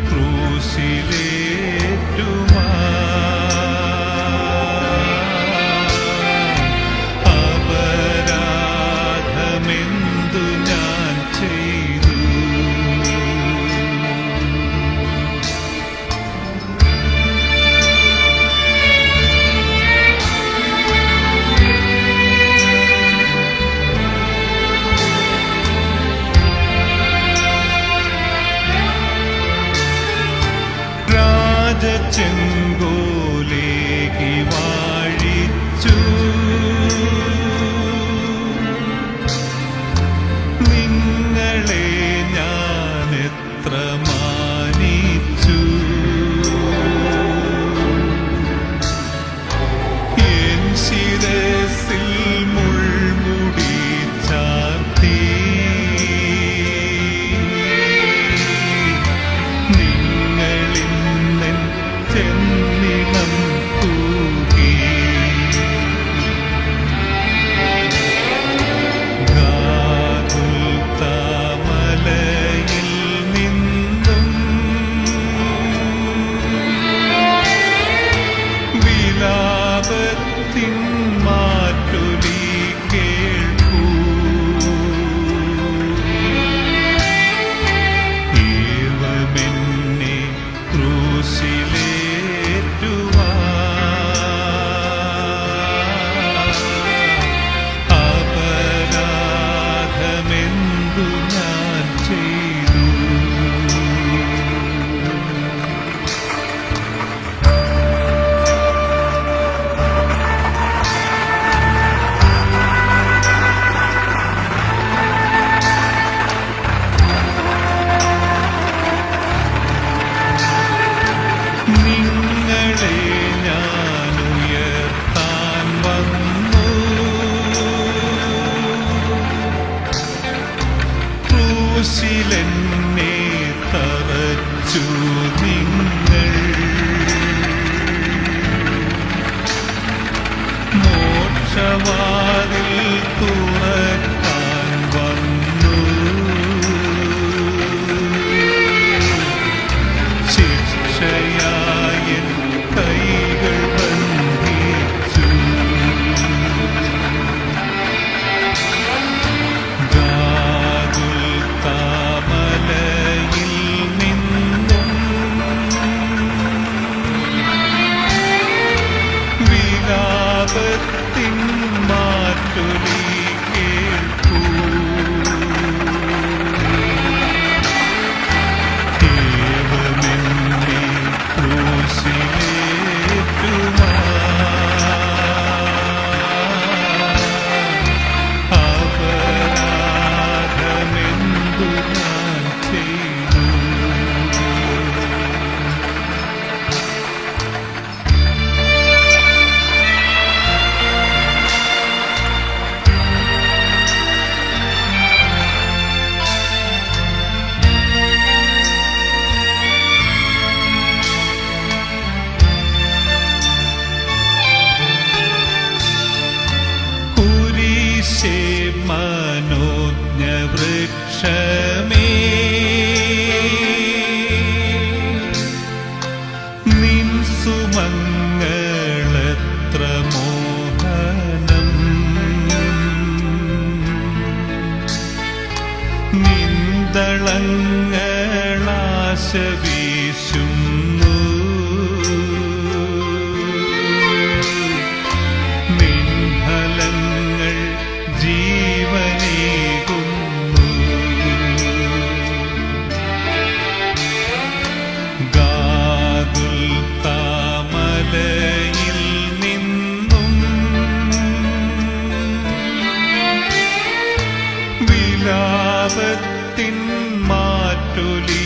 S9: ക്രൂശിലേറ്റുമാ അപരാധമെന്തു ഞാൻ ചെയ്തു രാജചെങ്കോലേകി വാഴിച്ചു നിങ്ങളെ ഞാൻ എത്ര മാനിച്ചു എൻ ശിരസിൽ മുൾമുടി ചാർത്തി നിങ്ങളിന്നെൻ ചെന്നിടം തൂകി ഗാഗുൽത്താമലയിൽ നിന്നും വിലാപത്തിൻ മാറ്റൊലി കേൾപ്പൂ ഏവമെന്നെ ക്രൂശിലേറ്റുവാ അപരാധമെന്തു ഞാൻ ചെയ്തു നിങ്ങളെ ഞാൻ ഉയർത്താൻ വന്നു ക്രൂശിലെന്നെ തറച്ചു നിങ്ങൾ മോക്ഷവാതിൽ തുറക്കാൻ വന്നു ഞങ്ങളാശ വീശുന്നു. നിൻഫലങ്ങൾ ജീവനേകുന്നു. ഗാഗുൽത്താമലയിൽ നിന്നും വിലാപത്തിൻ മാറ്റൊലി